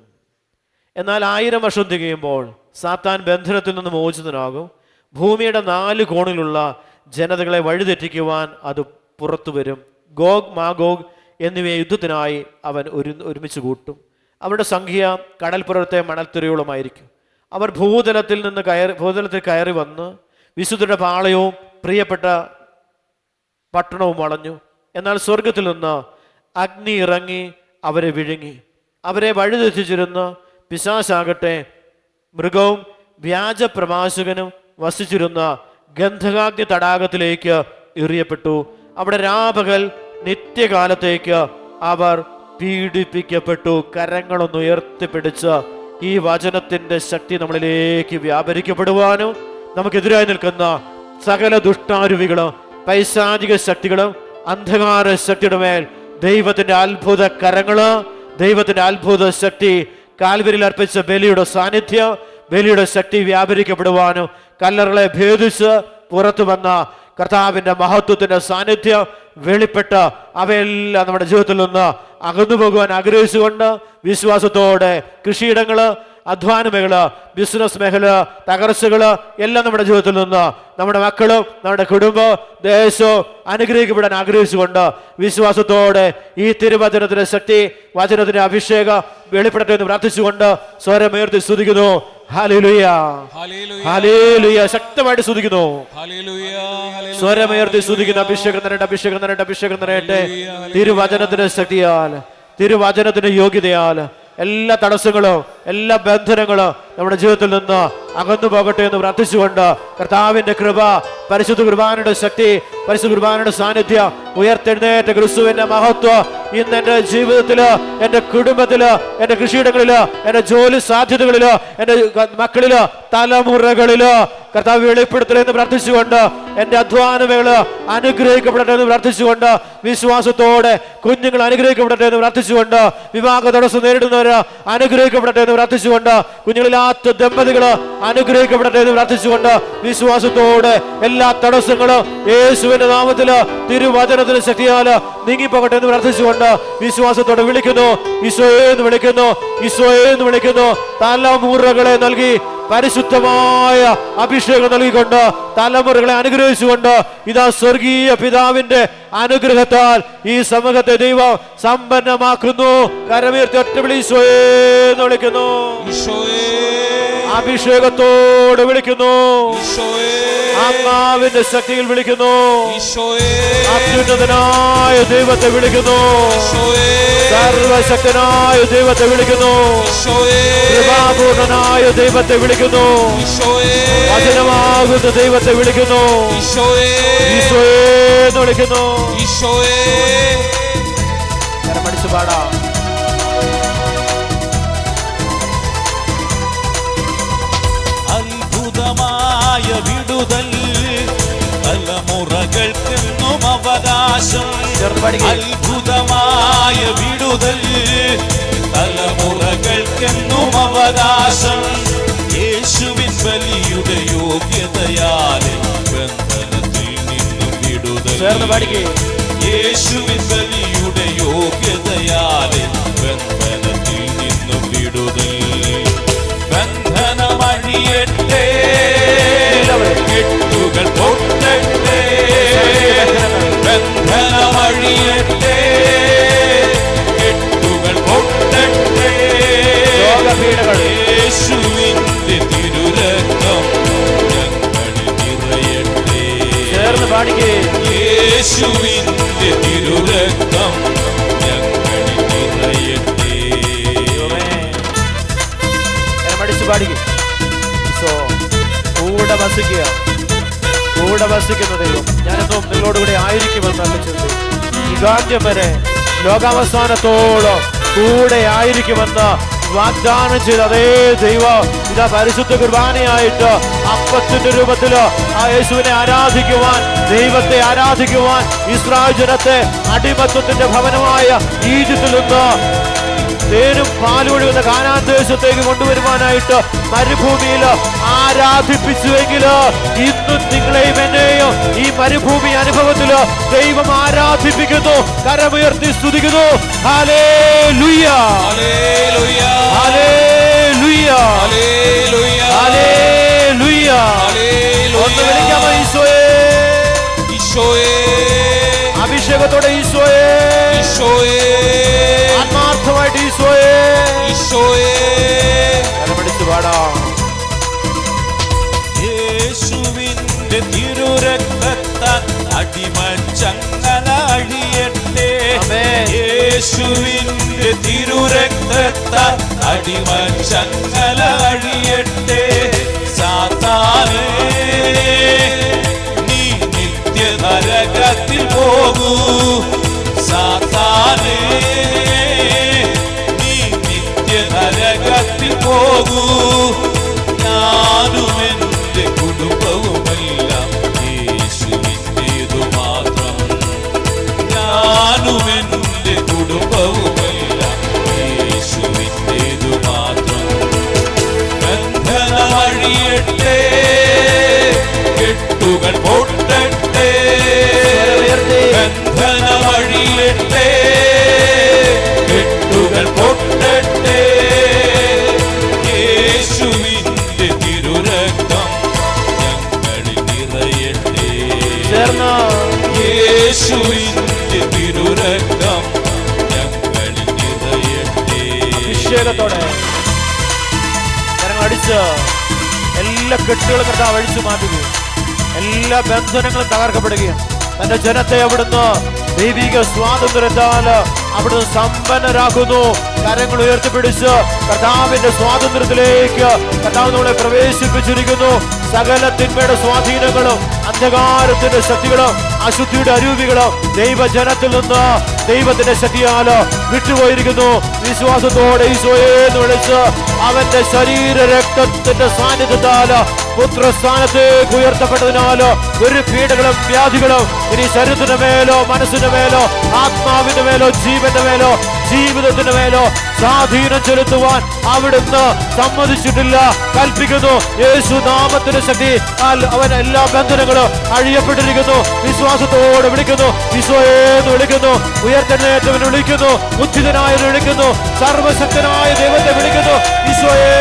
എന്നാൽ 1000 വർഷം തികയുമ്പോൾ സാത്താൻ ബന്ധനത്തിൽ നിന്ന് മോചിതനാകും. ഭൂമിയുടെ 4 കോണിലുള്ള ജനതകളെ വഴിതെറ്റിക്കുവാൻ അത് പുറത്തു വരും. ഗോഗ് മാഗോഗ് എന്നിവയെ യുദ്ധത്തിനായി അവൻ ഒരുമിച്ച് കൂട്ടും. അവരുടെ സംഖ്യ കടൽപ്പുറത്തെ മണൽത്തിരയോളമായിരിക്കും. അവർ ഭൂതലത്തിൽ കയറി വന്ന് വിശുദ്ധരുടെ പാളയവും പ്രിയപ്പെട്ട പട്ടണവും വളഞ്ഞു. എന്നാൽ സ്വർഗത്തിൽ നിന്ന് അഗ്നി ഇറങ്ങി അവരെ വിഴുങ്ങി. അവരെ വഴിതെറ്റിച്ചിരുന്ന പിശാചാകട്ടെ മൃഗവും വ്യാജ പ്രവാചകനും വസിച്ചിരുന്ന ഗന്ധകാഗ്നി തടാകത്തിലേക്ക് എറിയപ്പെട്ടു. അവിടെ രാപകൽ നിത്യകാലത്തേക്ക് അവർ പീഡിപ്പിക്കപ്പെട്ടു. കരങ്ങളൊന്ന് ഉയർത്തിപ്പിടിച്ച് ഈ വചനത്തിന്റെ ശക്തി നമ്മളിലേക്ക് വ്യാപരിക്കപ്പെടുവാനും നമുക്കെതിരായി നിൽക്കുന്ന സകല ദുഷ്ടാരുവികളും പൈശാചിക ശക്തികളും അന്ധകാര ശക്തിയുടെ മേൽ ദൈവത്തിന്റെ അത്ഭുത കരങ്ങള്, ദൈവത്തിന്റെ അത്ഭുത ശക്തി, കാൽവരിയിൽ അർപ്പിച്ച ബലിയുടെ സാന്നിധ്യം, ബലിയുടെ ശക്തി വ്യാപരിക്കപ്പെടുവാനും കല്ലറകളെ ഭേദിച്ച് പുറത്തു വന്ന കർത്താവിന്റെ മഹത്വത്തിന്റെ സാന്നിധ്യം വെളിപ്പെട്ട് അവയെല്ലാം നമ്മുടെ ജീവിതത്തിൽ നിന്ന് അകന്നു പോകുവാൻ ആഗ്രഹിച്ചുകൊണ്ട് വിശ്വാസത്തോടെ കൃഷിയിടങ്ങള്, അധ്വാന മേഖല, ബിസിനസ് മേഖല, തകർച്ചകള് എല്ലാം നമ്മുടെ ജീവിതത്തിൽ നിന്ന് നമ്മുടെ മക്കളും നമ്മുടെ കുടുംബവും ദേശവും അനുഗ്രഹിക്കപ്പെടാൻ ആഗ്രഹിച്ചുകൊണ്ട് വിശ്വാസത്തോടെ ഈ തിരുവചനത്തിന്റെ ശക്തി, വചനത്തിന്റെ അഭിഷേകം വെളിപ്പെടട്ടെ എന്ന് പ്രാർത്ഥിച്ചുകൊണ്ട് സ്വരമുയർത്തി സ്തുതിക്കുന്നു. Hallelujah, hallelujah. ശക്തമായിട്ട് സ്തുതിക്കുന്നു. സ്വരമുയർത്തി സ്തുതിക്കുന്നു. അഭിഷേകം നിറയട്ടെ, അഭിഷേകം നിറയട്ടെ, അഭിഷേകം നിറയട്ടെ. തിരുവചനത്തിന്റെ ശക്തിയാൽ, തിരുവചനത്തിന്റെ യോഗ്യതയാൽ എല്ലാ തടസ്സങ്ങളും എല്ലാ ബന്ധനങ്ങളും നമ്മുടെ ജീവിതത്തിൽ നിന്ന് അകന്നു പോകട്ടെ എന്ന് പ്രാർത്ഥിച്ചുകൊണ്ട് കർത്താവിന്റെ കൃപ, പരിശുദ്ധ കുർബാനയുടെ ശക്തി, പരിശുദ്ധ കുർബാനയുടെ സാന്നിധ്യം, ഉയർത്തെഴുന്നേറ്റ ക്രിസ്തുവിന്റെ മഹത്വം ഇന്ന് എന്റെ ജീവിതത്തില്, എന്റെ കുടുംബത്തില്, എന്റെ കൃഷിയിടങ്ങളില്, എന്റെ ജോലി സാധ്യതകളില്, എന്റെ മക്കളില്, തലമുറകളില് കർത്താവ് വെളിപ്പെടുത്തട്ടെ എന്ന് പ്രാർത്ഥിച്ചുകൊണ്ട് എന്റെ അധ്വാനമേള് അനുഗ്രഹിക്കപ്പെടട്ടെ എന്ന് പ്രാർത്ഥിച്ചുകൊണ്ട് വിശ്വാസത്തോടെ കുഞ്ഞുങ്ങൾ അനുഗ്രഹിക്കപ്പെടട്ടെ എന്ന് പ്രാർത്ഥിച്ചുകൊണ്ട് വിവാഹ തടസ്സം നേരിടുന്നവര് അനുഗ്രഹിക്കപ്പെടട്ടെ എന്ന് പ്രാർത്ഥിച്ചുകൊണ്ട് കുഞ്ഞുങ്ങളില്ലാത്ത ദമ്പതികള് അനുഗ്രഹിക്കപ്പെടട്ടെ എന്ന് പ്രാർത്ഥിച്ചുകൊണ്ട് വിശ്വാസത്തോടെ എല്ലാ തടസ്സങ്ങളും യേശുവിന്റെ നാമത്തില് തിരുവചനത്തിന് ശക്തിയാല് നീങ്ങിപ്പോകട്ടെ എന്ന് പ്രാർത്ഥിച്ചുകൊണ്ട് വിശ്വാസത്തോടെ വിളിക്കുന്നു. ഈശോയെ എന്ന് വിളിക്കുന്നു, ഈശോയെ എന്ന് വിളിക്കുന്നു. തലമുറകളെ നൽകി പരിശുദ്ധമായ അഭിഷേകം നൽകിക്കൊണ്ട് തലമുറകളെ അനുഗ്രഹിച്ചുകൊണ്ട് ഇതാ സ്വർഗീയ പിതാവിന്റെ അനുഗ്രഹത്താൽ ഈ സമൂഹത്തെ ദൈവം സമ്പന്നമാക്കുന്നു. കരമുയർത്തി ഒറ്റ വിളി ഈശോയെ എന്ന് വിളിക്കുന്നു. അഭിഷേകത്തോട് വിളിക്കുന്നു. ആത്മാവിന്റെ ശക്തിയിൽ വിളിക്കുന്നു. അത്യുന്നതനായ ദൈവത്തെ വിളിക്കുന്നു. സർവശക്തനായ ദൈവത്തെ വിളിക്കുന്നു. കൃപാപൂർണനായ ദൈവത്തെ വിളിക്കുന്നു. വചനമാകുന്ന ദൈവത്തെ വിളിക്കുന്നു. ഈശോയെ എന്ന് വിളിക്കുന്നു. കരമടിച്ചു പാടാം. അത്ഭുതമായ വിടുതൽ തലമുറകൾക്കെന്നും അവകാശം. അത്ഭുതമായ വിടുതൽ തലമുറകൾക്കെന്നും അവകാശം. യേശുവിൻ ബലിയുടെ യോഗ്യതയാലെ ബന്ധനത്തിൽ നിന്നും വിടുതൽ. യേശുവിൻ ബലിയുടെ യോഗ്യതയാലെ ബന്ധനത്തിൽ നിന്നും വിടുതൽ. ബന്ധനമഴിയട്ടെ, കെട്ടുകൾ പൊട്ടട്ടെ. ബന്ധനമഴിയട്ടെ, കെട്ടുകൾ പൊട്ടട്ടെ. യേശുവിന്റെ തിരുരക്തം ഞങ്ങളിൽ നിറയട്ടെ. യേശുവിന്റെ തിരുരക്തം ഞങ്ങളിൽ നിറയട്ടെ. പാടിക്കും. ഈശോ കൂടെ വസിക്കുക, കൂടെ വസിക്കുന്ന ദൈവം. ഞാനെന്നും നിങ്ങളോടുകൂടെ ആയിരിക്കുമെന്ന് അല്ലച്ചത്. യുഗാന്ത്യം വരെ, ലോകാവസാനത്തോളം കൂടെ ആയിരിക്കുമെന്ന് വാഗ്ദാനം ചെയ്ത അതേ ദൈവം ഇതാ പരിശുദ്ധ കുർബാനയായിട്ട് അപ്പത്തിന്റെ രൂപത്തില് ആ യേശുവിനെ ആരാധിക്കുവാൻ, ദൈവത്തെ ആരാധിക്കുവാൻ ഇസ്രായേൽ ജനത്തെ അടിമത്വത്തിന്റെ ഭവനമായ ഈജിപ്തിൽ നിന്ന് തേനും പാലും ഒഴുകുന്ന കാനാൻ ദേശത്തേക്ക് കൊണ്ടുവരുവാനായിട്ട് മരുഭൂമിയിൽ ആരാധിപ്പിച്ചുവെങ്കില് ഇന്നും നിങ്ങളെയും എന്നെയും ഈ മരുഭൂമി അനുഭവത്തില് ദൈവം ആരാധിപ്പിക്കുന്നു, കരമുയർത്തി സ്തുതിക്കുന്നു. Hallelujah, hallelujah, hallelujah, hallelujah, hallelujah. ഒന്ന് വിളിക്കാമോ ഈശോയെ, ഈശോയെ, അഭിഷേകത്തോടെ ഈശോയെ, ഈശോയെ, ആത്മാർത്ഥമായിട്ട് ഈശോയെ, ഈശോയെ. കരമടിച്ച് പാടാം. യേശുവിന്റെ തിരുരക്തത്താൽ അടിമച്ചങ്ങല അഴിയട്ടെ. യേശുവിന്റെ തിരുരക്തത്താൽ അടിമച്ചങ്ങല അഴിയട്ടെ. സാത്താനേ, നീ നിത്യനരകത്തിൽ പോകൂ. സാത്താനേ, നീ നിത്യനരകത്തിൽ പോകൂ. ഞാനും എന്റെ കുടുംബവുമെല്ലാം യേശുവിൻ്റേതു മാത്രം. ഞാനും എന്റെ കുടുംബവുമെല്ലാം യേശുവിൻ്റേതു മാത്രം. ബന്ധനമഴിയട്ടെ, കെട്ടുകൾ പൊട്ടട്ടെ. ബന്ധനമഴിയട്ടെ, കെട്ടുകൾ പൊട്ടട്ടെ. യേശുവിന്റെ തിരുരക്തം ഞങ്ങളിൽ നിറയട്ടെ. യേശുവിന്റെ തിരുരക്തം ഞങ്ങളിൽ നിറയട്ടെ. അഭിഷേകത്തോടെ അടിച്ച് എല്ലാ കെട്ടുകളും കർത്താവ് അഴിച്ചു മാറ്റുകയും എല്ലാ ബന്ധനങ്ങളും തകർക്കപ്പെടുകയും തന്റെ ജനത്തെ അവിടുന്ന് ദൈവിക സ്വാതന്ത്ര്യത്താൽ അവിടുന്ന് സമ്പന്നരാക്കുന്നു. കരങ്ങൾ ഉയർത്തിപ്പിടിച്ച് കർത്താവിന്റെ സ്വാതന്ത്ര്യത്തിലേക്ക് കർത്താവ് നമ്മളെ പ്രവേശിപ്പിച്ചിരിക്കുന്നു. സകല തിന്മയുടെ സ്വാധീനങ്ങളും അന്ധകാരത്തിന്റെ ശക്തികളും അശുദ്ധിയുടെ അരൂപികളും ദൈവജനത്തിൽ നിന്ന് ദൈവത്തിന്റെ ശക്തിയാല് വിട്ടുപോയിരിക്കുന്നു. വിശ്വാസത്തോടെ ഈശോയെ എന്ന് വിളിച്ച് അവന്റെ ശരീര രക്തത്തിന്റെ സാന്നിധ്യത്താല് പുത്രസ്ഥാനത്തേക്ക് ഉയർത്തപ്പെട്ടതിനാല് ഒരു പീഡകളും വ്യാധികളും ഇനി ശരീരത്തിന് മേലോ മനസ്സിന് മേലോ ആത്മാവിന്റെ മേലോ ജീവന്റെ മേലോ ജീവിതത്തിന് മേലോ സ്വാധീനം ചെലുത്തുവാൻ അവിടുന്ന് സമ്മതിച്ചിട്ടില്ല. കൽപ്പിക്കുന്നു. യേശു നാമത്തിന്റെ ശക്തി അവൻ എല്ലാ ബന്ധനങ്ങളും അഴിയപ്പെട്ടിരിക്കുന്നു. വിശ്വാസത്തോടെ വിളിക്കുന്നു. ഈശോയെന്ന് വിളിക്കുന്നു. ഉയർത്തെഴുന്നേറ്റവനെ വിളിക്കുന്നു. ഉദ്ധിതനായവനെ വിളിക്കുന്നു. സർവശക്തനായ ദൈവത്തെ വിളിക്കുന്നു. ഈശോയെ,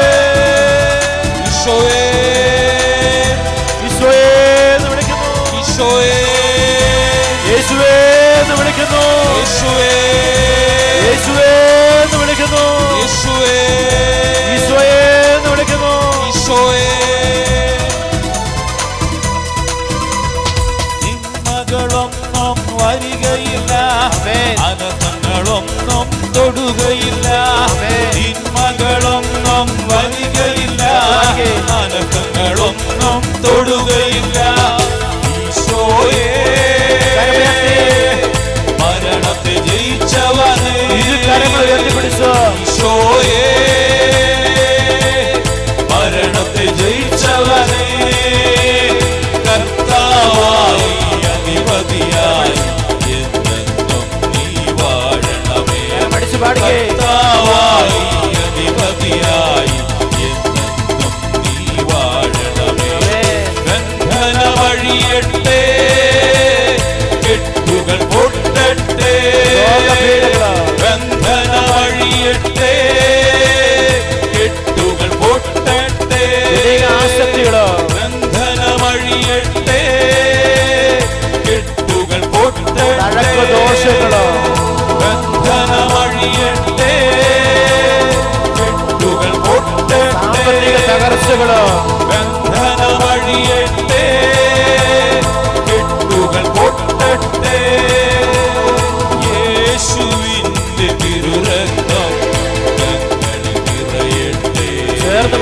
ഈശോയെ, ഈശോയെ എന്ന് വിളിക്കുന്നു. ഈശോയെ, യേശുവേ എന്ന് വിളിക്കുന്നു. യേശുവേ, യേശുവേ എന്ന് വിളിക്കുന്നു. യേശുവേ, ഈശോയെ എന്ന് വിളിക്കുന്നു. ഈശോയെ. തിന്മകളൊന്നും വരികയില്ല, അനർത്ഥങ്ങളൊന്നും തൊടുകയില്ല. തിന്മകളൊന്നും വരികയില്ല, അനർത്ഥങ്ങളൊന്നും തൊടുകയില്ല. ഈശോയെ, മരണത്തെ ജയിച്ച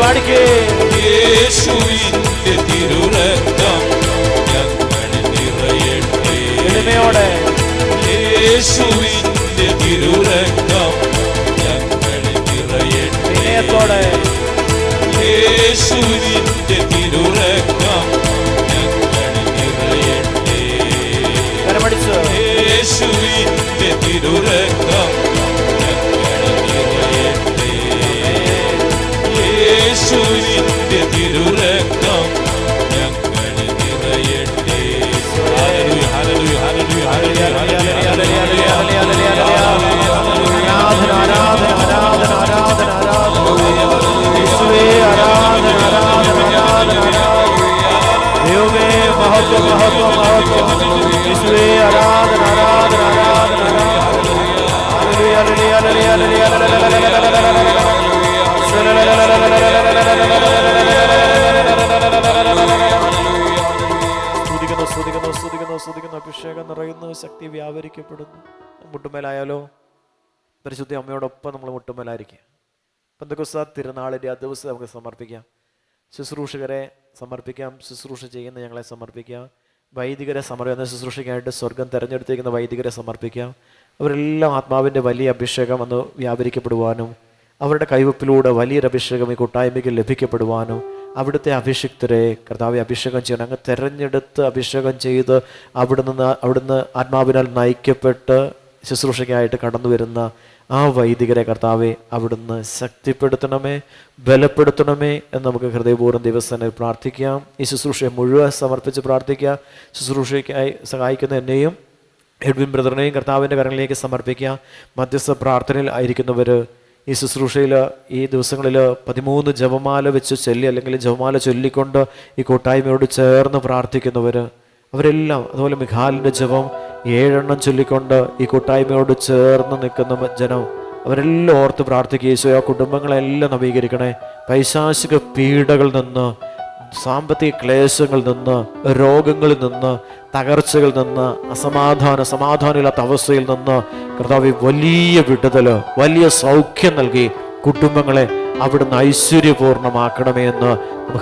പാടിക്കേ. യേശുവിന്റെ തിരുരക്തം ഞങ്ങളിൽ നിറയട്ടെ. എളിമയോടെ യേശുവിന്റെ തിരുരക്തം ഞങ്ങളിൽ നിറയട്ടെ. വിനയത്തോടെ യേശുവിന്റെ തിരുരക്തം ഞങ്ങളിൽ നിറയട്ടെ. കരമടിച്ച് യേശുവിന്റെ തിരുരക്തം ഞങ്ങളിൽ നിറയട്ടെ. യേശുവിന്റെ തിരുരക്തം ഞങ്ങളിൽ നിറയട്ടെ. Hallelujah hallelujah hallelujah hallelujah hallelujah hallelujah. ആരാധന ആരാധന ആരാധന ആരാധന ആരാധന. യേശുവേ ആരാധന ആരാധന ആരാധന ആരാധന. ദൈവമേ മഹത്വം മഹത്വം മഹത്വം. യേശുവേ ആരാധന ആരാധന ആരാധന ആരാധന. Hallelujah hallelujah hallelujah hallelujah. സ്തുതിക്കുന്നു സ്തുതിക്കുന്നു സ്തുതിക്കുന്നു സ്തുതിക്കുന്നു. അഭിഷേകം നിറയുന്നു, ശക്തി വ്യാപരിക്കപ്പെടുന്നു. മുട്ടുമേലായാലോ? പരിശുദ്ധ അമ്മയോടൊപ്പം നമ്മൾ മുട്ടുമേലായിരിക്കുക. പെന്തക്കോസ്ത് തിരുനാളിൻ്റെ ആ ദിവസം നമുക്ക് സമർപ്പിക്കാം. ശുശ്രൂഷകരെ സമർപ്പിക്കാം, ശുശ്രൂഷ ചെയ്യുന്ന ഞങ്ങളെ സമർപ്പിക്കാം. വൈദികരെ സമർപ്പിക്കുന്ന ശുശ്രൂഷയ്ക്കായിട്ട് സ്വർഗം തിരഞ്ഞെടുത്തിരിക്കുന്ന വൈദികരെ സമർപ്പിക്കാം. അവരെല്ലാം ആത്മാവിൻ്റെ വലിയ അഭിഷേകം അന്ന് വ്യാപരിക്കപ്പെടുവാനും അവരുടെ കൈവപ്പിലൂടെ വലിയൊരു അഭിഷേകം ഈ കൂട്ടായ്മയ്ക്ക് ലഭിക്കപ്പെടുവാനും അവിടുത്തെ അഭിഷിക്തരെ കർത്താവെ അഭിഷേകം ചെയ്യണം. അങ്ങ് തിരഞ്ഞെടുത്ത് അഭിഷേകം ചെയ്ത് അവിടുന്ന് ആത്മാവിനാൽ നയിക്കപ്പെട്ട് ശുശ്രൂഷയ്ക്കായിട്ട് കടന്നു വരുന്ന ആ വൈദികരെ കർത്താവെ അവിടുന്ന് ശക്തിപ്പെടുത്തണമേ, ബലപ്പെടുത്തണമേ എന്ന് നമുക്ക് ഹൃദയപൂർവ്വം ദിവസം പ്രാർത്ഥിക്കാം. ഈ ശുശ്രൂഷയെ മുഴുവൻ സമർപ്പിച്ച് പ്രാർത്ഥിക്കാം. ശുശ്രൂഷയ്ക്കായി സഹായിക്കുന്ന എന്നെയും എഡ്വിൻ ബ്രദറിനെയും കർത്താവിൻ്റെ കരങ്ങളിലേക്ക് സമർപ്പിക്കാം. മധ്യസ്ഥ പ്രാർത്ഥനയിൽ ആയിരിക്കുന്നവർ ഈ ശുശ്രൂഷയിൽ ഈ ദിവസങ്ങളിൽ 13 ജപമാല വെച്ച് ചൊല്ലി അല്ലെങ്കിൽ ജപമാല ചൊല്ലിക്കൊണ്ട് ഈ കൂട്ടായ്മയോട് ചേർന്ന് പ്രാർത്ഥിക്കുന്നവർ അവരെല്ലാം, അതുപോലെ മിഖാലിൻ്റെ ജപം 7 ചൊല്ലിക്കൊണ്ട് ഈ കൂട്ടായ്മയോട് ചേർന്ന് നിൽക്കുന്ന ജനം അവരെല്ലാം ഓർത്ത് പ്രാർത്ഥിക്കുക. ഈശോ ആ കുടുംബങ്ങളെല്ലാം നവീകരിക്കണേ. പൈശാചിക പീഡകളിൽ നിന്ന്, സാമ്പത്തിക ക്ലേശങ്ങളിൽ നിന്ന്, രോഗങ്ങളിൽ നിന്ന്, തകർച്ചകളിൽ നിന്ന്, സമാധാനമില്ലാത്ത അവസ്ഥയിൽ നിന്ന് കർത്താവേ വലിയ വിടുതൽ, വലിയ സൗഖ്യം നൽകി കുടുംബങ്ങളെ അവിടുന്ന് ഐശ്വര്യപൂർണ്ണമാക്കണമേ എന്ന്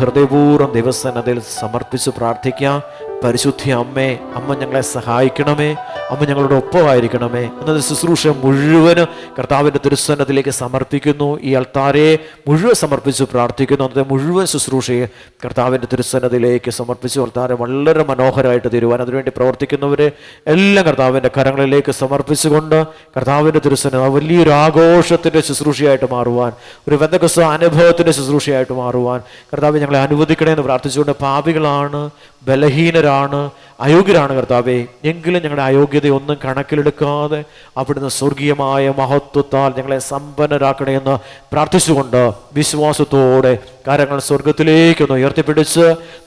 ഹൃദയപൂർവ്വം ദൈവസന്നിധിയിൽ സമർപ്പിച്ച് പ്രാർത്ഥിക്കാം. പരിശുദ്ധി അമ്മേ, അമ്മ ഞങ്ങളെ സഹായിക്കണമേ, അമ്മ ഞങ്ങളുടെ ഒപ്പമായിരിക്കണമേ. എന്നത് ശുശ്രൂഷ മുഴുവനും കർത്താവിൻ്റെ തിരുസന്നിധിയിലേക്ക് സമർപ്പിക്കുന്നു. ഈ അൾത്താരെ മുഴുവൻ സമർപ്പിച്ച് പ്രാർത്ഥിക്കുന്നു. അന്നത്തെ മുഴുവൻ ശുശ്രൂഷയെ കർത്താവിൻ്റെ തിരുസന്നിധിയിലേക്ക് സമർപ്പിച്ചു അൾത്താരെ വളരെ മനോഹരമായിട്ട് തീരുവാൻ അതിനുവേണ്ടി പ്രവർത്തിക്കുന്നവരെ എല്ലാം കർത്താവിൻ്റെ കരങ്ങളിലേക്ക് സമർപ്പിച്ചുകൊണ്ട് കർത്താവിൻ്റെ തിരുസന്നിധി വലിയൊരു ആഘോഷത്തിൻ്റെ ശുശ്രൂഷയായിട്ട് മാറുവാൻ, ഒരു പെന്തക്കോസ്ത് അനുഭവത്തിൻ്റെ ശുശ്രൂഷയായിട്ട് മാറുവാൻ കർത്താവെ ഞങ്ങളെ അനുവദിക്കണേ എന്ന് പ്രാർത്ഥിച്ചുകൊണ്ട്, പാപികളാണ്, ബലഹീനരാണ്, അയോഗ്യരാണ് കർത്താവേ, എങ്കിലും ഞങ്ങളുടെ അയോഗ്യതയൊന്നും കണക്കിലെടുക്കാതെ അവിടുന്ന് സ്വർഗീയമായ മഹത്വത്താൽ ഞങ്ങളെ സമ്പന്നരാക്കണമെന്ന് പ്രാർത്ഥിച്ചുകൊണ്ട് വിശ്വാസത്തോടെ കാര്യങ്ങൾ സ്വർഗത്തിലേക്കൊന്ന് ഉയർത്തിപ്പിടിച്ച്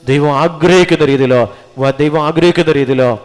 ദൈവം ആഗ്രഹിക്കുന്ന രീതിയിൽ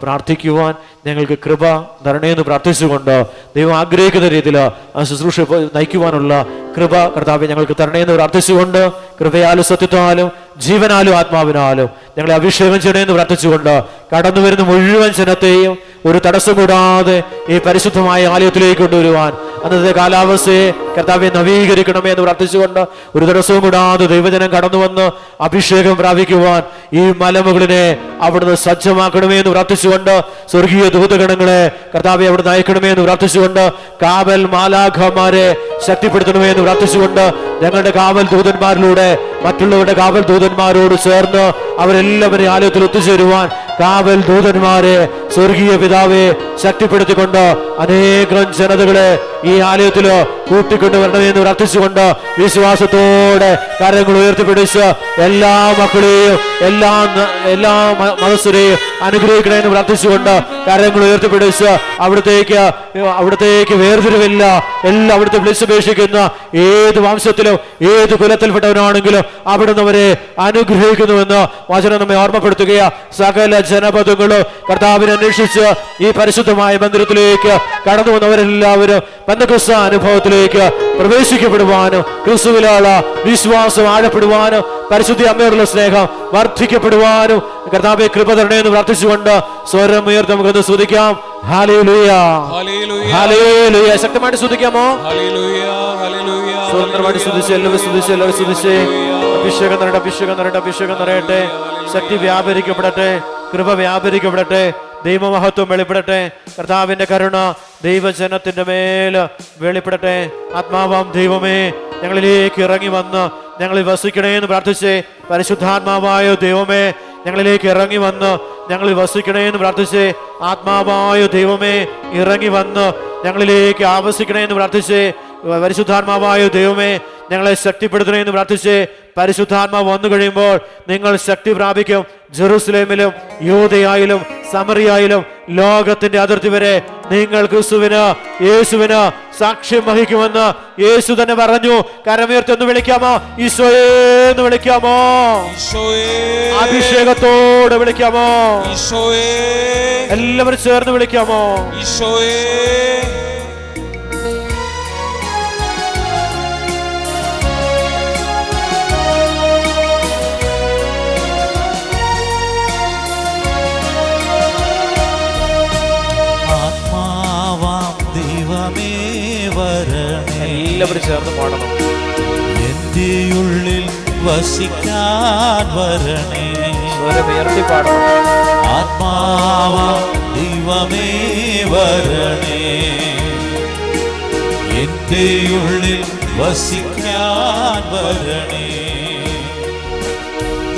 പ്രാർത്ഥിക്കുവാൻ ഞങ്ങൾക്ക് കൃപ തരണേന്ന് പ്രാർത്ഥിച്ചുകൊണ്ട്, ദൈവം ആഗ്രഹിക്കുന്ന രീതിയിൽ ആ ശുശ്രൂഷ നയിക്കുവാനുള്ള കൃപ കർത്താവെ ഞങ്ങൾക്ക് തരണേന്ന് പ്രാർത്ഥിച്ചുകൊണ്ട്, കൃപയാലും സത്യത്താലും ജീവനാലും ആത്മാവിനാലും ഞങ്ങളെ അഭിഷേകം ചെയ്യണമെന്ന് പ്രാർത്ഥിച്ചുകൊണ്ട്, കടന്നു വരുന്ന മുഴുവൻ ജനത്തെയും ഒരു തടസ്സം കൂടാതെ ഈ പരിശുദ്ധമായ ആലയത്തിലേക്ക് കൊണ്ടുവരുവാൻ അന്നത്തെ കാലാവസ്ഥയെ കർത്താവെ നവീകരിക്കണമേ എന്ന് പ്രാർത്ഥിച്ചുകൊണ്ട്, ഒരു തടസ്സവും കൂടാതെ ദൈവജനം കടന്നു വന്ന് അഭിഷേകം പ്രാപിക്കുവാൻ ഈ മലമുകളിനെ അവിടുന്ന് സജ്ജമാക്കണമേ എന്ന് പ്രാർത്ഥിച്ചുകൊണ്ട്, സ്വർഗീയ ദൂതഗണങ്ങളെ കർത്താവെ അവിടുന്ന് അയക്കണമേ എന്ന് പ്രാർത്ഥിച്ചുകൊണ്ട്, കാവൽ മാലാഖമാരെ ശക്തിപ്പെടുത്തണമേ എന്ന് പ്രാർത്ഥിച്ചുകൊണ്ട്, ഞങ്ങളുടെ കാവൽ ദൂതന്മാരിലൂടെ മറ്റുള്ളവരുടെ കാവൽ ദൂതന്മാരോട് ചേർന്ന് അവരെല്ലാവരെയും ആലയത്തിൽ ഒത്തുചേരുവാൻ കാവൽ ദൂതന്മാരെ സ്വർഗീയ പിതാവെ ശക്തിപ്പെടുത്തിക്കൊണ്ട് അനേകം ജനതകളെ ഈ ആലയത്തിൽ കൂട്ടിക്കൊണ്ടുവരണമെന്ന് പ്രാർത്ഥിച്ചുകൊണ്ട്, വിശ്വാസത്തോടെ കരങ്ങൾ ഉയർത്തിപ്പിടിച്ച് എല്ലാ മക്കളെയും എല്ലാ മതസ്ഥരെയും അനുഗ്രഹിക്കണമെന്ന് പ്രാർത്ഥിച്ചുകൊണ്ട് കരങ്ങൾ ഉയർത്തിപ്പിടിച്ച് അവിടത്തേക്ക് വേർതിരിവില്ല, എല്ലാം അവിടുത്തെ വിളിച്ചപേക്ഷിക്കുന്ന ഏത് വംശത്തിലും ഏത് കുലത്തിൽപ്പെട്ടവനാണെങ്കിലും അവിടുന്ന് അവരെ അനുഗ്രഹിക്കുന്നുവെന്ന് വചനം നമ്മെ ഓർമ്മപ്പെടുത്തുകയാ. സകല ജനപദങ്ങളും കർത്താവിനെ അന്വേഷിച്ച് ഈ പരിശുദ്ധമായ മന്ദിരത്തിലേക്ക് കടന്നു വന്നവരെല്ലാവരും പെന്തക്കോസ്ത് അനുഭവത്തിലേക്ക് പ്രവേശിക്കപ്പെടുവാനും ക്രിസ്തുവിലുള്ള വിശ്വാസം ആഴപ്പെടുവാനും പരിശുദ്ധ അമ്മയോടുള്ള സ്നേഹം വർദ്ധിക്കപ്പെടുവാനും കർത്താവെ കൃപ തരണേന്ന് പ്രാർത്ഥിച്ചുകൊണ്ട് സ്വരം ഉയർത്തി നമുക്കൊന്ന് സ്തുതിക്കാം. Hallelujah, hallelujah. ശക്തമായിട്ട് സ്തുതിക്കാമോ? സ്വതന്ത്രമായിട്ട് സ്തുതിച്ച് എല്ലാവരും സ്തുതിച്ച് അഭിഷേകം നിറയട്ടെ, അഭിഷേകം നിറയട്ടെ, അഭിഷേകം നിറയട്ടെ. ശക്തി വ്യാപരിക്കപ്പെടട്ടെ, കൃപ വ്യാപരിക്കപ്പെടട്ടെ, ദൈവമഹത്വം വെളിപ്പെടട്ടെ. കർത്താവിന്റെ കരുണ ദൈവജനത്തിന്റെ മേൽ വെളിപ്പെടട്ടെ. ആത്മാവാം ദൈവമേ, ഞങ്ങളിലേക്ക് ഇറങ്ങി വന്ന് ഞങ്ങളിൽ വസിക്കണേ എന്ന് പ്രാർത്ഥിച്ചേ. പരിശുദ്ധാത്മാവായ ദൈവമേ, ഞങ്ങളിലേക്ക് ഇറങ്ങി വന്ന് ഞങ്ങളിൽ വസിക്കണേ എന്ന് പ്രാർത്ഥിച്ചേ. ആത്മാവായ ദൈവമേ, ഇറങ്ങി വന്ന് ഞങ്ങളിലേക്ക് ആവസിക്കണേ എന്ന് പ്രാർത്ഥിച്ചേ. പരിശുദ്ധാത്മാവായ ദൈവമേ, ഞങ്ങളെ ശക്തിപ്പെടുത്തണേ എന്ന് പ്രാർത്ഥിച്ചേ. പരിശുദ്ധാത്മാവ് വന്നു കഴിയുമ്പോൾ നിങ്ങൾ ശക്തി പ്രാപിക്കും. ജെറുസലേമിലും യൂദയായിലും സമറിയായിലും ലോകത്തിന്റെ അതിർത്തി വരെ നിങ്ങൾ ക്രിസ്തുവിന്, യേശുവിന് സാക്ഷ്യം വഹിക്കുമെന്ന് യേശു തന്നെ പറഞ്ഞു. കരമുയർത്തി ഒന്ന് വിളിക്കാമോ? ഈശോയെ എന്ന് വിളിക്കാമോ? അഭിഷേകത്തോടെ വിളിക്കാമോ? എല്ലാവരും ചേർന്ന് വിളിക്കാമോ? എല്ലാവരും ചേർന്ന് പാടണം. എന്റെ ഉള്ളിൽ വസിക്കാൻ വരണേ, സ്വരമുയർത്തി പാടണം. ആത്മാവാം ദൈവമേ വരണേ, എന്റെ ഉള്ളിൽ വസിക്കാൻ വരണേ.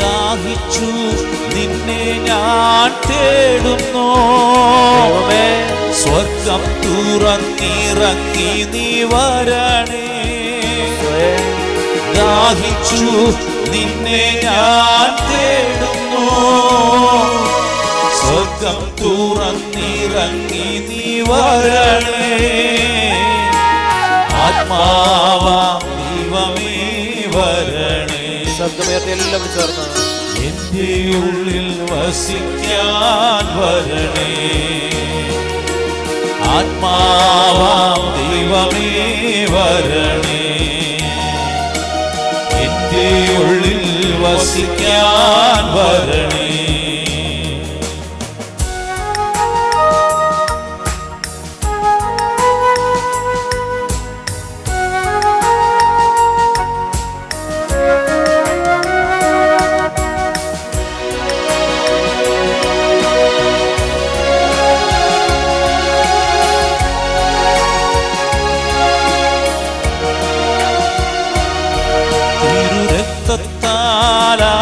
ദാഹിച്ചു നിന്നെ ഞാൻ തേടുന്നു, സ്വർഗം തുറന്നിറങ്ങി നീ വരണേ. ദാഹിച്ചു നിന്നെ ഞാൻ തേടുന്നു, സ്വർഗം തുറന്നിറങ്ങി നീ വരണേ. ആത്മാവാം ദൈവമേ വരണേ. ശബ്ദമുയർത്തി എല്ലാവരും ചേർന്ന് എന്റെ ഉള്ളിൽ വസിക്കാൻ വരണേ. ആത്മാവാം ദൈവമേ വരണേ, എന്റെ ഉള്ളിൽ വസിക്കാൻ വരണേ.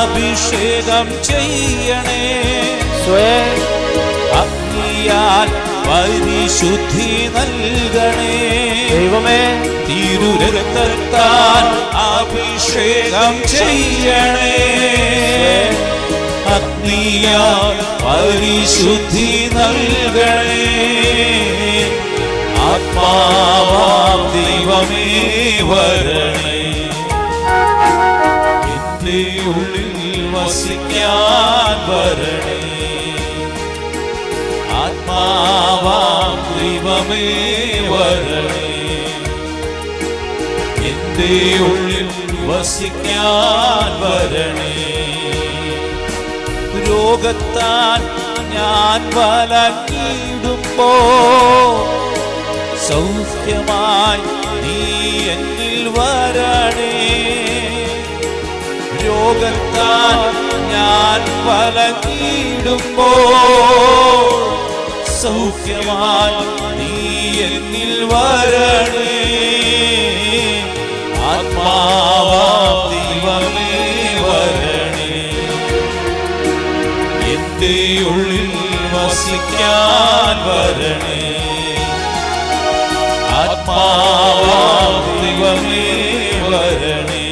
അഭിഷേകം ചെയ്യണേ, അഗ്നിയാൽ പരിശുദ്ധി നൽകണേ. ദൈവമേ, തിരുരക്തത്താൽ അഭിഷേകം ചെയ്യണേ, അഗ്നിയാൽ പരിശുദ്ധി നൽകണേ. ആത്മാവാം ദൈവമേ വരണേ, എന്റെ ഉള്ളിൽ വസിക്കാൻ വരണേ. ആത്മാവാം ദൈവമേ വരണേ, എന്റെ ഉള്ളിൽ വസിക്കാൻ വരണേ. രോഗത്താൽ ഞാൻ വലഞ്ഞിടുമ്പോ സൗഖ്യമായി നീ എന്നിൽ വരണേ. രോഗത്താൽ ഞാൻ വലഞ്ഞിടുമ്പോ സൗഖ്യമായി നീ എന്നിൽ വരണേ. ആത്മാവാം ദൈവമേ വരണേ, എന്റെ ഉള്ളിൽ വസിക്കാൻ വരണേ. ആത്മാവാം ദൈവമേ വരണേ,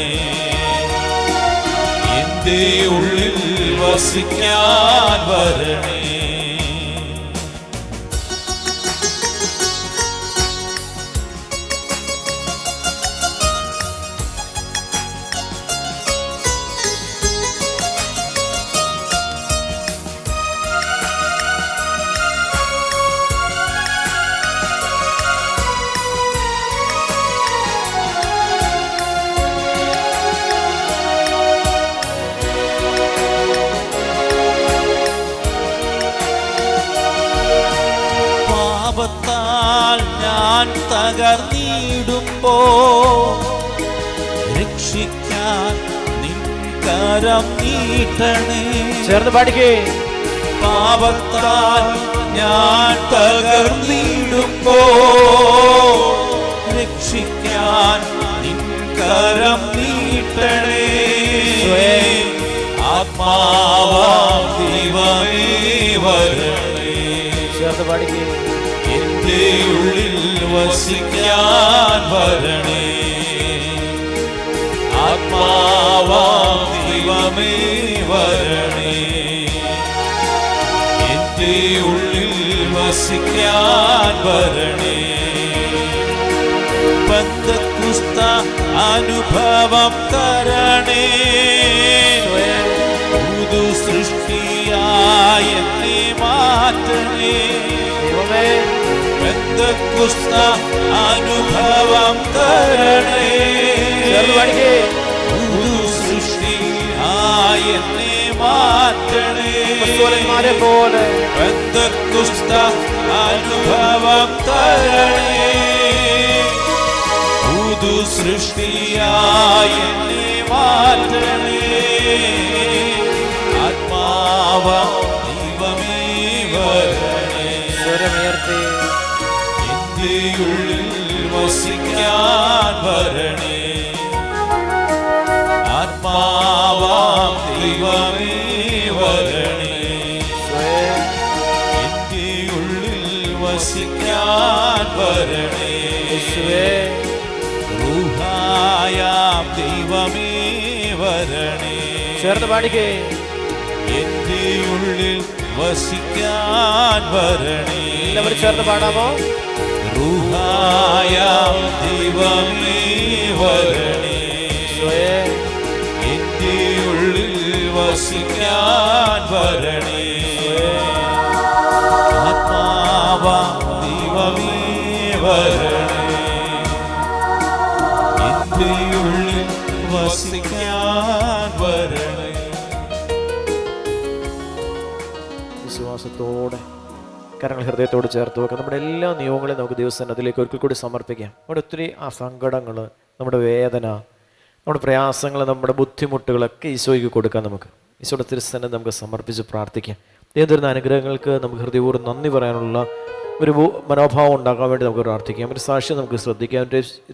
എന്റെ ഉള്ളിൽ വസിക്കാൻ വരണേ. പാപത്താൽ ഞാൻ തകർന്നിടുമ്പോ രക്ഷിക്കാൻ നിൻ കരം നീട്ടണേ. ചേർന്ന് പാടിക്കേ. പാപത്താൽ ഞാൻ തകർന്നിടുമ്പോ രക്ഷിക്കാൻ നിൻ കരം നീട്ടണേ. ആത്മാവാം ദൈവമേ വരണേ. ചേർന്ന് പാടിക്കേ. എന്റെ ഉള്ളിൽ വസിക്കാൻ വരണേ. ആത്മാവാം ദൈവമേ വരണേ. എന്റെ ഉള്ളിൽ വസിക്കാൻ വരണേ. പെന്തക്കോസ്ത അനുഭവം തരണേ. പുതു സൃഷ്ടിയായി എന്നെ മാറ്റണേ. പെന്തക്കോസ്ത അനുഭവം തരണേ. പുതു സൃഷ്ടിയായി എന്നെ മാറ്റണേ. പെന്തക്കോസ്ത അനുഭവം തരണേ. പുതു സൃഷ്ടിയായി എന്നെ മാറ്റണേ. ആത്മാവാം ദൈവമേ വരണേ. എന്റെ ഉള്ളിൽ വസിക്കാൻ വരണേ. ആത്മാവാം ദൈവമേ വരണേ. എന്റെ ഉള്ളിൽ വസിക്കാൻ വരണേ. റൂഹായാം ദൈവമേ വരണേ. ചേർന്ന് പാടിക്കേ. എന്റെ ഉള്ളിൽ വസിക്കാൻ വരണേ. എല്ലാവരും ചേർന്ന് പാടാമോ? റൂഹായാം ദൈവമേ വരണേ. എന്റെ ഉള്ളിൽ വസിക്കാൻ വരണേ. ആത്മാവാം ദൈവമേ വരണേ. എന്റെ ഉള്ളിൽ വസിക്കാൻ വരണേ. വിശ്വാസത്തോടെ കരങ്ങൾ ഹൃദയത്തോട് ചേർത്ത് വെക്കാം. നമ്മുടെ എല്ലാ നിയമങ്ങളെയും നമുക്ക് ദൈവസന്നിധിയിലേക്ക് ഒരിക്കൽ കൂടി സമർപ്പിക്കാം. നമ്മുടെ ഒത്തിരി ആ സങ്കടങ്ങൾ, നമ്മുടെ വേദന, നമ്മുടെ പ്രയാസങ്ങൾ, നമ്മുടെ ബുദ്ധിമുട്ടുകളൊക്കെ ഈശോയ്ക്ക് കൊടുക്കാം. നമുക്ക് ഈശോയുടെ തിരുസന്നിധി നമുക്ക് സമർപ്പിച്ച് പ്രാർത്ഥിക്കാം. ദൈവം തരുന്ന അനുഗ്രഹങ്ങൾക്ക് നമുക്ക് ഹൃദയപൂർവ്വം നന്ദി പറയാനുള്ള ഒരു മനോഭാവം ഉണ്ടാക്കാൻ വേണ്ടി നമുക്ക് പ്രാർത്ഥിക്കാം. ഒരു സാക്ഷ്യം നമുക്ക് ശ്രദ്ധിക്കാം.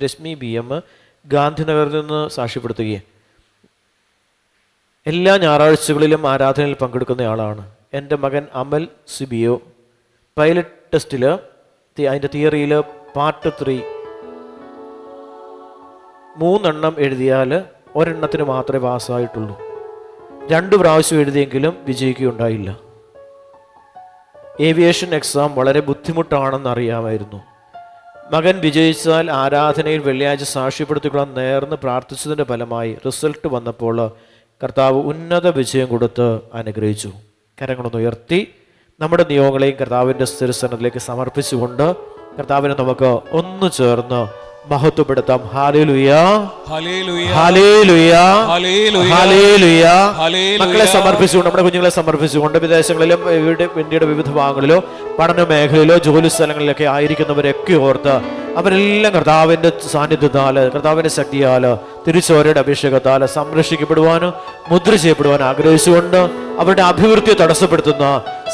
രശ്മി BM ഗാന്ധിനഗറിൽ നിന്ന് സാക്ഷ്യപ്പെടുത്തുകയും എല്ലാ ഞായറാഴ്ചകളിലും ആരാധനയിൽ പങ്കെടുക്കുന്നയാളാണ്. എൻ്റെ മകൻ അമൽ സിബിയോ പൈലറ്റ് ടെസ്റ്റിൽ അതിൻ്റെ തിയറിയിൽ പാർട്ട് 3 3 എഴുതിയാൽ ഒരെണ്ണത്തിന് മാത്രമേ പാസ്സായിട്ടുള്ളൂ. 2 പ്രാവശ്യം എഴുതിയെങ്കിലും വിജയിക്കുകയുണ്ടായില്ല. ഏവിയേഷൻ എക്സാം വളരെ ബുദ്ധിമുട്ടാണെന്ന് അറിയാമായിരുന്നു. മകൻ വിജയിച്ചാൽ ആരാധനയിൽ വെള്ളിയാഴ്ച സാക്ഷ്യപ്പെടുത്തിക്കൊള്ളാൻ നേർന്ന് പ്രാർത്ഥിച്ചതിൻ്റെ ഫലമായി റിസൾട്ട് വന്നപ്പോൾ കർത്താവ് ഉന്നത വിജയം കൊടുത്ത് അനുഗ്രഹിച്ചു. കരങ്ങളൊന്ന് ഉയർത്തി നമ്മുടെ നിയോഗങ്ങളെയും കർത്താവിൻ്റെ സ്ഥിരസ്ഥാനത്തിലേക്ക് സമർപ്പിച്ചുകൊണ്ട് കർത്താവിനെ നമുക്ക് ഒന്ന് ചേർന്ന് മഹത്വപ്പെടുത്താം. Hallelujah, hallelujah, hallelujah, hallelujah. മക്കളെ സമർപ്പിച്ചുകൊണ്ട്, നമ്മുടെ കുഞ്ഞുങ്ങളെ സമർപ്പിച്ചുകൊണ്ട് വിദേശങ്ങളിലും ഇന്ത്യയുടെ വിവിധ ഭാഗങ്ങളിലോ പഠന മേഖലയിലോ ജോലി സ്ഥലങ്ങളിലൊക്കെ ആയിരിക്കുന്നവരെയൊക്കെ ഓർത്ത് അവരെല്ലാം കർത്താവിൻ്റെ സാന്നിധ്യത്താൽ, കർത്താവിൻ്റെ ശക്തിയാൽ, തിരുച്ചോരയുടെ അഭിഷേകത്താൽ സംരക്ഷിക്കപ്പെടുവാനും മുദ്ര ചെയ്യപ്പെടുവാനും ആഗ്രഹിച്ചുകൊണ്ട് അവരുടെ അഭിവൃദ്ധിയെ തടസ്സപ്പെടുത്തുന്ന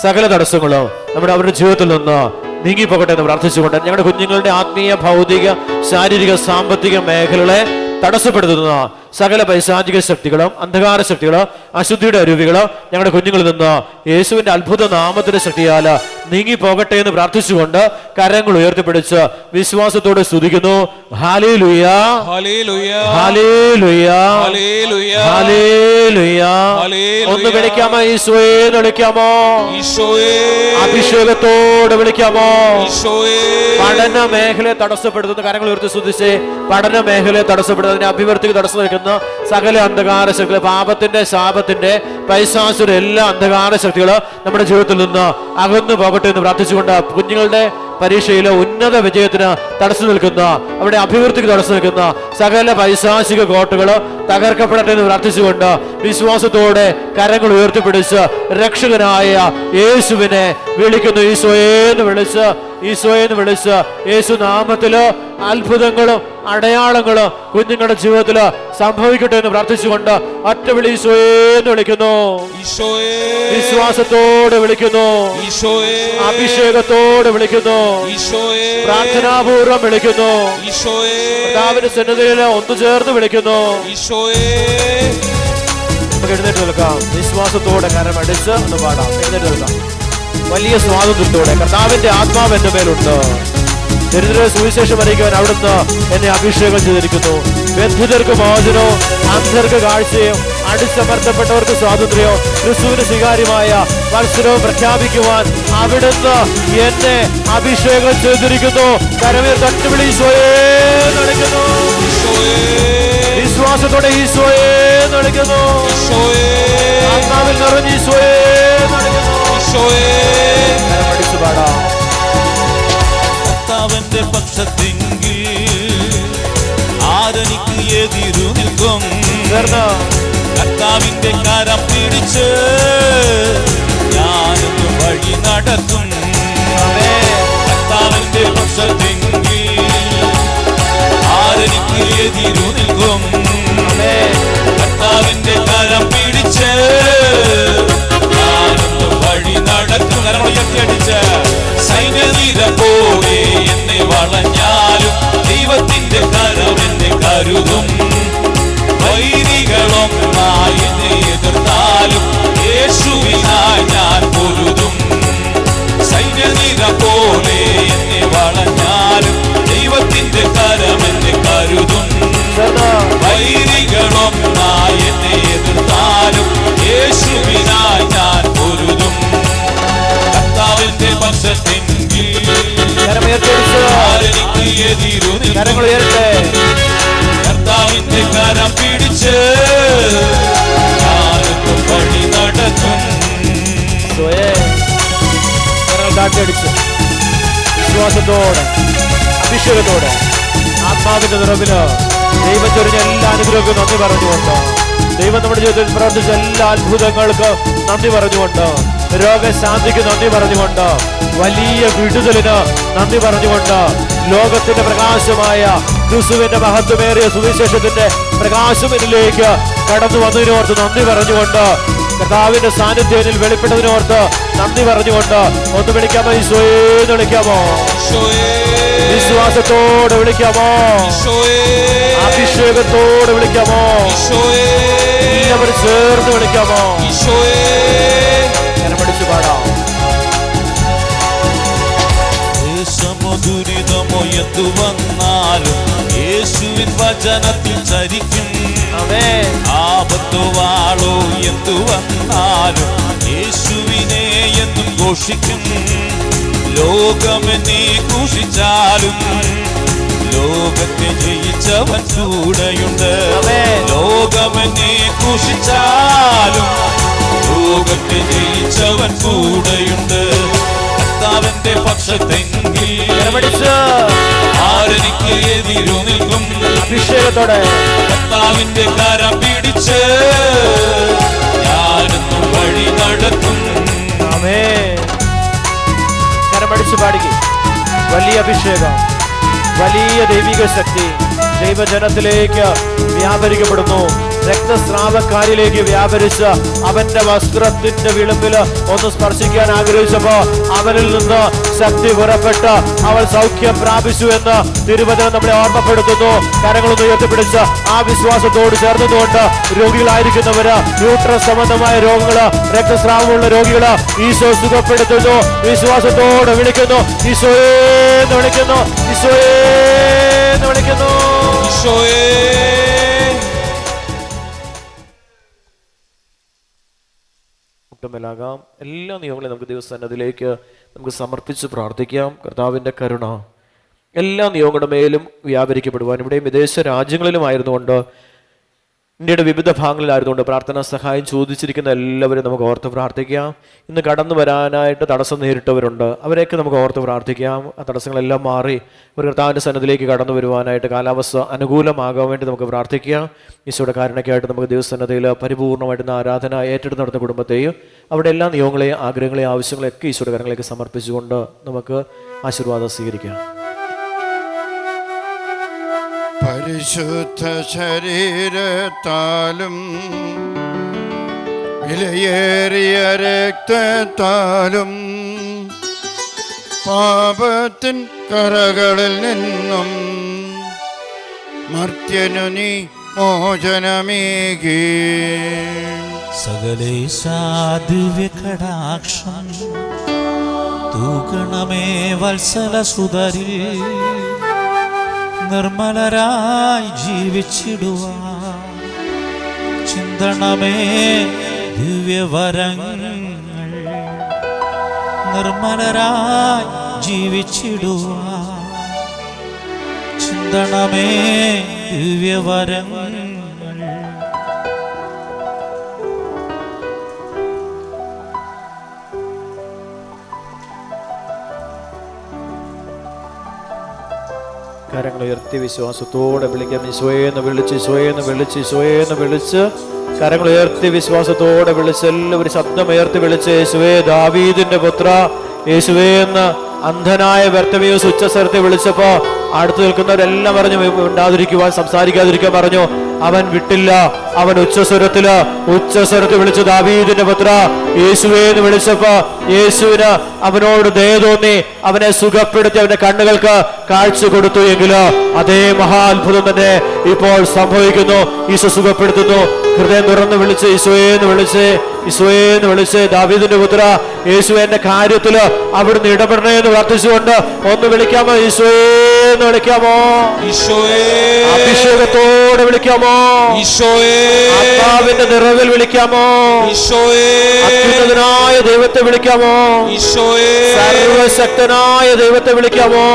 സകല തടസ്സങ്ങളും അവരുടെ ജീവിതത്തിൽ നിന്ന് നീങ്ങിപ്പോകട്ടെ എന്ന് പ്രാർത്ഥിച്ചുകൊണ്ട് ഞങ്ങളുടെ കുഞ്ഞുങ്ങളുടെ ആത്മീയ, ഭൗതിക, ശാരീരിക, സാമ്പത്തിക മേഖലകളെ തടസ്സപ്പെടുത്തുന്ന സകല പൈശാചിക ശക്തികളും അന്ധകാര ശക്തികളോ അശുദ്ധിയുടെ അരുവികളോ ഞങ്ങളുടെ കുഞ്ഞുങ്ങളിൽ നിന്ന് യേശുവിന്റെ അത്ഭുത നാമത്തിന്റെ ശക്തിയാൽ നീങ്ങിപ്പോകട്ടെ എന്ന് പ്രാർത്ഥിച്ചുകൊണ്ട് കരങ്ങൾ ഉയർത്തിപ്പിടിച്ച് വിശ്വാസത്തോടെ സ്തുതിക്കുന്നു. Hallelujah, hallelujah, hallelujah, hallelujah, hallelujah. ഒന്ന് വിളിക്കാമോ? ഈശോയെ എന്ന് വിളിക്കാമോ? ഈശോയെ. അഭിഷേകത്തോടെ വിളിക്കാമോ? ഈശോയെ. പഠന മേഖലയെ തടസ്സപ്പെടുത്തുന്ന കരങ്ങൾ ഉയർത്തി സ്തുതിച്ച് പഠന മേഖലയെ തടസ്സപ്പെടുത്തുന്നതിന്റെ അഭിവൃദ്ധിക്ക് തടസ്സം നിൽക്കുന്ന സകല അന്ധകാര ശക്തികൾ, പാപത്തിന്റെ, ശാപത്തിന്റെ, പൈശാചിക എല്ലാ അന്ധകാര ശക്തികള് നമ്മുടെ ജീവിതത്തിൽ നിന്ന് അകന്നു പോകട്ടെ എന്ന് പ്രാർത്ഥിച്ചുകൊണ്ട് കുഞ്ഞുങ്ങളുടെ പരീക്ഷയിലെ ഉന്നത വിജയത്തിന് തടസ്സം നിൽക്കുന്ന, അവിടെ അഭിവൃദ്ധിക്ക് തടസ്സം നിൽക്കുന്ന സകല പൈശാചിക കോട്ടകൾ തകർക്കപ്പെടട്ടെ എന്ന് പ്രാർത്ഥിച്ചുകൊണ്ട് വിശ്വാസത്തോടെ കരങ്ങൾ ഉയർത്തിപ്പിടിച്ച് രക്ഷകനായ യേശുവിനെ വിളിക്കുന്നു. ഈശോയെന്ന് വിളിച്ച്, ഈശോയെന്ന് വിളിച്ച് യേശു നാമത്തില് അത്ഭുതങ്ങളും അടയാളങ്ങൾ കുഞ്ഞുങ്ങളുടെ ജീവിതത്തിൽ സംഭവിക്കട്ടെ എന്ന് പ്രാർത്ഥിച്ചുകൊണ്ട് ഒറ്റ വിളി ഈശോയെ എന്ന് വിളിക്കുന്നു. വിശ്വാസത്തോടെ വിളിക്കുന്നു. അഭിഷേകത്തോടെ വിളിക്കുന്നു. പ്രാർത്ഥനാപൂർവം വിളിക്കുന്നു. കർത്താവിന്റെ സന്നിധിയിൽ ഒന്നു ചേർന്ന് വിളിക്കുന്നു. നമുക്ക് എഴുന്നേറ്റ് നിൽക്കാം. വിശ്വാസത്തോടെ കരമടിച്ച് ഒന്ന് പാടാം. എഴുന്നേറ്റ് നിൽക്കാം. വലിയ സ്വാതന്ത്ര്യത്തോടെ കർത്താവിന്റെ ആത്മാവ് എന്റെ മേലുണ്ട്. ദരിദ്ര സുവിശേഷം അറിയിക്കാൻ അവിടുന്ന് എന്നെ അഭിഷേകം ചെയ്തിരിക്കുന്നു. ബന്ധിതർക്ക് മോചനവും അന്ധർക്ക് കാഴ്ചയും അടിച്ചമർത്തപ്പെട്ടവർക്ക് സ്വാതന്ത്ര്യവും ക്രിസ്തുവിന് സ്വീകാര്യമായ മത്സരവും പ്രഖ്യാപിക്കുവാൻ അവിടുന്ന് എന്നെ അഭിഷേകം ചെയ്തിരിക്കുന്നു. കരമേൽ തട്ടുവിളി ഈശോയെ നടക്കുന്നു. വിശ്വാസത്തോടെ ഈശോയെ നടക്കുന്നു. ആത്മാവിൽ നിറഞ്ഞ് ഈശോയെ നടക്കുന്നു. കരമടിച്ചു പാടാം. കർത്താവിന്റെ പക്ഷത്തെങ്കിൽ ആരെനിക്ക് എതിരു നിൽക്കും? കർത്താവിന്റെ കരം പിടിച്ച് ഞാനൊന്ന് വഴി നടക്കും. കർത്താവിന്റെ പക്ഷത്തെങ്കിൽ ആരെനിക്ക് എതിരു നിൽക്കും? കർത്താവിന്റെ കരം പിടിച്ച് ഞാനൊന്ന് വഴി നടക്കും. കരമടിച്ച് സൈന്യനിര പോലെ എന്നെ വളഞ്ഞാലും ദൈവത്തിന്റെ കരം എന്നെ കരുതും. വൈരികളൊന്നായി എന്നെ എതിർത്താലും യേശുവിനായി ഞാൻ പൊരുതും. സൈന്യനിര പോലെ എന്നെ വളഞ്ഞാലും ദൈവത്തിന്റെ കരം എന്നെ കരുതും. വൈരികളൊന്നായി എന്നെ എതിർത്താലും യേശുവിനായി ഞാൻ പൊരുതും. കർത്താവിന്റെ പക്ഷത്തെങ്കിൽ ആരെനിക്ക് എതിരു നിൽക്കും? കർത്താവിന്റെ കരം പിടിച്ച് ഞാനൊന്ന് വഴി നടക്കും. വിശ്വാസത്തോടെ അഭിഷേകത്തോടെ ആത്മാവിന്റെ നിറവില് ദൈവം ചൊരിഞ്ഞ എല്ലാ അനുഗ്രഹങ്ങൾക്കും നന്ദി പറഞ്ഞുകൊണ്ട്, ദൈവം നമ്മുടെ ജീവിതത്തിൽ പ്രവർത്തിച്ച എല്ലാ അത്ഭുതങ്ങൾക്ക് നന്ദി പറഞ്ഞുകൊണ്ട്, രോഗശാന്തിക്ക് നന്ദി പറഞ്ഞുകൊണ്ട്, വലിയ വിടുതലിന് നന്ദി പറഞ്ഞുകൊണ്ട്, ലോകത്തിന്റെ പ്രകാശമായ ക്രിസ്തുവിന്റെ മഹത്വമേറിയ സുവിശേഷത്തിന്റെ പ്രകാശമിലേക്ക് കടന്നു വന്നതിനോർത്ത് നന്ദി പറഞ്ഞുകൊണ്ട്, കർത്താവിന്റെ സാന്നിധ്യത്തിൽ വെളിപ്പെട്ടതിനോർത്ത് നന്ദി പറഞ്ഞുകൊണ്ട് ഒന്ന് വിളിക്കാമോ? ഈശോയെ എന്ന് വിളിക്കാമോ? വിശ്വാസത്തോടെ വിളിക്കാമോ? അഭിഷേകത്തോടെ വിളിക്കാമോ? എല്ലാവരും ചേർന്ന് വിളിക്കാമോ? കരമടിച്ചു പാടാം. ദുരിതമോ എന്തു വന്നാലും യേശുവിൻ വചനത്തിൽ ചരിക്കും. ആപത്തോ വാളോ എന്തു വന്നാലും യേശുവിനെ എന്നും ഘോഷിക്കും. ലോകമെന്നെ ക്രൂശിച്ചാലും ലോകത്തെ ജയിച്ചവൻ കൂടെയുണ്ട്. ലോകമെന്നെ ക്രൂശിച്ചാലും ലോകത്തെ ജയിച്ചവൻ കൂടെയുണ്ട്. കർത്താവിന്റെ പക്ഷത്തെങ്കിൽ ആരെനിക്ക് എതിരു നിൽക്കും? അഭിഷേകത്തോടെ കർത്താവിന്റെ കരം പിടിച്ച് ഞാനൊന്ന് വഴി നടക്കും. കരമടിച്ചു പാടുക. വലിയ അഭിഷേകം, വലിയ ദൈവിക ശക്തി ദൈവജനത്തിലേക്ക് വ്യാപരിക്കപ്പെടുന്നു. രക്തസ്രാവക്കാരിലേക്ക് വ്യാപരിച്ച് അവന്റെ വസ്ത്രത്തിന്റെ വിളിമ്പില് ഒന്ന് സ്പർശിക്കാൻ ആഗ്രഹിച്ചപ്പോ അവനിൽ നിന്ന് ശക്തി പുറപ്പെട്ട് അവൾ സൗഖ്യം പ്രാപിച്ചു എന്ന് തിരുവചനം നമ്മളെ ഓർമ്മപ്പെടുത്തുന്നു. കരങ്ങളൊന്ന് ഉയർത്തിപ്പിടിച്ച് ആ വിശ്വാസത്തോട് ചേർന്നുകൊണ്ട് രോഗികളായിരിക്കുന്നവര്, ന്യൂട്രസ് സംബന്ധമായ രോഗങ്ങള്, രക്തസ്രാവമുള്ള രോഗികള് ഈശോ സുഖപ്പെടുത്തുന്നു. വിശ്വാസത്തോടെ വിളിക്കുന്നു. ഈശോയെ എന്ന് വിളിക്കുന്നു. ഈശോയെ എന്ന് വിളിക്കുന്നു. മുട്ടമേലാകാം. എല്ലാ നിയമങ്ങളെയും നമുക്ക് ദൈവസന്നിധിയിലേക്ക് നമുക്ക് സമർപ്പിച്ച് പ്രാർത്ഥിക്കാം. കർത്താവിൻ്റെ കരുണ എല്ലാ നിയമങ്ങളുടെ മേലും വ്യാപരിക്കപ്പെടുവാൻ, ഇവിടെയും വിദേശ രാജ്യങ്ങളിലുമായിരുന്നുകൊണ്ട്, ഇന്ത്യയുടെ വിവിധ ഭാഗങ്ങളിലായിരുന്നുകൊണ്ട് പ്രാർത്ഥനാ സഹായം ചോദിച്ചിരിക്കുന്ന എല്ലാവരും നമുക്ക് ഓർത്ത് പ്രാർത്ഥിക്കാം. ഇന്ന് കടന്നു വരാനായിട്ട് തടസ്സം നേരിട്ടവരുണ്ട്, അവരെയൊക്കെ നമുക്ക് ഓർത്ത് പ്രാർത്ഥിക്കാം. ആ തടസ്സങ്ങളെല്ലാം മാറി ഒരു കർത്താവിൻ്റെ സന്നിധിയിലേക്ക് കടന്നു വരുവാനായിട്ട് കാലാവസ്ഥ അനുകൂലമാകാൻ വേണ്ടി നമുക്ക് പ്രാർത്ഥിക്കാം. ഈശോയുടെ കാരണയ്ക്കായിട്ട് നമുക്ക് ദൈവസന്നിധിയിൽ പരിപൂർണമായിട്ട് ആരാധന ഏറ്റെടുത്ത് നടന്ന കുടുംബത്തെയും അവിടെ എല്ലാ നിയമങ്ങളെയും ആഗ്രഹങ്ങളെയും ആവശ്യങ്ങളെയൊക്കെ ഈശോയുടെ കരങ്ങളിലേക്ക് സമർപ്പിച്ചുകൊണ്ട് നമുക്ക് ആശീർവാദം സ്വീകരിക്കാം. വിശുദ്ധ ശരീരത്താലും വിലയേറിയ രക്തത്താലും പാപത്തിൻ കറകളിൽ നിന്നും മർത്യനു നീ മോചനമേകി. സകലേശാദിവ്യകടാക്ഷം തൂകണമേ വത്സല സുതരിൽ നിർമ്മലരായി ജീവിച്ചിടുവാൻ ചിന്തണമേ ദിവ്യവരങ്ങൾ. നിർമ്മലരായി ജീവിച്ചിടുവാൻ ചിന്തണമേ ദിവ്യവരങ്ങൾ. കരങ്ങൾ ഉയർത്തി വിശ്വാസത്തോടെ വിളിക്കാം. ഈശോയെന്ന് വിളിച്ച്, ഈശോയെന്ന് വിളിച്ച്, ഈശോയെന്ന് വിളിച്ച് കരങ്ങൾ ഉയർത്തി വിശ്വാസത്തോടെ വിളിച്ച് എല്ലാവരും ശബ്ദമുയർത്തി വിളിച്ച് യേശുവേ ദാവീദിന്റെ പുത്ര യേശുവേ എന്ന് അന്ധനായ ബർത്തമേയുസ് ഉച്ചസ്വരത്തെ വിളിച്ചപ്പോ അടുത്ത് നിൽക്കുന്നവരെല്ലാം പറഞ്ഞു ഉണ്ടാതിരിക്കുവാൻ, സംസാരിക്കാതിരിക്കാൻ പറഞ്ഞു. അവൻ വിട്ടില്ല. അവൻ ഉച്ചസ്വരത്തിൽ വിളിച്ചു ദാവീദിന്റെ പുത്ര യേശുവേ എന്ന് വിളിച്ചപ്പോ യേശുവിന് അവനോട് ദയ തോന്നി, അവനെ സുഖപ്പെടുത്തി അവന്റെ കണ്ണുകൾക്ക് കാഴ്ച കൊടുത്തു. എങ്കിലോ അതേ മഹാത്ഭുതം തന്നെ ഇപ്പോൾ സംഭവിക്കുന്നു. ഈശോ സുഖപ്പെടുത്തുന്നു. ഹൃദയം തുറന്ന് വിളിച്ച് ഈശോയെന്ന് വിളിച്ച്, ഈശോയെന്ന് വിളിച്ച് ദാവീദിന്റെ പുത്ര യേശുവേ എന്റെ കാര്യത്തില് അവിടുന്ന് ഇടപെടണേ എന്ന് പ്രാർത്ഥിച്ചുകൊണ്ട് ഒന്ന് വിളിക്കാമോ? ഈശോയെന്ന് വിളിക്കാമോ? അഭിഷേകത്തോടെ വിളിക്കാമോ? ആത്മാവിന്റെ നിറവിൽ വിളിക്കാമോ? അത്യുന്നതനായ ദൈവത്തെ വിളിക്കാമോ? സർവശക്തനായ ദൈവത്തെ വിളിക്കാമോ?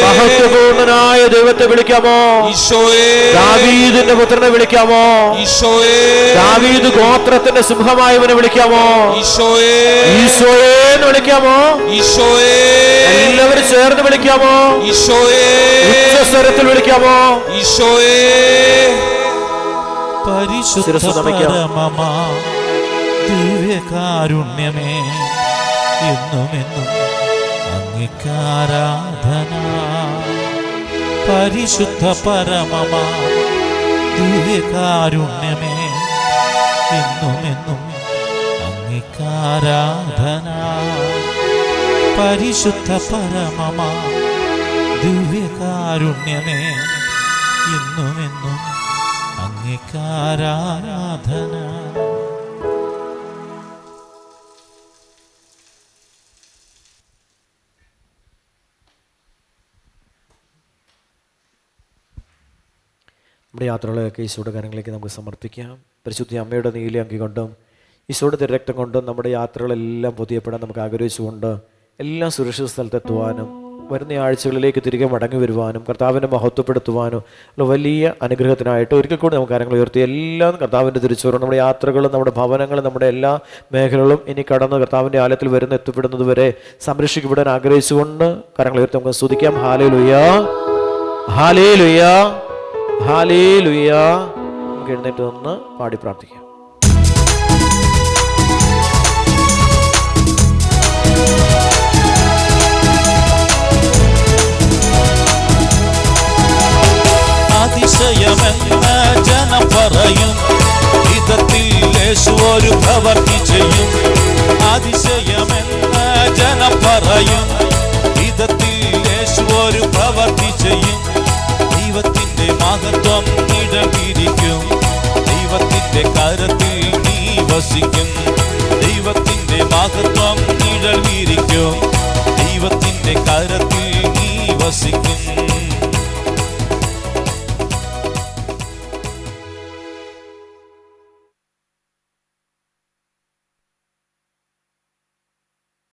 മഹത്വപൂർണനായ ദൈവത്തെ വിളിക്കാമോ? ദാവീദിന്റെ പുത്രനെ വിളിക്കാമോ? ദാവീദ് ഗോത്രത്തിന്റെ സിംഹമായവനെ വിളിക്കാമോ? ഈശോയെന്ന് വിളിക്കാമോ? എല്ലാവരും ചേർന്ന് വിളിക്കാമോ? ഉച്ചസ്വരത്തിൽ വിളിക്കാമോ? പരിശുദ്ധ പരമമാ ദിവ്യകാരുണ്യമേ എന്നും എന്നും അങ്ങേക്കാരാധന. പരിശുദ്ധ പരമമാ ദിവ്യകാരുണ്യമേ എന്നും എന്നും അങ്ങേക്കാരാധന. പരിശുദ്ധ പരമമാ ദിവ്യകാരുണ്യമേ എന്നും എന്നും അങ്ങേക്കാരാധന. നമ്മുടെ യാത്രകളൊക്കെ ഈശോയുടെ കാര്യങ്ങളിലേക്ക് നമുക്ക് സമർപ്പിക്കാം. പരിശുദ്ധ അമ്മയുടെ നീല അങ്കി കൊണ്ടും ഈശോയുടെ തിരരക്തം കൊണ്ടും നമ്മുടെ യാത്രകളെല്ലാം പൊതിയപ്പെടാൻ നമുക്ക് ആഗ്രഹിച്ചുകൊണ്ട് എല്ലാം സുരക്ഷിത സ്ഥലത്തെത്തുവാനും വരുന്ന ആഴ്ചകളിലേക്ക് തിരികെ മടങ്ങി വരുവാനും കർത്താവിനെ മഹത്വപ്പെടുത്തുവാനും ഉള്ള വലിയ അനുഗ്രഹത്തിനായിട്ട് ഒരിക്കൽ കൂടി നമുക്ക് കാര്യങ്ങൾ ഉയർത്തി എല്ലാം കർത്താവിൻ്റെ തിരിച്ചുവരും. നമ്മുടെ യാത്രകളും നമ്മുടെ ഭവനങ്ങളും നമ്മുടെ എല്ലാ മേഖലകളും ഇനി കടന്ന് കർത്താവിൻ്റെ ആലയത്തിൽ വരുന്ന എത്തിപ്പെടുന്നത് വരെ സംരക്ഷിക്കപ്പെടാൻ ആഗ്രഹിച്ചുകൊണ്ട് കാര്യങ്ങൾ ഉയർത്തി നമുക്ക് സ്തുതിക്കാം. Hallelujah, hallelujah, hallelujah. നമുക്ക് എഴുന്നേറ്റ് നിന്ന് പാടി പ്രാർത്ഥിക്കാം. അതിശയമെന്ന് ജനം പറയും, വിധത്തിൽ യേശു ഒരു പ്രവൃത്തി ചെയ്യും. അതിശയമെന്ന് ജനം പറയും, വിധത്തിൽ യേശു ഒരു പ്രവൃത്തി ചെയ്യും. ദൈവത്തിന്റെ മഹത്വം നിഴലിരിക്കും, ദൈവത്തിന്റെ കരത്തിൽ നീ വസിക്കും. ദൈവത്തിന്റെ മഹത്വം നിഴലിരിക്കും, ദൈവത്തിന്റെ കരത്തിൽ നീ വസിക്കും.